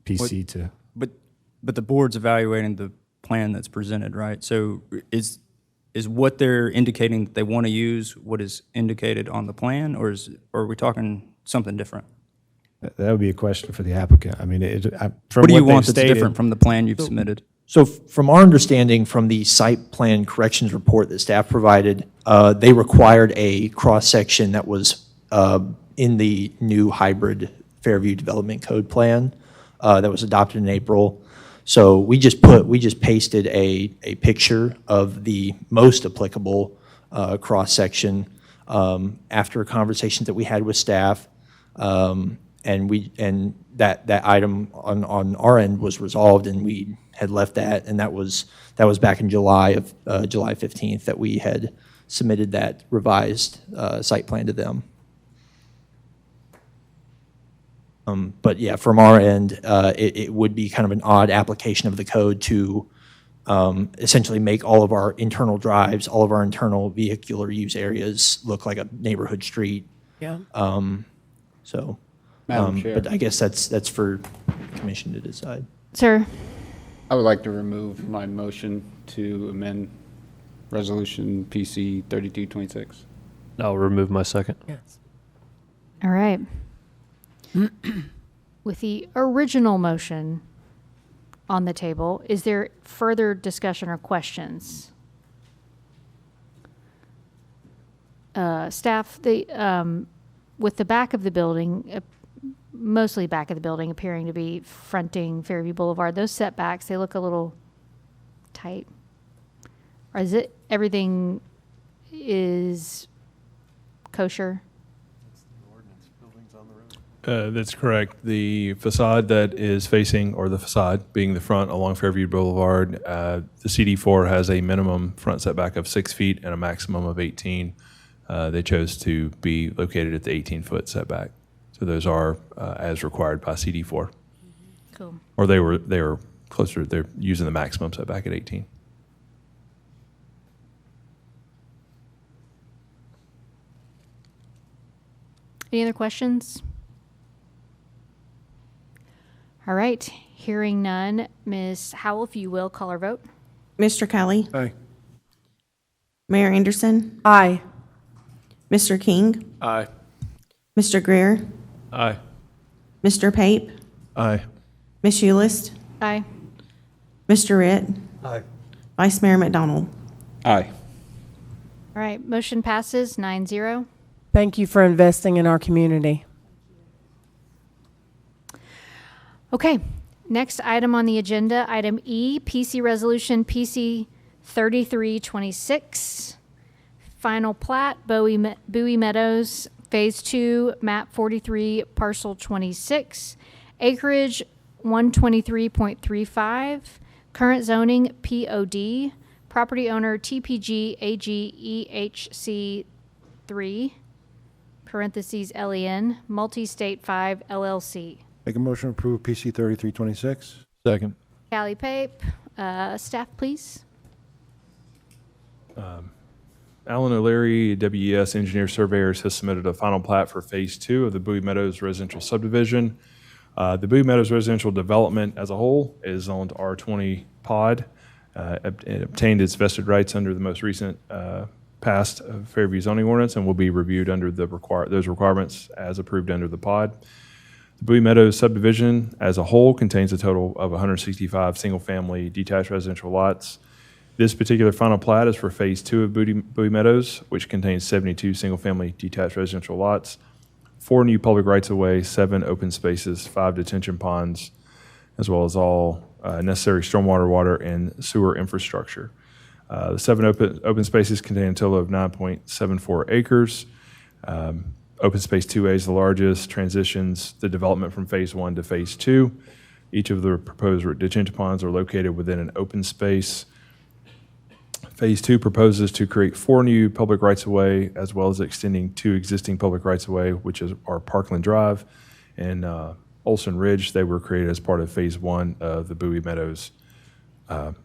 PC to. But the board's evaluating the plan that's presented, right? So is what they're indicating that they want to use what is indicated on the plan, or are we talking something different? That would be a question for the applicant. I mean, from what do you what want they've that's stated, different from the plan you've submitted? So from our understanding from the site plan corrections report that staff provided, they required a cross-section that was in the new hybrid Fairview Development Code plan that was adopted in April. So we just pasted a picture of the most applicable cross-section after conversations that we had with staff. And that item on our end was resolved, and we had left that, and that was back in July 15th that we had submitted that revised site plan to them. But yeah, from our end, it would be kind of an odd application of the code to essentially make all of our internal drives, all of our internal vehicular use areas look like a neighborhood street. Yeah. Madam Chair. But I guess that's for the commission to decide. Sir? I would like to remove my motion to amend Resolution PC 3226. I'll remove my second. Yes. All right. With the original motion on the table, is there further discussion or questions? Staff, with the back of the building, mostly back of the building appearing to be fronting Fairview Boulevard, those setbacks, they look a little tight. Or is it, everything is kosher? That's correct. The facade that is facing, or the facade being the front along Fairview Boulevard, the CD4 has a minimum front setback of 6 feet and a maximum of 18. They chose to be located at the 18-foot setback. So those are as required by CD4. Cool. Or they were closer, they're using the maximum setback at 18. Any other questions? All right, hearing none. Ms. Howell, if you will, call our vote. Mr. Kelly. Aye. Mayor Anderson. Aye. Mr. King. Aye. Mr. Greer. Aye. Mr. Pape. Aye. Ms. Ulist. Aye. Mr. Ritt. Aye. Vice Mayor McDonald. Aye. All right, motion passes 9-0. Thank you for investing in our community. Okay, next item on the agenda, item E, PC Resolution PC 3326. Final plat, Bowie Meadows, Phase 2, Map 43, Parcel 26, acreage 123.35, current zoning POD, property owner TPG AG EHC 3, parentheses LEN, Multi-State 5 LLC. Make a motion to approve PC 3326. Second. Callie Pape, staff, please. Alan O'Leary, WES Engineer Surveyors, has submitted a final plat for Phase 2 of the Bowie Meadows residential subdivision. The Bowie Meadows residential development as a whole is zoned R20 POD. It obtained its vested rights under the most recent passed Fairview zoning ordinance and will be reviewed under those requirements as approved under the POD. The Bowie Meadows subdivision as a whole contains a total of 165 single-family detached residential lots. This particular final plat is for Phase 2 of Bowie Meadows, which contains 72 single-family detached residential lots, 4 new public rights-of-way, 7 open spaces, 5 detention ponds, as well as all necessary stormwater, water, and sewer infrastructure. The 7 open spaces contain a total of 9.74 acres. Open Space 2A is the largest, transitions the development from Phase 1 to Phase 2. Each of the proposed detention ponds are located within an open space. Phase 2 proposes to create 4 new public rights-of-way, as well as extending 2 existing public rights-of-way, which are Parkland Drive and Olson Ridge. They were created as part of Phase 1 of the Bowie Meadows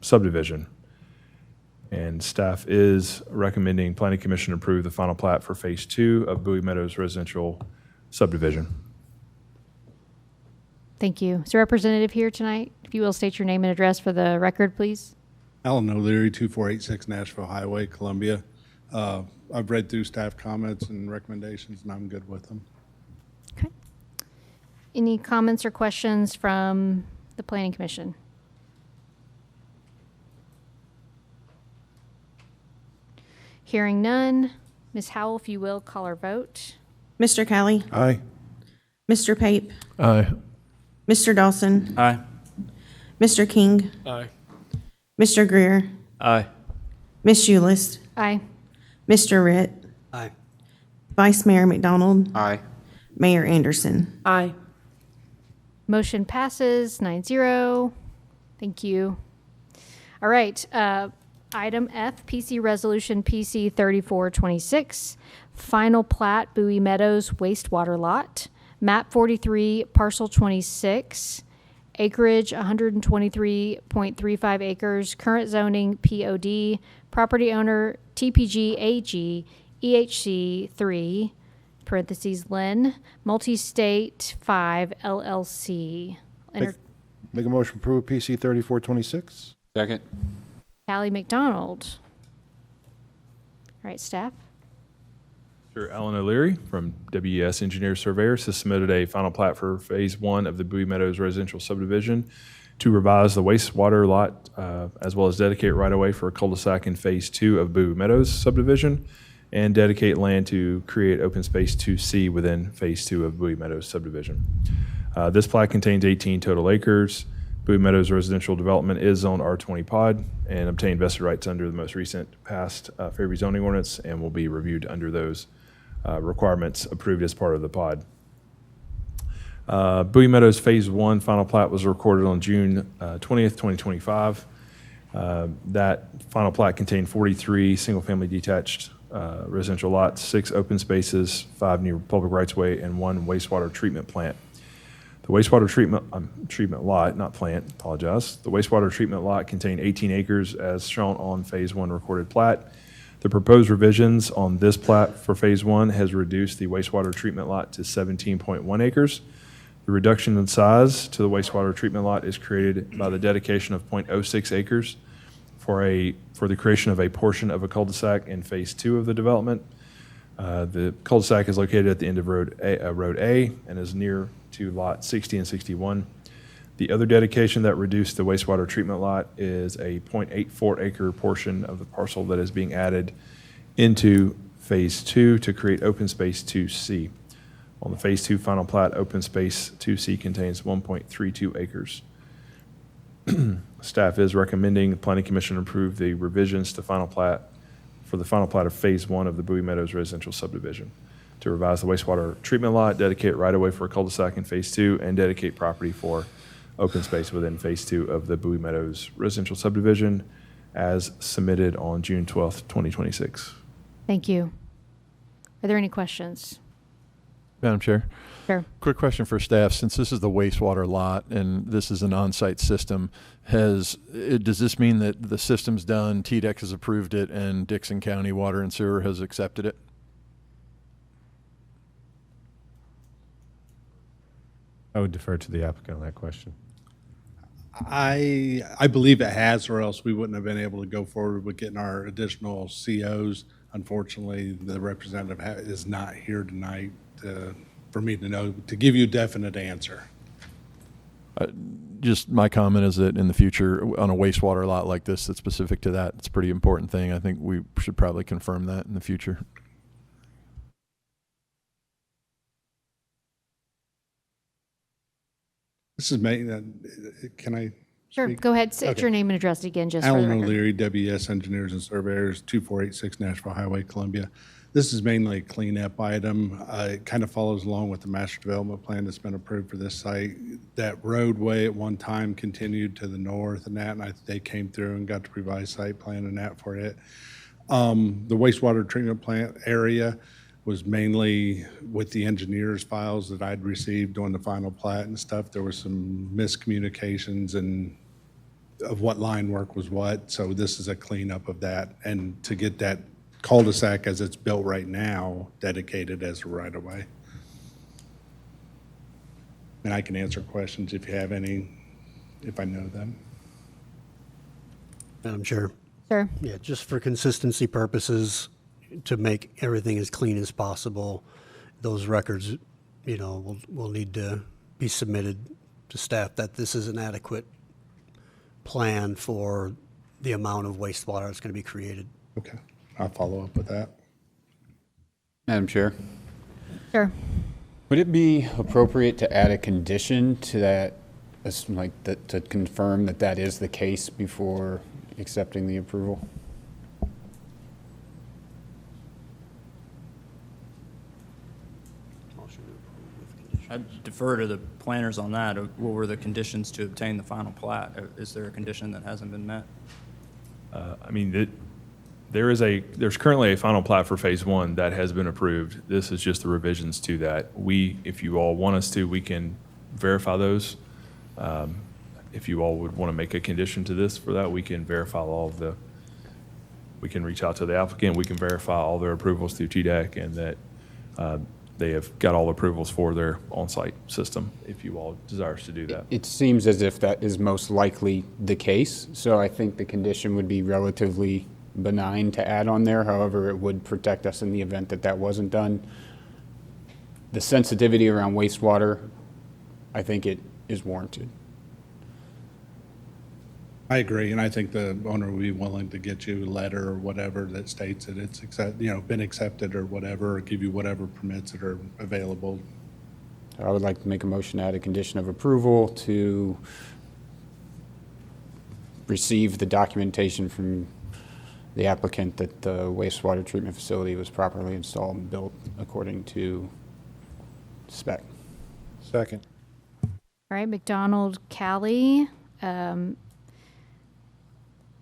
subdivision. And staff is recommending Planning Commission approve the final plat for Phase 2 of Bowie Meadows residential subdivision. Thank you. Is there a representative here tonight? If you will, state your name and address for the record, please. Alan O'Leary, 2486 Nashville Highway, Columbia. I've read through staff comments and recommendations, and I'm good with them. Okay. Any comments or questions from the Planning Commission? Hearing none. Ms. Howell, if you will, call our vote. Mr. Kelly. Aye. Mr. Pape. Aye. Mr. Dawson. Aye. Mr. King. Aye. Mr. Greer. Aye. Ms. Ulist. Aye. Mr. Ritt, Aye. Vice Mayor McDonald, Aye. Mayor Anderson. Aye. Motion passes 9-0. Thank you. All right, item F, PC Resolution PC 3426, final plat Bowie Meadows wastewater lot, map 43, parcel 26, acreage 123.35 acres, current zoning POD, property owner TPG AG, EHC 3, parentheses Lynn, Multi-State 5 LLC. Make a motion to approve PC 3426? Second. Callie McDonald. All right, staff. Mr. Alan O'Leary from WES Engineer Surveyors has submitted a final plat for Phase 1 of the Bowie Meadows residential subdivision to revise the wastewater lot as well as dedicate right-of-way for a cul-de-sac in Phase 2 of Bowie Meadows subdivision and dedicate land to create open space 2C within Phase 2 of Bowie Meadows subdivision. This plat contains 18 total acres. Bowie Meadows residential development is zoned R20 pod and obtained vested rights under the most recent passed Fairview zoning ordinance and will be reviewed under those requirements approved as part of the pod. Bowie Meadows Phase 1 final plat was recorded on June 20th, 2025. That final plat contained 43 single-family detached residential lots, 6 open spaces, 5 new public rights-of-way, and 1 wastewater treatment plant. The wastewater treatment lot, not plant, apologize. The wastewater treatment lot contained 18 acres as shown on Phase 1 recorded plat. The proposed revisions on this plat for Phase 1 has reduced the wastewater treatment lot to 17.1 acres. The reduction in size to the wastewater treatment lot is created by the dedication of 0.06 acres for the creation of a portion of a cul-de-sac in Phase 2 of the development. The cul-de-sac is located at the end of Road A and is near to Lot 60 and 61. The other dedication that reduced the wastewater treatment lot is a 0.84 acre portion of the parcel that is being added into Phase 2 to create open space 2C. On the Phase 2 final plat, open space 2C contains 1.32 acres. Staff is recommending the Planning Commission approve the revisions to final plat for the final plat of Phase 1 of the Bowie Meadows residential subdivision to revise the wastewater treatment lot, dedicate right-of-way for a cul-de-sac in Phase 2, and dedicate property for open space within Phase 2 of the Bowie Meadows residential subdivision as submitted on June 12th, 2026. Thank you. Are there any questions? Madam Chair? Sure. Quick question for staff. Since this is the wastewater lot and this is an on-site system, does this mean that the system's done, TDEC has approved it, and Dixon County Water and Sewer has accepted it? I would defer to the applicant on that question. I believe it has, or else we wouldn't have been able to go forward with getting our additional COs. Unfortunately, the representative is not here tonight for me to know, to give you a definite answer. Just my comment is that in the future, on a wastewater lot like this that's specific to that, it's a pretty important thing. I think we should probably confirm that in the future. This is me. Can I Sure, speak? go ahead. State Okay. your name and address again, just for the Alan record. O'Leary, WES Engineers and Surveyors, 2486 Nashville Highway, Columbia. This is mainly a cleanup item. It kind of follows along with the master development plan that's been approved for this site. That roadway at one time continued to the north and that, and they came through and got the revised site plan and that for it. The wastewater treatment plant area was mainly with the engineer's files that I'd received on the final plat and stuff. There were some miscommunications and of what line work was what, so this is a cleanup of that. And to get that cul-de-sac as it's built right now dedicated as a right-of-way. And I can answer questions if you have any, if I know them. Madam Chair. Sure. Yeah, just for consistency purposes, to make everything as clean as possible, those records, will need to be submitted to staff that this is an adequate plan for the amount of wastewater that's going to be created. Okay, I'll follow up with that. Madam Chair, Sure. would it be appropriate to add a condition to that, to confirm that that is the case before accepting the approval? I defer to the planners on that. What were the conditions to obtain the final plat? Is there a condition that hasn't been met? I mean, there's currently a final plat for Phase 1 that has been approved. This is just the revisions to that. If you all want us to, we can verify those. If you all would want to make a condition to this for that, we can verify we can reach out to the applicant, we can verify all their approvals through TDEC and that they have got all approvals for their on-site system, if you all desire to do that. It seems as if that is most likely the case, so I think the condition would be relatively benign to add on there. However, it would protect us in the event that that wasn't done. The sensitivity around wastewater, I think it is warranted. I agree, and I think the owner would be willing to get you a letter or whatever that states that it's been accepted or whatever, or give you whatever permits that are available. I would like to make a motion to add a condition of approval to receive the documentation from the applicant that the wastewater treatment facility was properly installed and built according to spec. Second. All right, McDonald, Callie.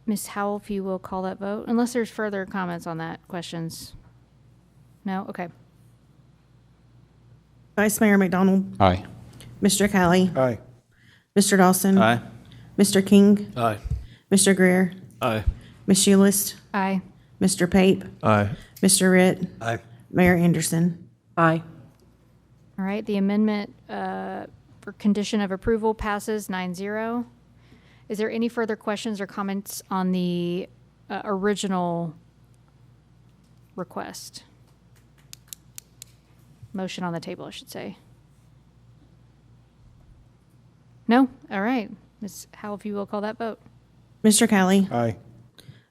Ms. Howell, if you will call that vote, unless there's further comments on that, questions? No? Okay. Vice Mayor McDonald, Aye. Mr. Kelly, Aye. Mr. Dawson. Aye. Mr. King, Aye. Mr. Greer, Aye. Ms. Shoelist, Aye. Mr. Pape, Aye. Mr. Ritt, Aye. Mayor Anderson. Aye. All right, the amendment for condition of approval passes 9-0. Is there any further questions or comments on the original request? Motion on the table, I should say. No? All right. Ms. Howell, if you will call that vote. Mr. Kelly, Aye.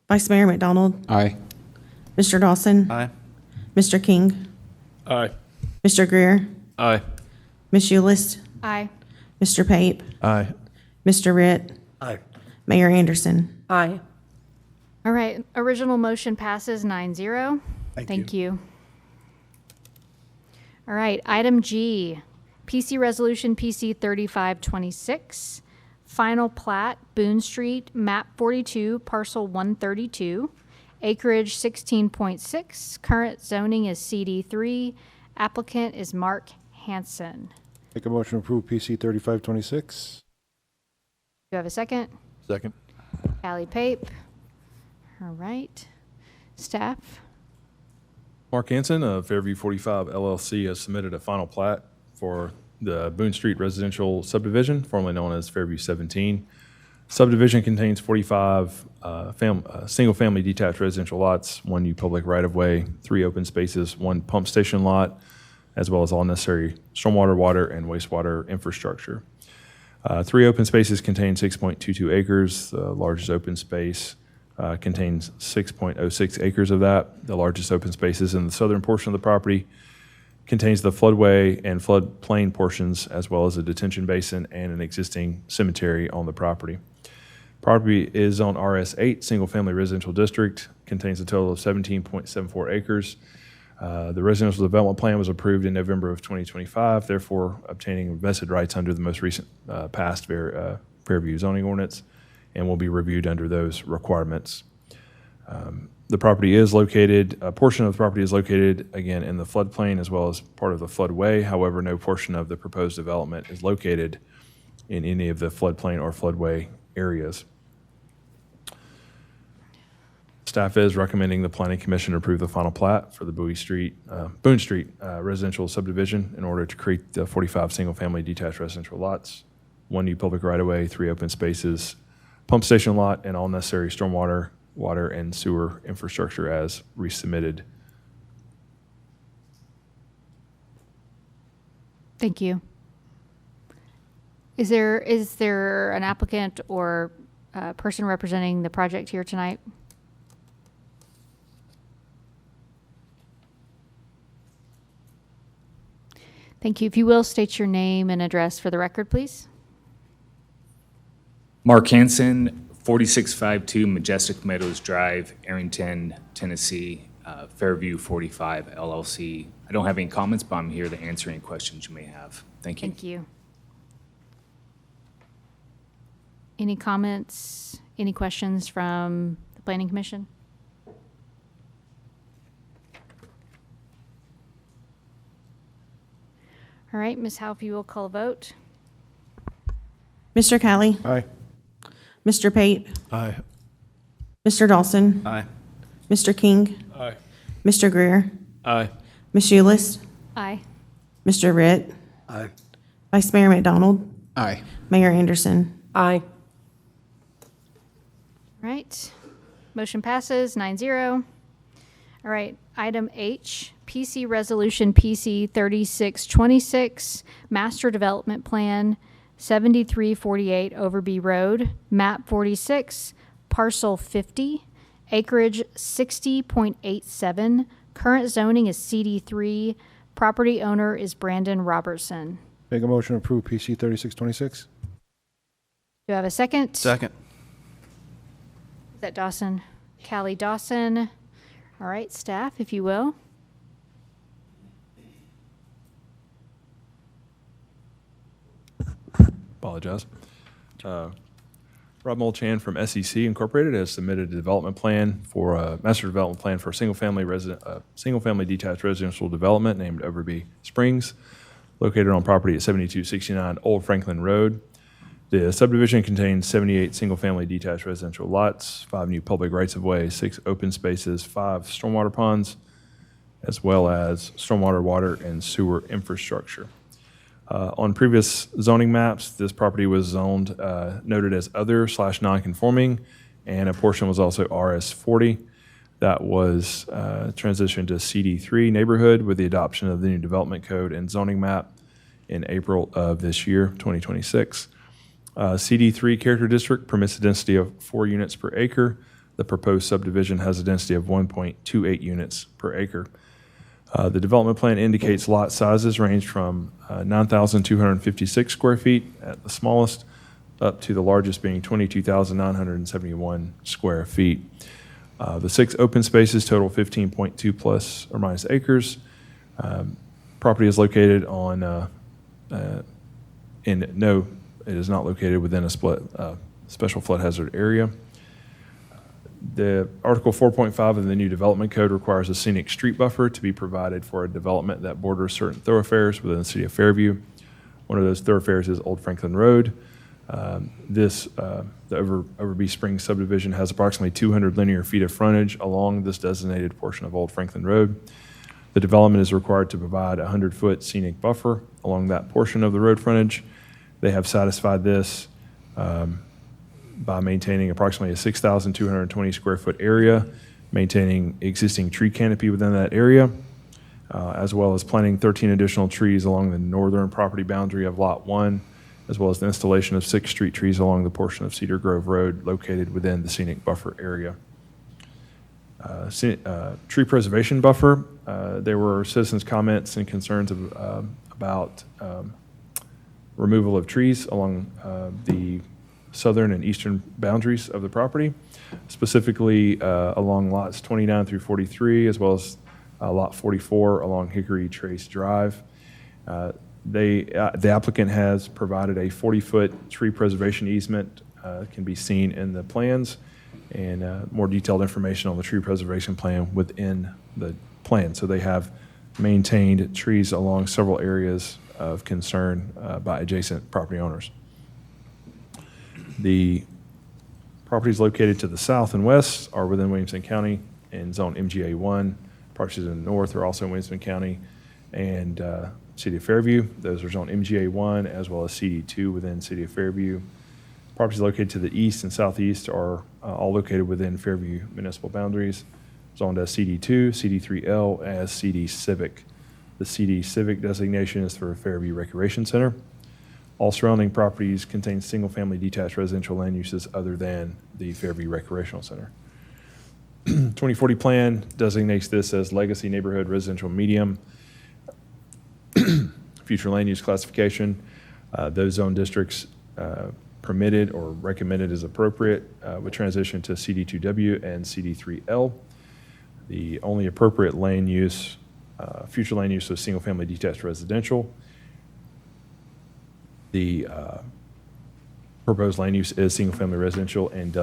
Vice Mayor McDonald, Aye. Mr. Dawson. Aye. Mr. King, Aye. Mr. Greer, Aye. Ms. Shoelist, Aye. Mr. Pape, Aye. Mr. Ritt, Aye. Mayor Anderson. Aye. All right, original motion passes 9-0. Thank you. All right, item G, PC Resolution PC 3526, final plat, Boone Street, map 42, parcel 132, acreage 16.6, current zoning is CD3, applicant is Mark Hansen. Make a motion to approve PC 3526. Do you have a second? Second. Callie Pape. All right. Staff? Mark Hansen of Fairview 45 LLC has submitted a final plat for the Boone Street Residential Subdivision, formerly known as Fairview 17. Subdivision contains 45 single-family detached residential lots, 1 new public right-of-way, 3 open spaces, 1 pump station lot, as well as all necessary stormwater, water, and wastewater infrastructure. 3 open spaces contain 6.22 acres. The largest open space contains 6.06 acres of that. The largest open spaces in the southern portion of the property contains the floodway and floodplain portions, as well as a detention basin and an existing cemetery on the property. Property is on RS8, single-family residential district, contains a total of 17.74 acres. The residential development plan was approved in November of 2025, therefore obtaining vested rights under the most recent passed Fairview zoning ordinance, and will be reviewed under those requirements. The property is located, a portion of the property is located, again, in the floodplain as well as part of the floodway. However, no portion of the proposed development is located in any of the floodplain or floodway areas. Staff is recommending the Planning Commission approve the final plat for the Boone Street residential subdivision in order to create the 45 single-family detached residential lots, 1 new public right-of-way, 3 open spaces, pump station lot, and all necessary stormwater, water, and sewer infrastructure as resubmitted. Thank you. Is there an applicant or person representing the project here tonight? Thank you. If you will, state your name and address for the record, please. Mark Hansen, 4652 Majestic Meadows Drive, Arrington, Tennessee, Fairview 45 LLC. I don't have any comments, but I'm here to answer any questions you may have. Thank you. Thank you. Any comments, any questions from the Planning Commission? All right, Ms. Howe, if you will call a vote. Mr. Kelly. Aye. Mr. Pape. Aye. Mr. Dawson. Aye. Mr. King. Aye. Mr. Greer. Aye. Ms. Ulyss. Aye. Mr. Ritt. Aye. Vice Mayor McDonald. Aye. Mayor Anderson. Aye. All right, motion passes 9-0. All right, item H, PC Resolution PC 3626, Master Development Plan 7348 Overby Road, map 46, parcel 50, acreage 60.87, current zoning is CD3, property owner is Brandon Robertson. Make a motion to approve PC 3626. Do I have a second? Second. Is that Dawson? Callie Dawson. All right, staff, if you will. Apologize. Rob Mulchan from SEC Incorporated has submitted a development plan for a master development plan for a single-family detached residential development named Overby Springs, located on property at 7269 Old Franklin Road. The subdivision contains 78 single-family detached residential lots, 5 new public rights-of-way, 6 open spaces, 5 stormwater ponds, as well as stormwater, water, and sewer infrastructure. On previous zoning maps, this property was zoned, noted as other/non-conforming, and a portion was also RS40. That was transitioned to CD3 neighborhood with the adoption of the new development code and zoning map in April of this year, 2026. CD3 character district permits a density of 4 units per acre. The proposed subdivision has a density of 1.28 units per acre. The development plan indicates lot sizes range from 9,256 square feet at the smallest up to the largest being 22,971 square feet. The 6 open spaces total 15.2 plus or minus acres. Property is located on, it is not located within a special flood hazard area. The Article 4.5 of the new development code requires a scenic street buffer to be provided for a development that borders certain thoroughfares within the city of Fairview. One of those thoroughfares is Old Franklin Road. The Overby Springs subdivision has approximately 200 linear feet of frontage along this designated portion of Old Franklin Road. The development is required to provide a 100-foot scenic buffer along that portion of the road frontage. They have satisfied this by maintaining approximately a 6,220 square foot area, maintaining existing tree canopy within that area, as well as planting 13 additional trees along the northern property boundary of Lot 1, as well as the installation of 6 street trees along the portion of Cedar Grove Road located within the scenic buffer area. Tree preservation buffer, there were citizens' comments and concerns about removal of trees along the southern and eastern boundaries of the property, specifically along lots 29 through 43, as well as lot 44 along Hickory Trace Drive. The applicant has provided a 40-foot tree preservation easement, can be seen in the plans, and more detailed information on the tree preservation plan within the plan. So they have maintained trees along several areas of concern by adjacent property owners. The properties located to the south and west are within Williamson County in zone MGA1. Properties in the north are also in Williamson County and City of Fairview. Those are zone MGA1 as well as CD2 within City of Fairview. Properties located to the east and southeast are all located within Fairview municipal boundaries, zoned as CD2, CD3L as CD Civic. The CD Civic designation is for Fairview Recreation Center. All surrounding properties contain single-family detached residential land uses other than the Fairview Recreational Center. 2040 plan designates this as legacy neighborhood residential medium. Future land use classification, those zone districts permitted or recommended as appropriate would transition to CD2W and CD3L. The only appropriate land use, future land use is single-family detached residential. The proposed land use is single-family residential and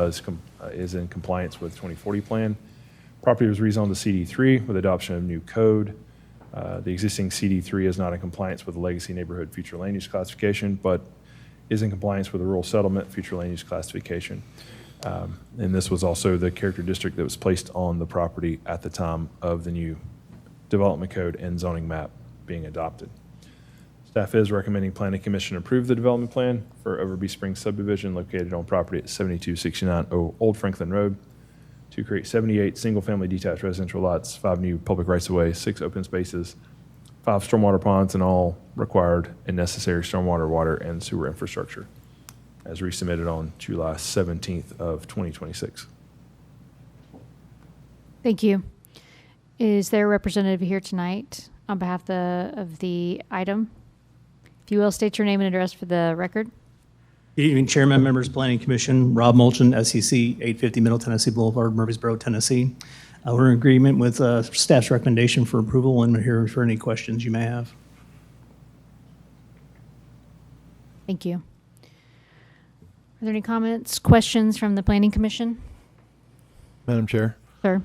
is in compliance with 2040 plan. Property was rezoned to CD3 with adoption of new code. The existing CD3 is not in compliance with the legacy neighborhood future land use classification, but is in compliance with the rural settlement future land use classification. And this was also the character district that was placed on the property at the time of the new development code and zoning map being adopted. Staff is recommending Planning Commission approve the development plan for Overby Springs subdivision located on property at 7269 Old Franklin Road to create 78 single-family detached residential lots, 5 new public rights-of-way, 6 open spaces, 5 stormwater ponds, and all required and necessary stormwater, water, and sewer infrastructure, as resubmitted on July 17th of 2026. Thank you. Is there a representative here tonight on behalf of the item? If you will, state your name and address for the record. Good evening, Chairman, members, Planning Commission. Rob Mulchin, SEC 850 Middle Tennessee Boulevard, Murfreesboro, Tennessee. We're in agreement with staff's recommendation for approval, and we're here for any questions you may have. Thank you. Are there any comments, questions from the Planning Commission? Madam Chair? Sir.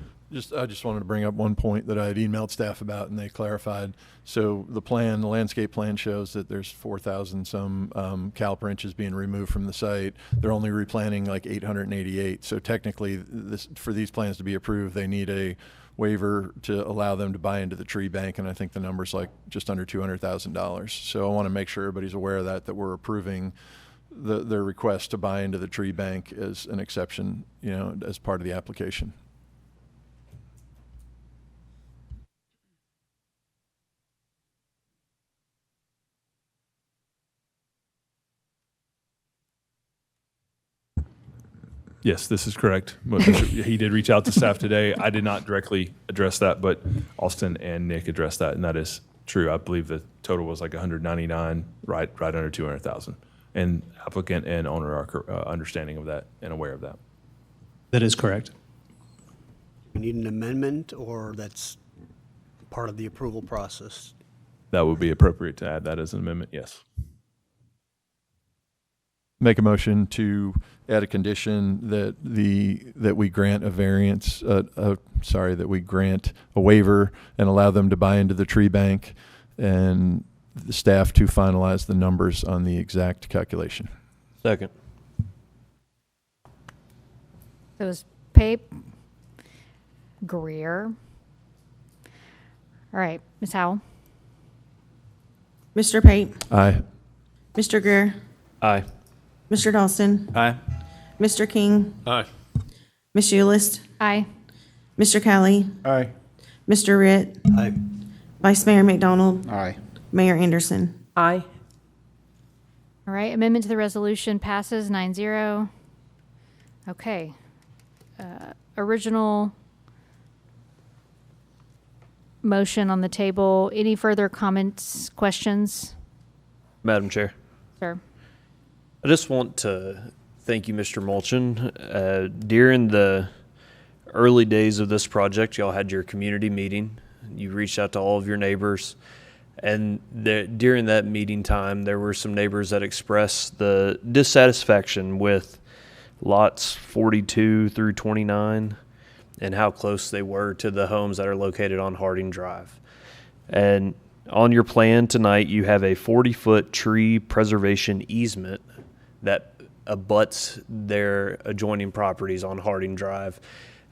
I just wanted to bring up one point that I had emailed staff about, and they clarified. So the landscape plan shows that there's 4,000 some caliper inches being removed from the site. They're only replanting like 888. So technically, for these plans to be approved, they need a waiver to allow them to buy into the tree bank, and I think the number's like just under $200,000. So I want to make sure everybody's aware of that we're approving their request to buy into the tree bank as an exception, as part of the application. Yes, this is correct. He did reach out to staff today. I did not directly address that, but Austin and Nick addressed that, and that is true. I believe the total was like 199, right under 200,000. And applicant and owner are understanding of that and aware of that. That is correct. We need an amendment, or that's part of the approval process? That would be appropriate to add that as an amendment, yes. Make a motion to add a condition that we grant a variance, that we grant a waiver and allow them to buy into the tree bank, and the staff to finalize the numbers on the exact calculation. Second. It was Pape, Greer. All right, Ms. Howell. Mr. Pape, Aye. Mr. Greer, Aye. Mr. Dawson, Aye. Mr. King, Aye. Ms. Ulyss, Aye. Mr. Kelly, Aye. Mr. Ritt, Aye. Vice Mayor McDonald, Aye. Mayor Anderson. Aye. All right, amendment to the resolution passes 9-0. Okay. Original motion on the table. Any further comments, questions? Madam Chair. Sir. I just want to thank you, Mr. Mulchin. During the early days of this project, y'all had your community meeting. You reached out to all of your neighbors. And during that meeting time, there were some neighbors that expressed the dissatisfaction with lots 42 through 29 and how close they were to the homes that are located on Harding Drive. And on your plan tonight, you have a 40-foot tree preservation easement that abuts their adjoining properties on Harding Drive.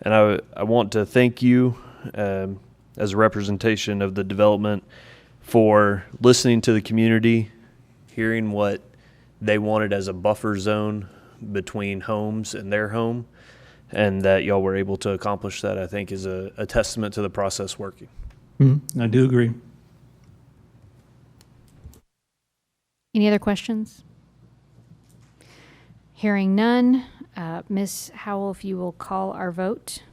And I want to thank you as a representation of the development for listening to the community, hearing what they wanted as a buffer zone between homes and their home, and that y'all were able to accomplish that, I think, is a testament to the process working. I do agree. Any other questions? Hearing none. Ms. Howell, if you will call our vote.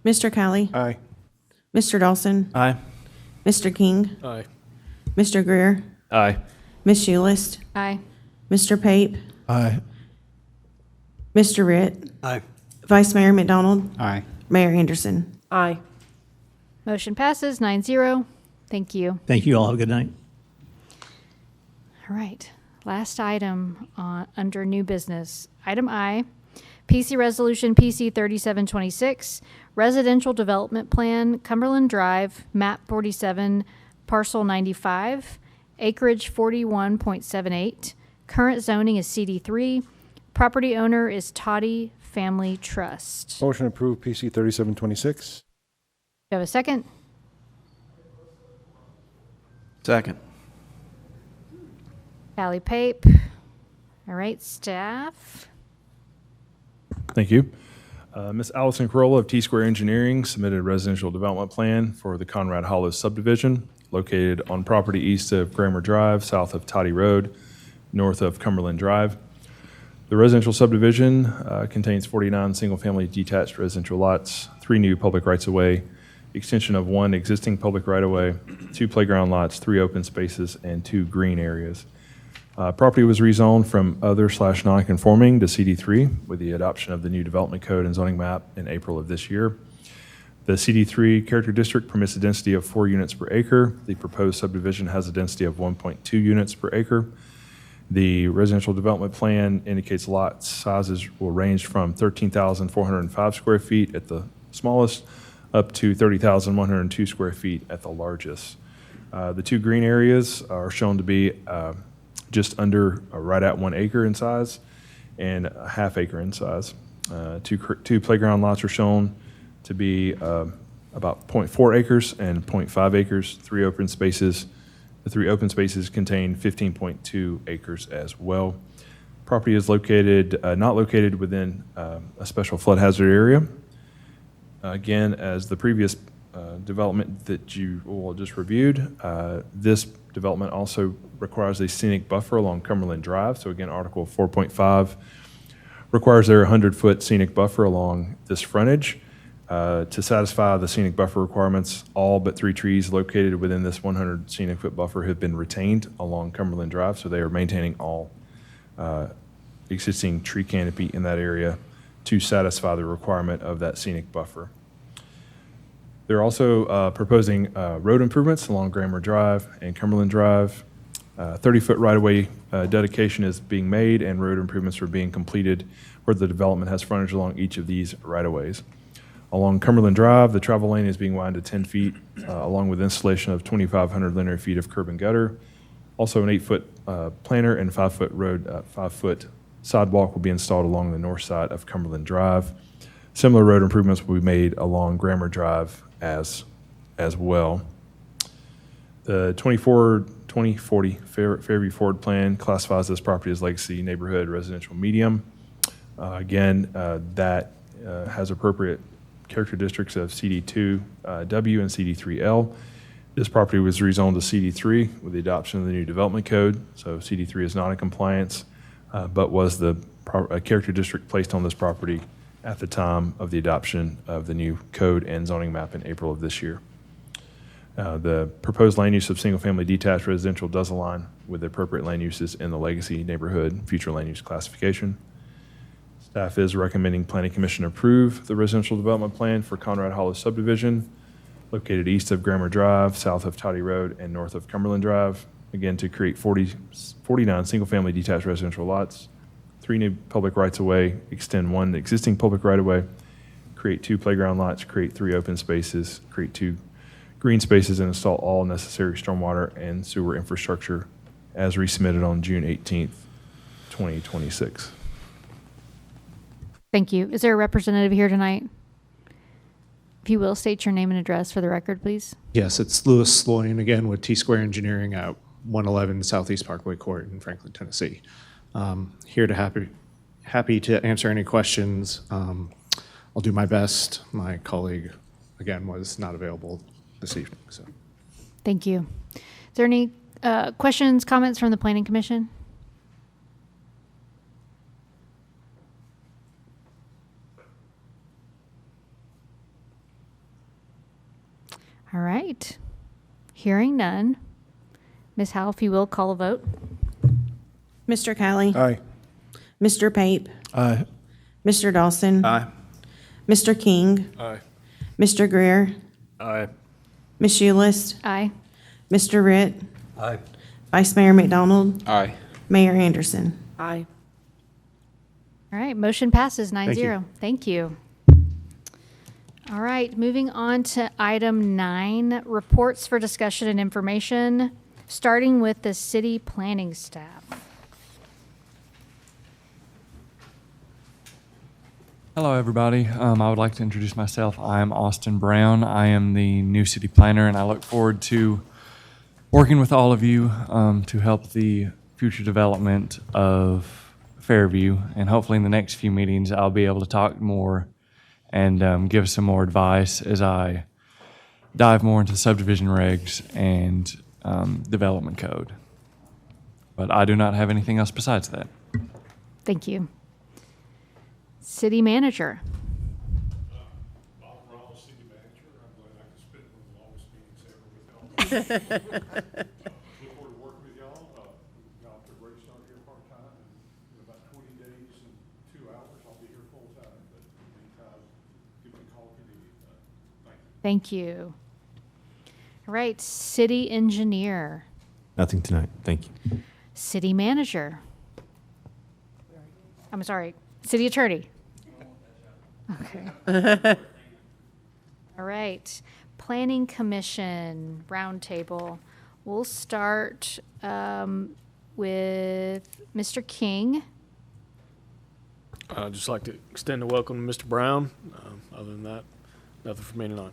Mr. Kelly, Aye. Mr. Dawson, Aye. Mr. King, Aye. Mr. Greer, Aye. Ms. Ulyss, Aye. Mr. Pape, Aye. Mr. Ritt, Aye. Vice Mayor McDonald, Aye. Mayor Anderson. Aye. Motion passes 9-0. Thank you. Thank you all. Have a good night. All right. Last item under new business. Item I, PC Resolution PC 3726, Residential Development Plan, Cumberland Drive, Map 47, Parcel 95, Acreage 41.78. Current zoning is CD3. Property owner is Toddy Family Trust. Motion approved PC 3726. Do you have a second? Second. Callie Pape. All right, staff. Thank you. Ms. Allison Corolla of T-Square Engineering submitted a residential development plan for the Conrad Hollows subdivision located on property east of Grammar Drive, south of Toddy Road, north of Cumberland Drive. The residential subdivision contains 49 single-family detached residential lots, 3 new public rights-of-way, extension of 1 existing public right-of-way, 2 playground lots, 3 open spaces, and 2 green areas. Property was rezoned from other/non-conforming to CD3 with the adoption of the new development code and zoning map in April of this year. The CD3 character district permits a density of 4 units per acre. The proposed subdivision has a density of 1.2 units per acre. The residential development plan indicates lot sizes will range from 13,405 square feet at the smallest up to 30,102 square feet at the largest. The 2 green areas are shown to be just under, right at 1 acre in size and a ½ acre in size. 2 playground lots are shown to be about 0.4 acres and 0.5 acres. 3 open spaces. The 3 open spaces contain 15.2 acres as well. Property is located, not located within a special flood hazard area. Again, as the previous development that you all just reviewed, this development also requires a scenic buffer along Cumberland Drive. So again, Article 4.5 requires there a 100-foot scenic buffer along this frontage. To satisfy the scenic buffer requirements, all but 3 trees located within this 100 scenic foot buffer have been retained along Cumberland Drive. So they are maintaining all existing tree canopy in that area to satisfy the requirement of that scenic buffer. They're also proposing road improvements along Grammar Drive and Cumberland Drive. 30-foot right-of-way dedication is being made and road improvements are being completed where the development has frontage along each of these right-of-ways. Along Cumberland Drive, the travel lane is being widened to 10 feet along with installation of 2,500 linear feet of curb and gutter. Also an 8-foot planter and 5-foot road, 5-foot sidewalk will be installed along the north side of Cumberland Drive. Similar road improvements will be made along Grammar Drive as well. The 2040 Fairview Forward Plan classifies this property as legacy neighborhood residential medium. That has appropriate character districts of CD2W and CD3L. This property was rezoned to CD3 with the adoption of the new development code. So CD3 is not in compliance, but was the character district placed on this property at the time of the adoption of the new code and zoning map in April of this year. The proposed land use of single-family detached residential does align with the appropriate land uses in the legacy neighborhood future land use classification. Staff is recommending Planning Commission approve the residential development plan for Conrad Hollows subdivision located east of Grammar Drive, south of Toddy Road, and north of Cumberland Drive, again to create 49 single-family detached residential lots, 3 new public rights-of-way, extend 1 existing public right-of-way, create 2 playground lots, create 3 open spaces, create 2 green spaces, and install all necessary stormwater and sewer infrastructure as resubmitted on June 18th, 2026. Thank you. Is there a representative here tonight? If you will, state your name and address for the record, please. Yes, it's Louis Sloyan again with T-Square Engineering at 111 Southeast Parkway Court in Franklin, Tennessee. Here to happy to answer any questions. I'll do my best. My colleague, again, was not available this evening. So, Thank you. Is there any questions, comments from the Planning Commission? All right. Hearing none. Ms. Howell, if you will, call a vote. Mr. Callie? Aye. Mr. Pape? Aye. Mr. Dawson? Aye. Mr. King? Aye. Mr. Greer, Aye. Ms. Shoelist, Aye. Mr. Ritt, Aye. Vice Mayor McDonald, Aye. Mayor Anderson. Aye. All right, motion passes 9-0. Thank you. Thank you. All right, moving on to item 9, reports for discussion and information, starting with the city planning staff. Hello, everybody. I would like to introduce myself. I am Austin Brown. I am the new city planner, and I look forward to working with all of you to help the future development of Fairview. And hopefully in the next few meetings, I'll be able to talk more and give some more advice as I dive more into subdivision regs and development code. But I do not have anything else besides that. Thank you. City manager. Thank you. All right, city engineer, Nothing tonight. Thank you. city manager. I'm sorry, city attorney. Okay. All right, planning commission roundtable. We'll start with Mr. King. I'd just like to extend a welcome to Mr. Brown. Other than that, nothing for me tonight.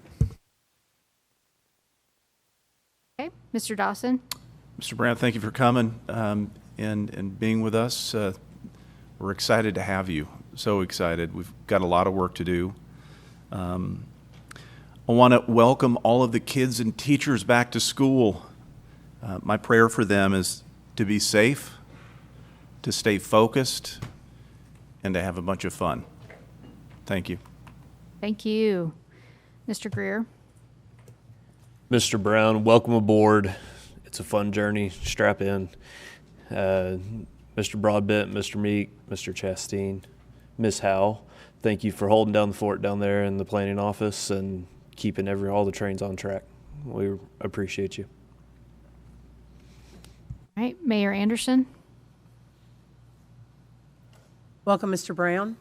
Okay, Mr. Dawson. Mr. Brown, thank you for coming and being with us. We're excited to have you. So excited. We've got a lot of work to do. I want to welcome all of the kids and teachers back to school. My prayer for them is to be safe, to stay focused, and to have a bunch of fun. Thank you. Thank you. Mr. Greer. Mr. Brown, welcome aboard. It's a fun journey. Strap in. Mr. Broadbent, Mr. Meek, Mr. Chastain, Ms. Howell, thank you for holding down the fort down there in the planning office and keeping all the trains on track. We appreciate you. All right, Mayor Anderson. Welcome, Mr. Brown.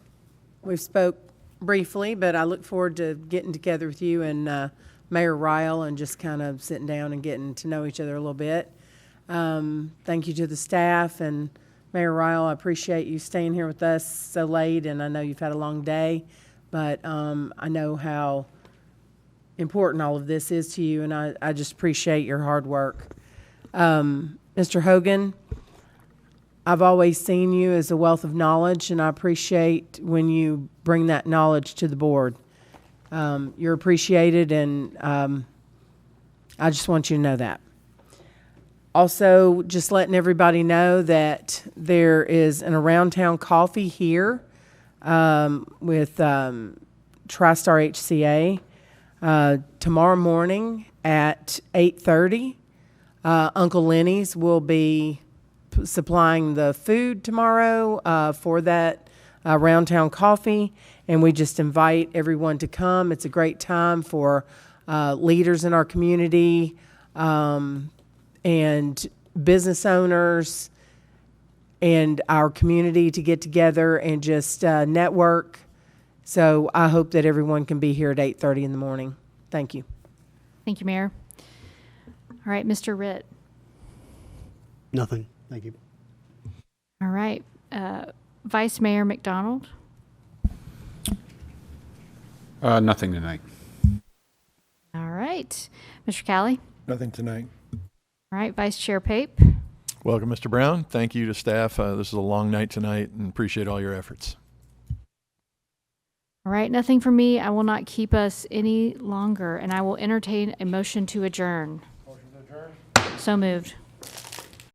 We've spoke briefly, but I look forward to getting together with you and Mayor Ryle and just kind of sitting down and getting to know each other a little bit. Thank you to the staff and Mayor Ryle. I appreciate you staying here with us so late, and I know you've had a long day, but I know how important all of this is to you, and I just appreciate your hard work. Mr. Hogan, I've always seen you as a wealth of knowledge, and I appreciate when you bring that knowledge to the board. You're appreciated, and I just want you to know that. Also, just letting everybody know that there is an Around Town Coffee here with TriStar HCA tomorrow morning at 8:30. Uncle Lenny's will be supplying the food tomorrow for that Around Town Coffee, and we just invite everyone to come. It's a great time for leaders in our community and business owners and our community to get together and just network. So I hope that everyone can be here at 8:30 in the morning. Thank you. Thank you, Mayor. All right, Mr. Ritt. Nothing. Thank you. All right, Vice Mayor McDonald. Nothing tonight. All right, Mr. Callie. Nothing tonight. All right, Vice Chair Pape. Welcome, Mr. Brown. Thank you to staff. This is a long night tonight and appreciate all your efforts. All right, nothing for me. I will not keep us any longer, and I will entertain a motion to adjourn. Motion to adjourn. So moved.